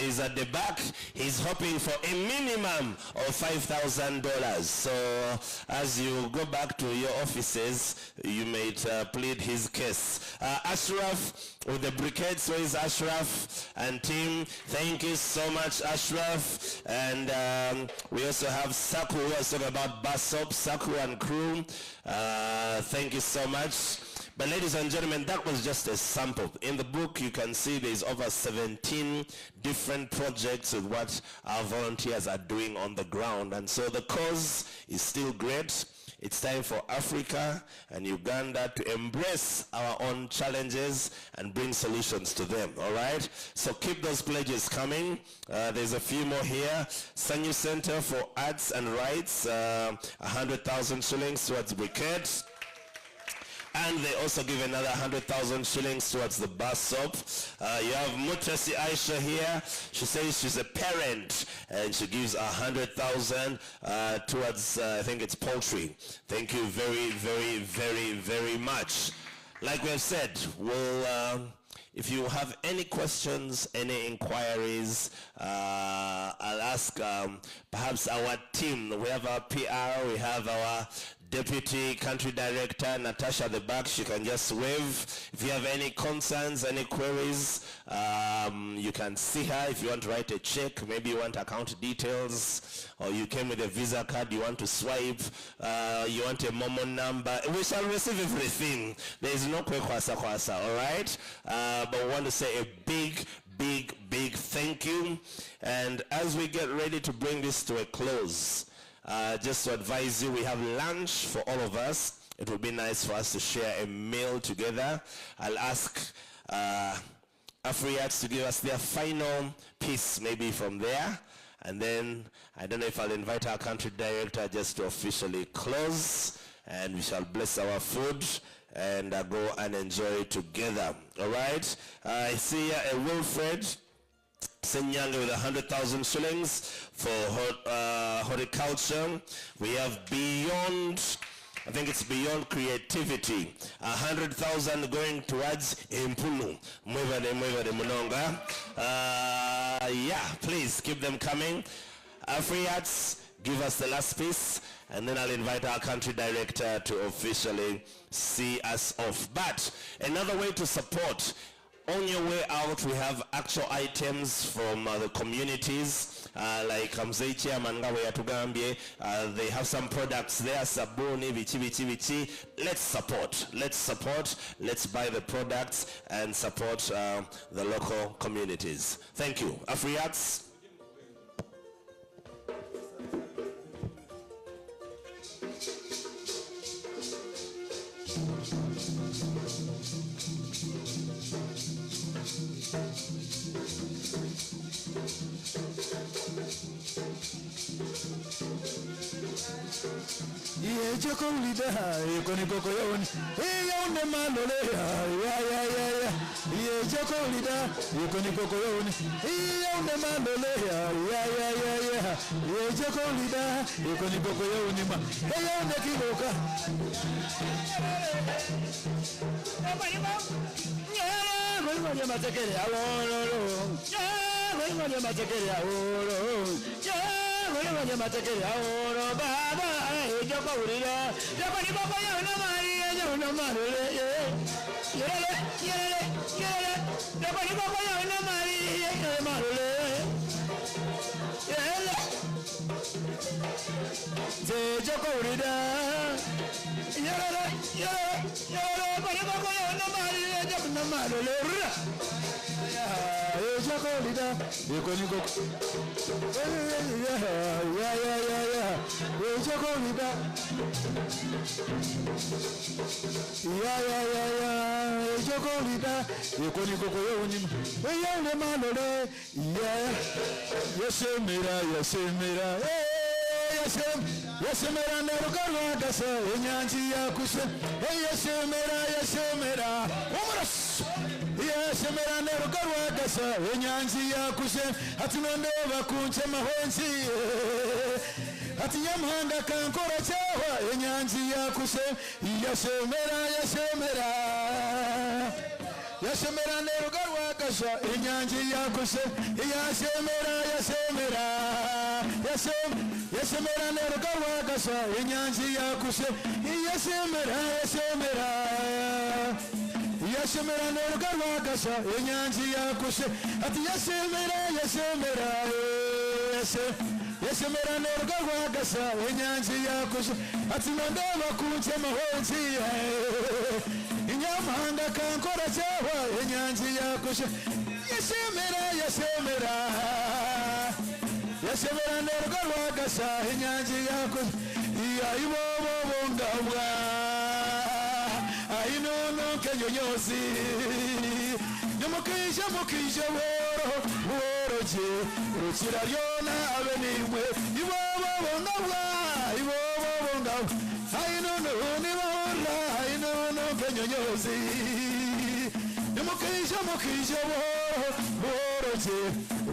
B: Is at the back. He's hoping for a minimum of $5,000. So as you go back to your offices, you may plead his case. Ashraf with the briquettes, where is Ashraf and team? Thank you so much, Ashraf. And we also have Saku, who was talking about Basop, Saku and crew. Thank you so much. But ladies and gentlemen, that was just a sample. In the book, you can see there's over 17 different projects with what our volunteers are doing on the ground. And so the cause is still great. It's time for Africa and Uganda to embrace our own challenges and bring solutions to them, all right? So keep those pledges coming. There's a few more here. Sanyu Center for Arts and Rights, 100,000 shillings towards briquettes. And they also give another 100,000 shillings towards the bus stop. You have Mutrasi Aisha here. She says she's a parent and she gives 100,000 towards, I think it's poultry. Thank you very, very, very, very much. Like we have said, we'll, if you have any questions, any inquiries, I'll ask perhaps our team. We have our PR, we have our Deputy Country Director, Natasha at the back. She can just wave. If you have any concerns, any queries, you can see her. If you want to write a check, maybe you want account details, or you came with a Visa card, you want to swipe, you want a Momo number, we shall receive everything. There is no kwasa, all right? But we want to say a big thank you. And as we get ready to bring this to a close, just to advise you, we have lunch for all of us. It would be nice for us to share a meal together. I'll ask Afriats to give us their final piece, maybe from there. And then, I don't know if I'll invite our country director just to officially close, and we shall bless our food and go and enjoy it together. All right? I see a Wilfred Senyanga with 100,000 shillings for horticulture. We have Beyond, I think it's Beyond Creativity, 100,000 going towards Impulu. Mwevade Munonga. Yeah, please keep them coming. Afriats, give us the last piece, and then I'll invite our country director to officially see us off. But another way to support, on your way out, we have actual items from the communities, like Mzee Chairman Ngawe Yatugambye. They have some products there, sabuni, bichi. Let's support, let's buy the products and support the local communities. Thank you. Afriats.
C: Ye joko ulida yekoni koko yoni yone malole ya ye joko ulida yekoni koko yoni yone malole ya ye joko ulida yekoni koko yoni ma yone kiboka ngoye matekele awolo ngoye matekele awolo ngoye matekele awolo baba joko ulida joko ni koko yoni ma yone malole yele joko ni koko yoni ma yone malole yele je joko ulida yele bani koko yoni ma yone malole joko ulida yekoni koko joko ulida joko ulida yekoni koko yoni yone malole yasemera yasemera nerugarwa gasa enyanji yakuse yasemera umuras yasemera nerugarwa gasa enyanji yakuse atinonde bakunche mahonzi ati nyamhanga kankora cyawa enyanji yakuse yasemera nerugarwa gasa enyanji yakuse yasemera nerugarwa gasa enyanji yakuse yasemera nerugarwa gasa enyanji yakuse ati yasemera nerugarwa gasa enyanji yakuse ati nondeba kunche mahonzi inyamahanga kankora cyawa enyanji yakuse yasemera nerugarwa gasa enyanji yakuse ibobo kenyonyozi nyamukije mukije boro je rukira ryona abe nimwe ibobo bongabwa hainono nibahora hainono kenyonyozi nyamukije mukije boro je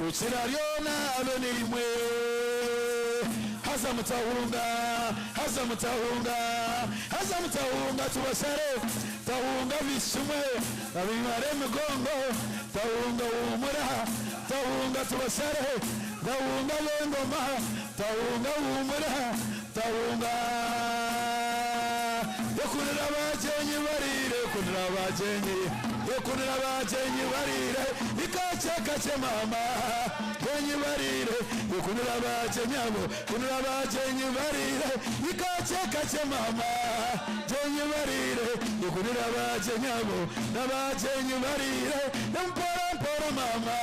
C: rukira ryona abe nimwe hazamutahunga tubasare tahunga bishumwe abimare migongo tahunga umura tahunga tubasare tahunga bengoma tahunga umura tahunga yokunira abajenyi barire yokunira abajenyi barire ikace mama jenyi barire yokunira abajenyabo kunira abajenyi barire ikace mama jenyi barire yokunira abajenyabo n'abajenyi barire mpora mama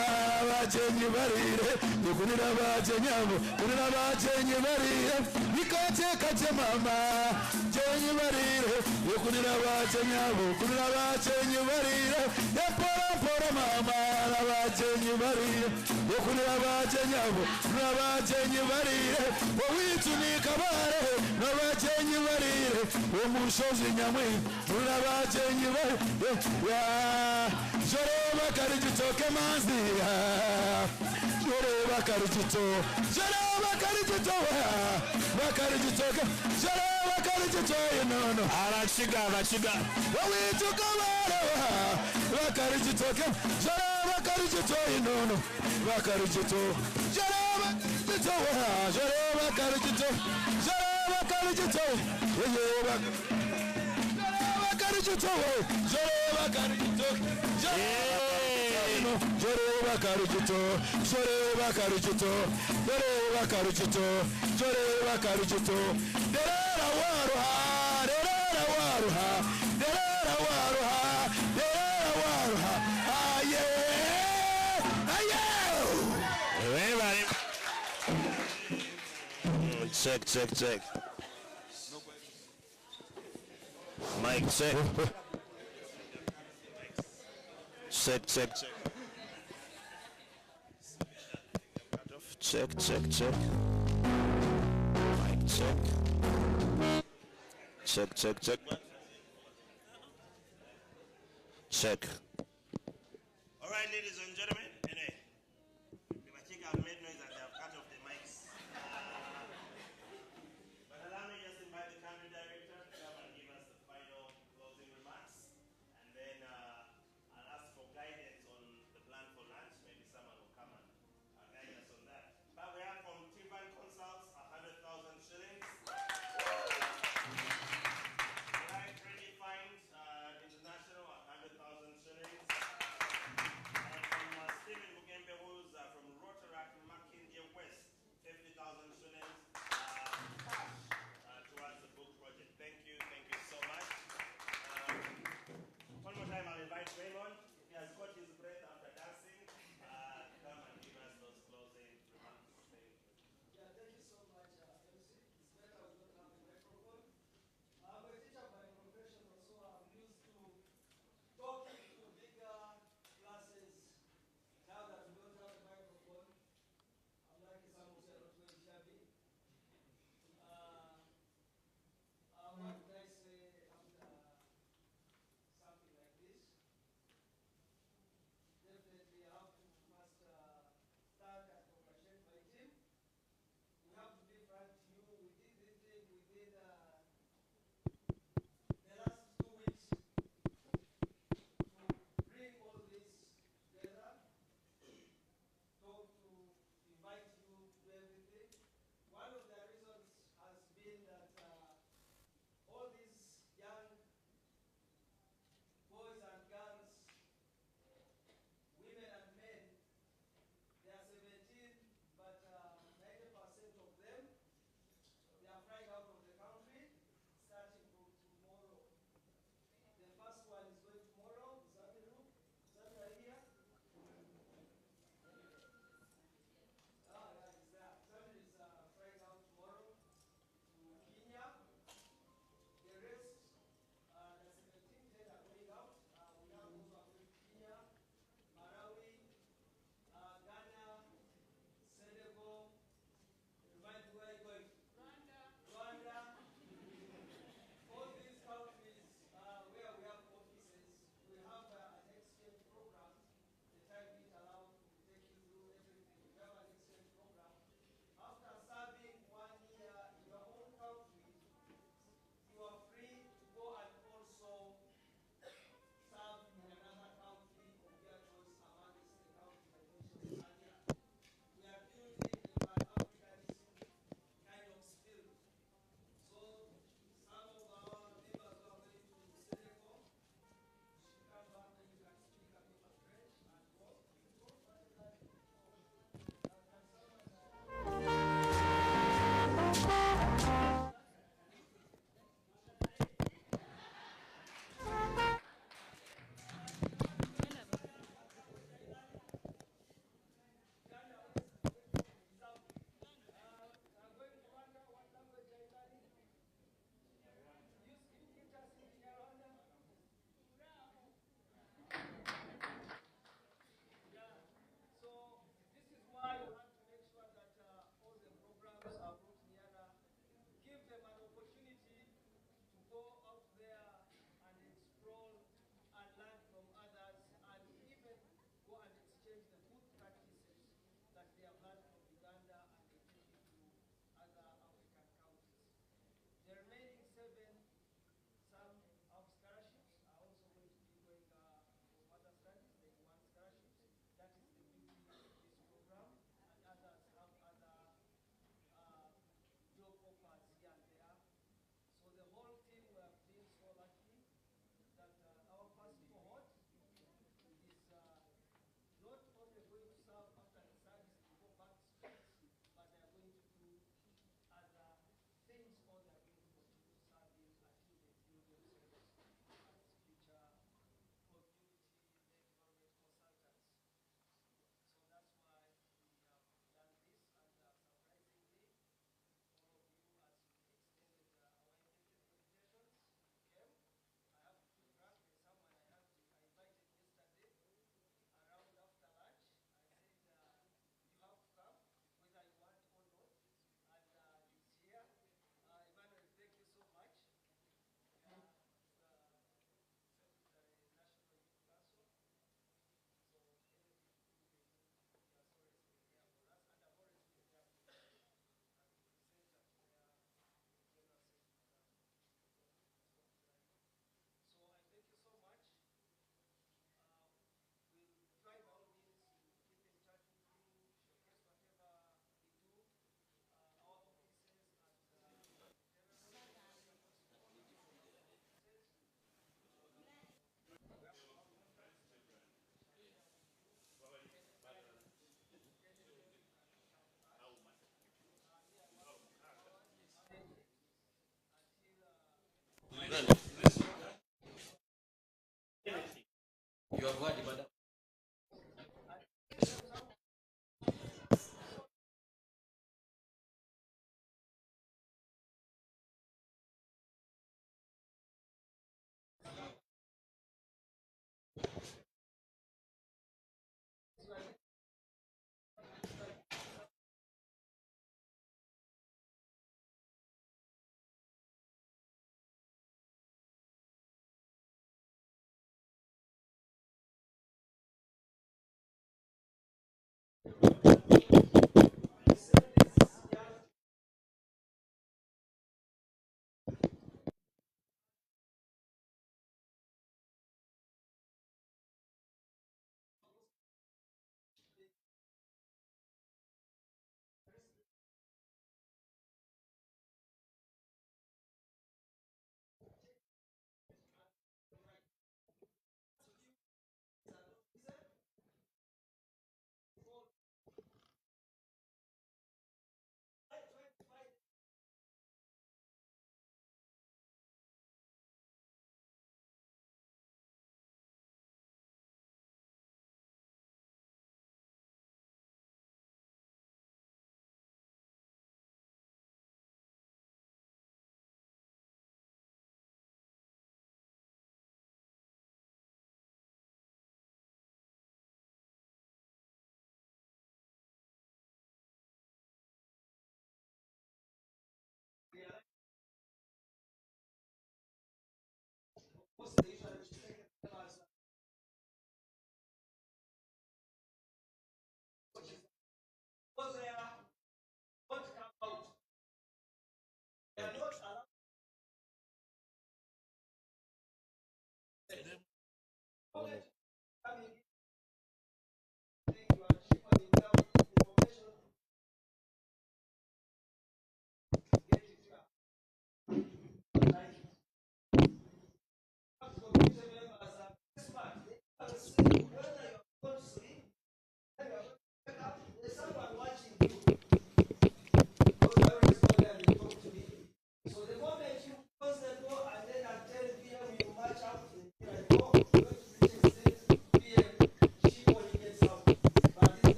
C: abajenyi barire yokunira abajenyabo kunira abajenyi barire ikace mama jenyi barire yokunira abajenyabo kunira abajenyi barire mpora mama abajenyi barire yokunira abajenyabo kunira abajenyi barire wowicunika bare n'abajenyi barire womushozi nyamwe kunira abajenyi barire joreba karijitoke manzi joreba karijito bakarijitoke joreba karijito inono
B: arachiga
C: wawituka bare bakarijitoke joreba karijito inono bakarijito joreba karijito
B: Check. Mic check. Check. Check. Mic check. Check.
U: All right, ladies and gentlemen. Anyway, the Machika have made noise and they have cut off the mics. But allow me just invite the country director to come and give us the final closing remarks. And then I'll ask for guidance on the plan for lunch. Maybe someone will come and guide us on that. But we have from Tivan Consults 100,000 shillings. Right, Pretty Fines International 100,000 shillings. And from
A: You have heard, madam.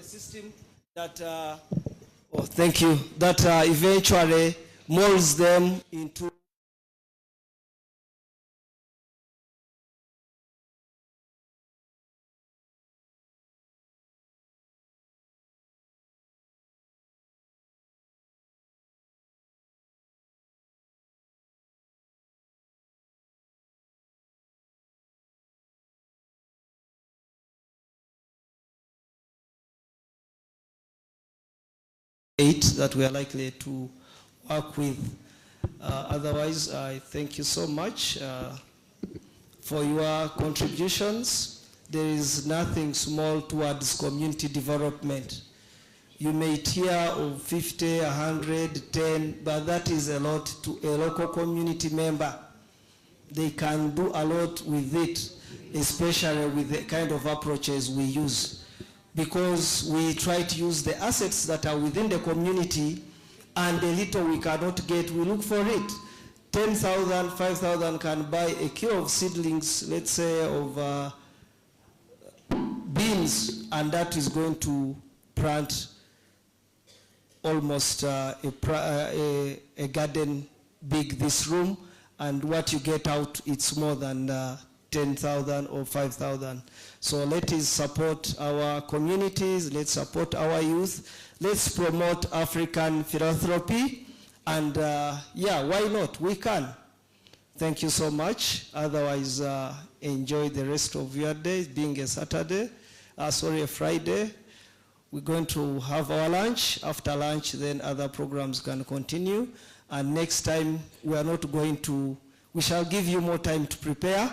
D: System that, oh, thank you, that eventually molds them into that we are likely to work with. Otherwise, I thank you so much for your contributions. There is nothing small towards community development. You may hear of 50, 100, 10, but that is a lot to a local community member. They can do a lot with it, especially with the kind of approaches we use. Because we try to use the assets that are within the community, and the little we cannot get, we look for it. 10,000, 5,000 can buy a kilo of seedlings, let's say, of beans, and that is going to plant almost a garden big this room, and what you get out, it's more than 10,000 or 5,000. So let us support our communities, let's support our youth, let's promote African philanthropy, and yeah, why not? We can. Thank you so much. Otherwise, enjoy the rest of your day, being a Saturday, a Friday. We're going to have our lunch. After lunch, then other programs can continue. And next time, we are not going to, we shall give you more time to prepare,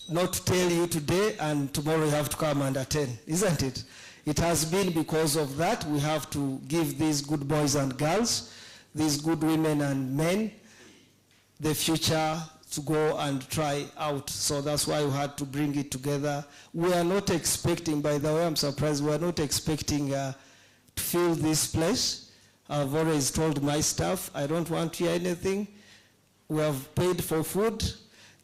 D: not to tell you today and tomorrow you have to come and attend, isn't it? It has been because of that. We have to give these good boys and girls, these good women and men, the future to go and try out. So that's why we had to bring it together. We are not expecting, by the way, I'm surprised, we are not expecting to fill this place. I've always told my staff, I don't want to hear anything. We have paid for food.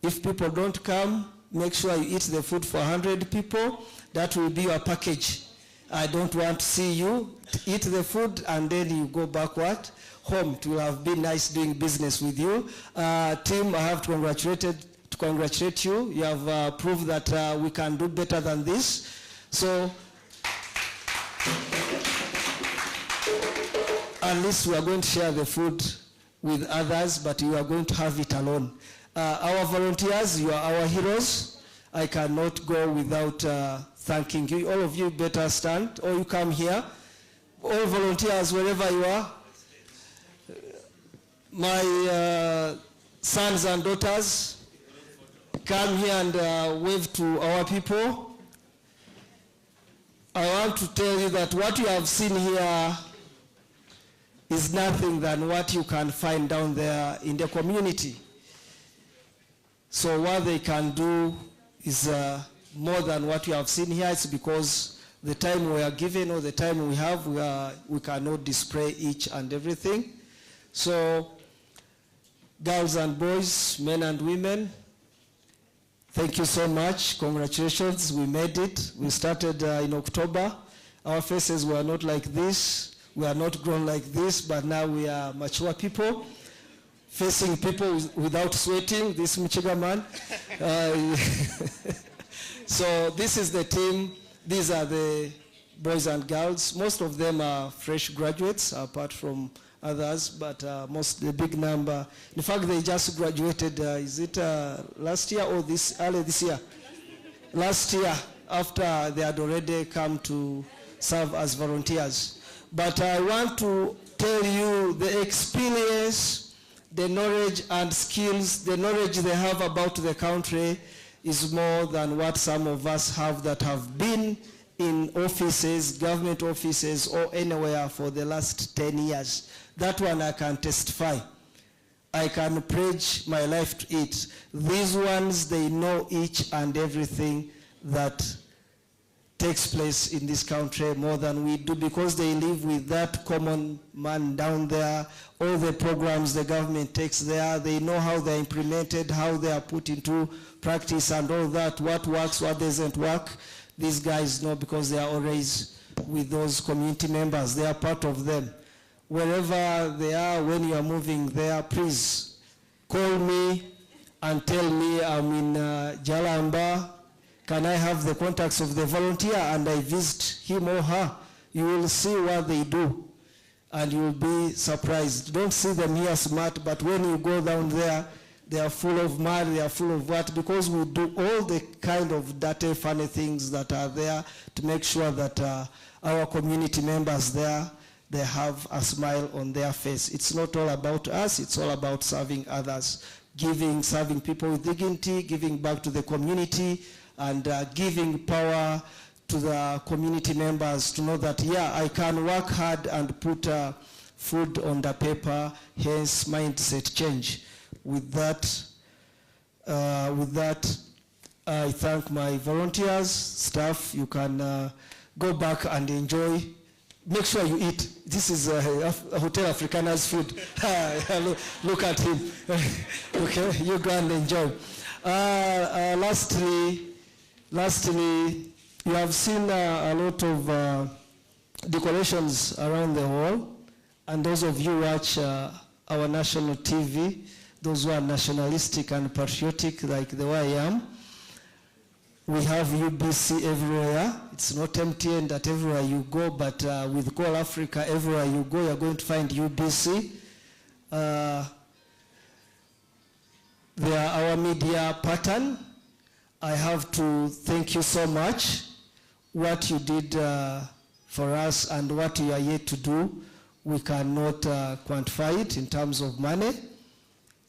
D: If people don't come, make sure you eat the food for 100 people. That will be your package. I don't want to see you eat the food and then you go backward home. It will have been nice doing business with you. Team, I have to congratulate you. You have proved that we can do better than this. So, at least we are going to share the food with others, but you are going to have it alone. Our volunteers, you are our heroes. I cannot go without thanking you. All of you better stand, or you come here. All volunteers, wherever you are. My sons and daughters, come here and wave to our people. I want to tell you that what you have seen here is nothing than what you can find down there in the community. So what they can do is more than what you have seen here. It's because the time we are given or the time we have, we cannot display each and everything. So girls and boys, men and women, thank you so much. Congratulations, we made it. We started in October. Our faces were not like this. We are not grown like this, but now we are mature people, facing people without sweating, this Michiga man. So this is the team. These are the boys and girls. Most of them are fresh graduates, apart from others, but the big number. In fact, they just graduated, is it last year or early this year? Last year, after they had already come to serve as volunteers. But I want to tell you the experience, the knowledge and skills, the knowledge they have about the country is more than what some of us have that have been in offices, government offices, or anywhere for the last 10 years. That one I can testify. I can pledge my life to it. These ones, they know each and everything that takes place in this country more than we do, because they live with that common man down there. All the programs the government takes there, they know how they're implemented, how they are put into practice and all that, what works, what doesn't work. These guys know because they are always with those community members. They are part of them. Wherever they are, when you are moving there, please call me and tell me I'm in Jalamba. Can I have the contacts of the volunteer? And I visit him or her. You will see what they do and you will be surprised. Don't see them here smart, but when you go down there, they are full of mud, they are full of what? Because we do all the kind of dirty, funny things that are there to make sure that our community members there, they have a smile on their face. It's not all about us, it's all about serving others, serving people with dignity, giving back to the community, and giving power to the community members to know that, yeah, I can work hard and put food on the paper, hence mindset change. With that, I thank my volunteers, staff. You can go back and enjoy. Make sure you eat. This is Hotel Africana's food. Look at him. Okay, you go and enjoy. Lastly, you have seen a lot of decorations around the hall, and those of you watch our national TV, those who are nationalistic and patriotic like the way I am. We have UBC everywhere. It's not MTN that everywhere you go, but with CorpsAfrica, everywhere you go, you're going to find UBC. They are our media pattern. I have to thank you so much. What you did for us and what you are yet to do, we cannot quantify it in terms of money.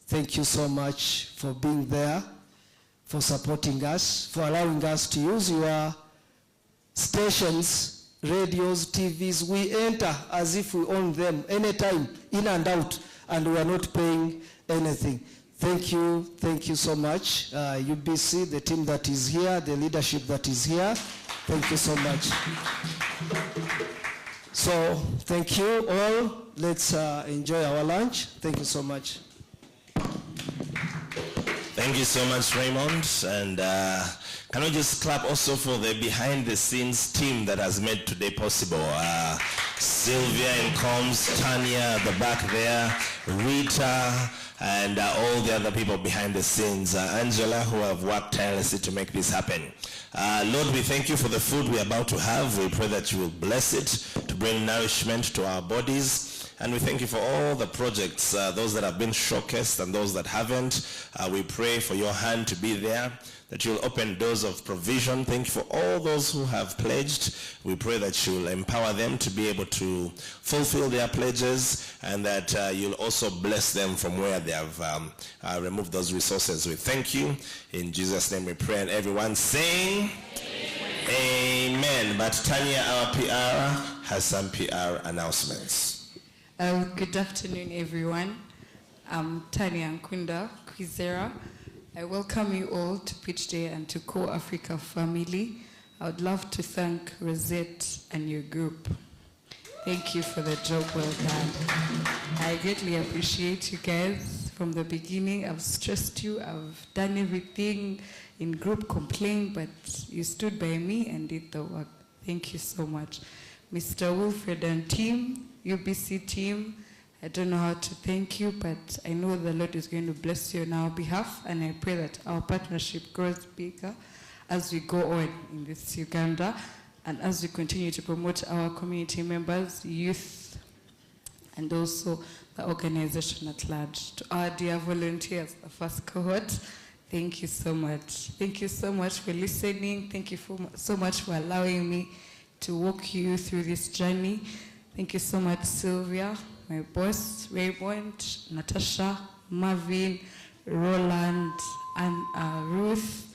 D: Thank you so much for being there, for supporting us, for allowing us to use your stations, radios, TVs. We enter as if we own them anytime, in and out, and we are not paying anything. Thank you so much. UBC, the team that is here, the leadership that is here, thank you so much. So, thank you all. Let's enjoy our lunch. Thank you so much.
B: Thank you so much, Raymond. And can we just clap also for the behind-the-scenes team that has made today possible? Sylvia in comms, Tanya at the back there, Rita, and all the other people behind the scenes, Angela, who have worked tirelessly to make this happen. Lord, we thank you for the food we're about to have. We pray that you will bless it to bring nourishment to our bodies. And we thank you for all the projects, those that have been showcased and those that haven't. We pray for your hand to be there, that you'll open doors of provision. Thank you for all those who have pledged. We pray that you'll empower them to be able to fulfill their pledges, and that you'll also bless them from where they have removed those resources. We thank you. In Jesus' name we pray, and everyone sing Amen. But Tanya, our PR, has some PR announcements.
A: Good afternoon, everyone. I'm Tanya Nkunda Kwizera. I welcome you all to Pitch Day and to CorpsAfrica family. I would love to thank Rosette and your group. Thank you for the job well done. I greatly appreciate you guys. From the beginning, I've stressed you. I've done everything in group complaint, but you stood by me and did the work. Thank you so much. Mr. Wilfred and team, UBC team, I don't know how to thank you, but I know the Lord is going to bless you on our behalf, and I pray that our partnership grows bigger as we go on in this Uganda, and as we continue to promote our community members, youth, and also the organization at large. To our dear volunteers, the first cohort, thank you so much. Thank you so much for listening. Thank you so much for allowing me to walk you through this journey. Thank you so much, Sylvia, my boss, Raymond, Natasha, Marvin, Roland, and Ruth.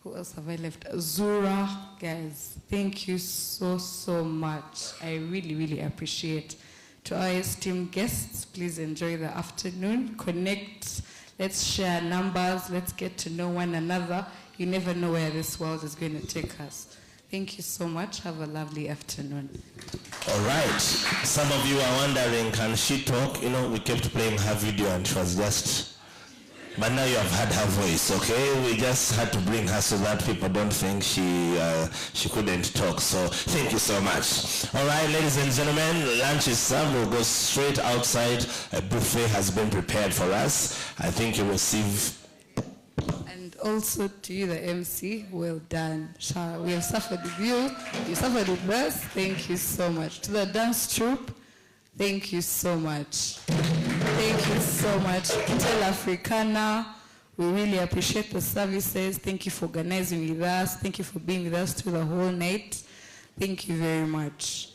A: Who else have I left? Zura. Guys, thank you so much. I really appreciate. To our esteemed guests, please enjoy the afternoon. Connect. Let's share numbers. Let's get to know one another. You never know where this world is going to take us. Thank you so much. Have a lovely afternoon.
B: All right. Some of you are wondering, can she talk? You know, we kept playing her video and she was just... But now you have heard her voice, okay? We just had to bring her so that people don't think she couldn't talk. So thank you so much. All right, ladies and gentlemen, lunch is served. We'll go straight outside. A buffet has been prepared for us. I think you'll receive...
A: And also to you, the MC, well done. We have suffered with you. You suffered with us. Thank you so much. To the dance troupe, thank you so much. Thank you so much. Tell Africana, we really appreciate the services. Thank you for organizing with us. Thank you for being with us through the whole night. Thank you very much.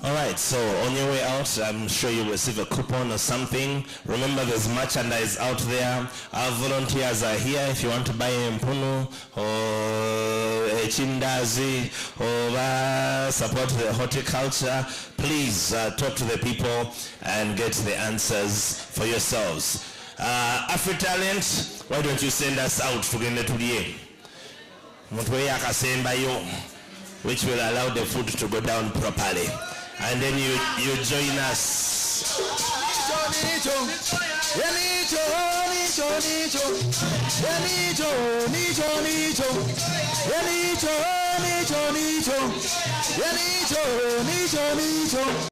B: All right, so on your way out, I'm sure you'll receive a coupon or something. Remember, there's merchandise out there. Our volunteers are here if you want to buy a mpunu or a chindazi or support the horticulture. Please talk to the people and get the answers for yourselves. AfriTalent, why don't you send us out to get to the which will allow the food to go down properly. And then you join us.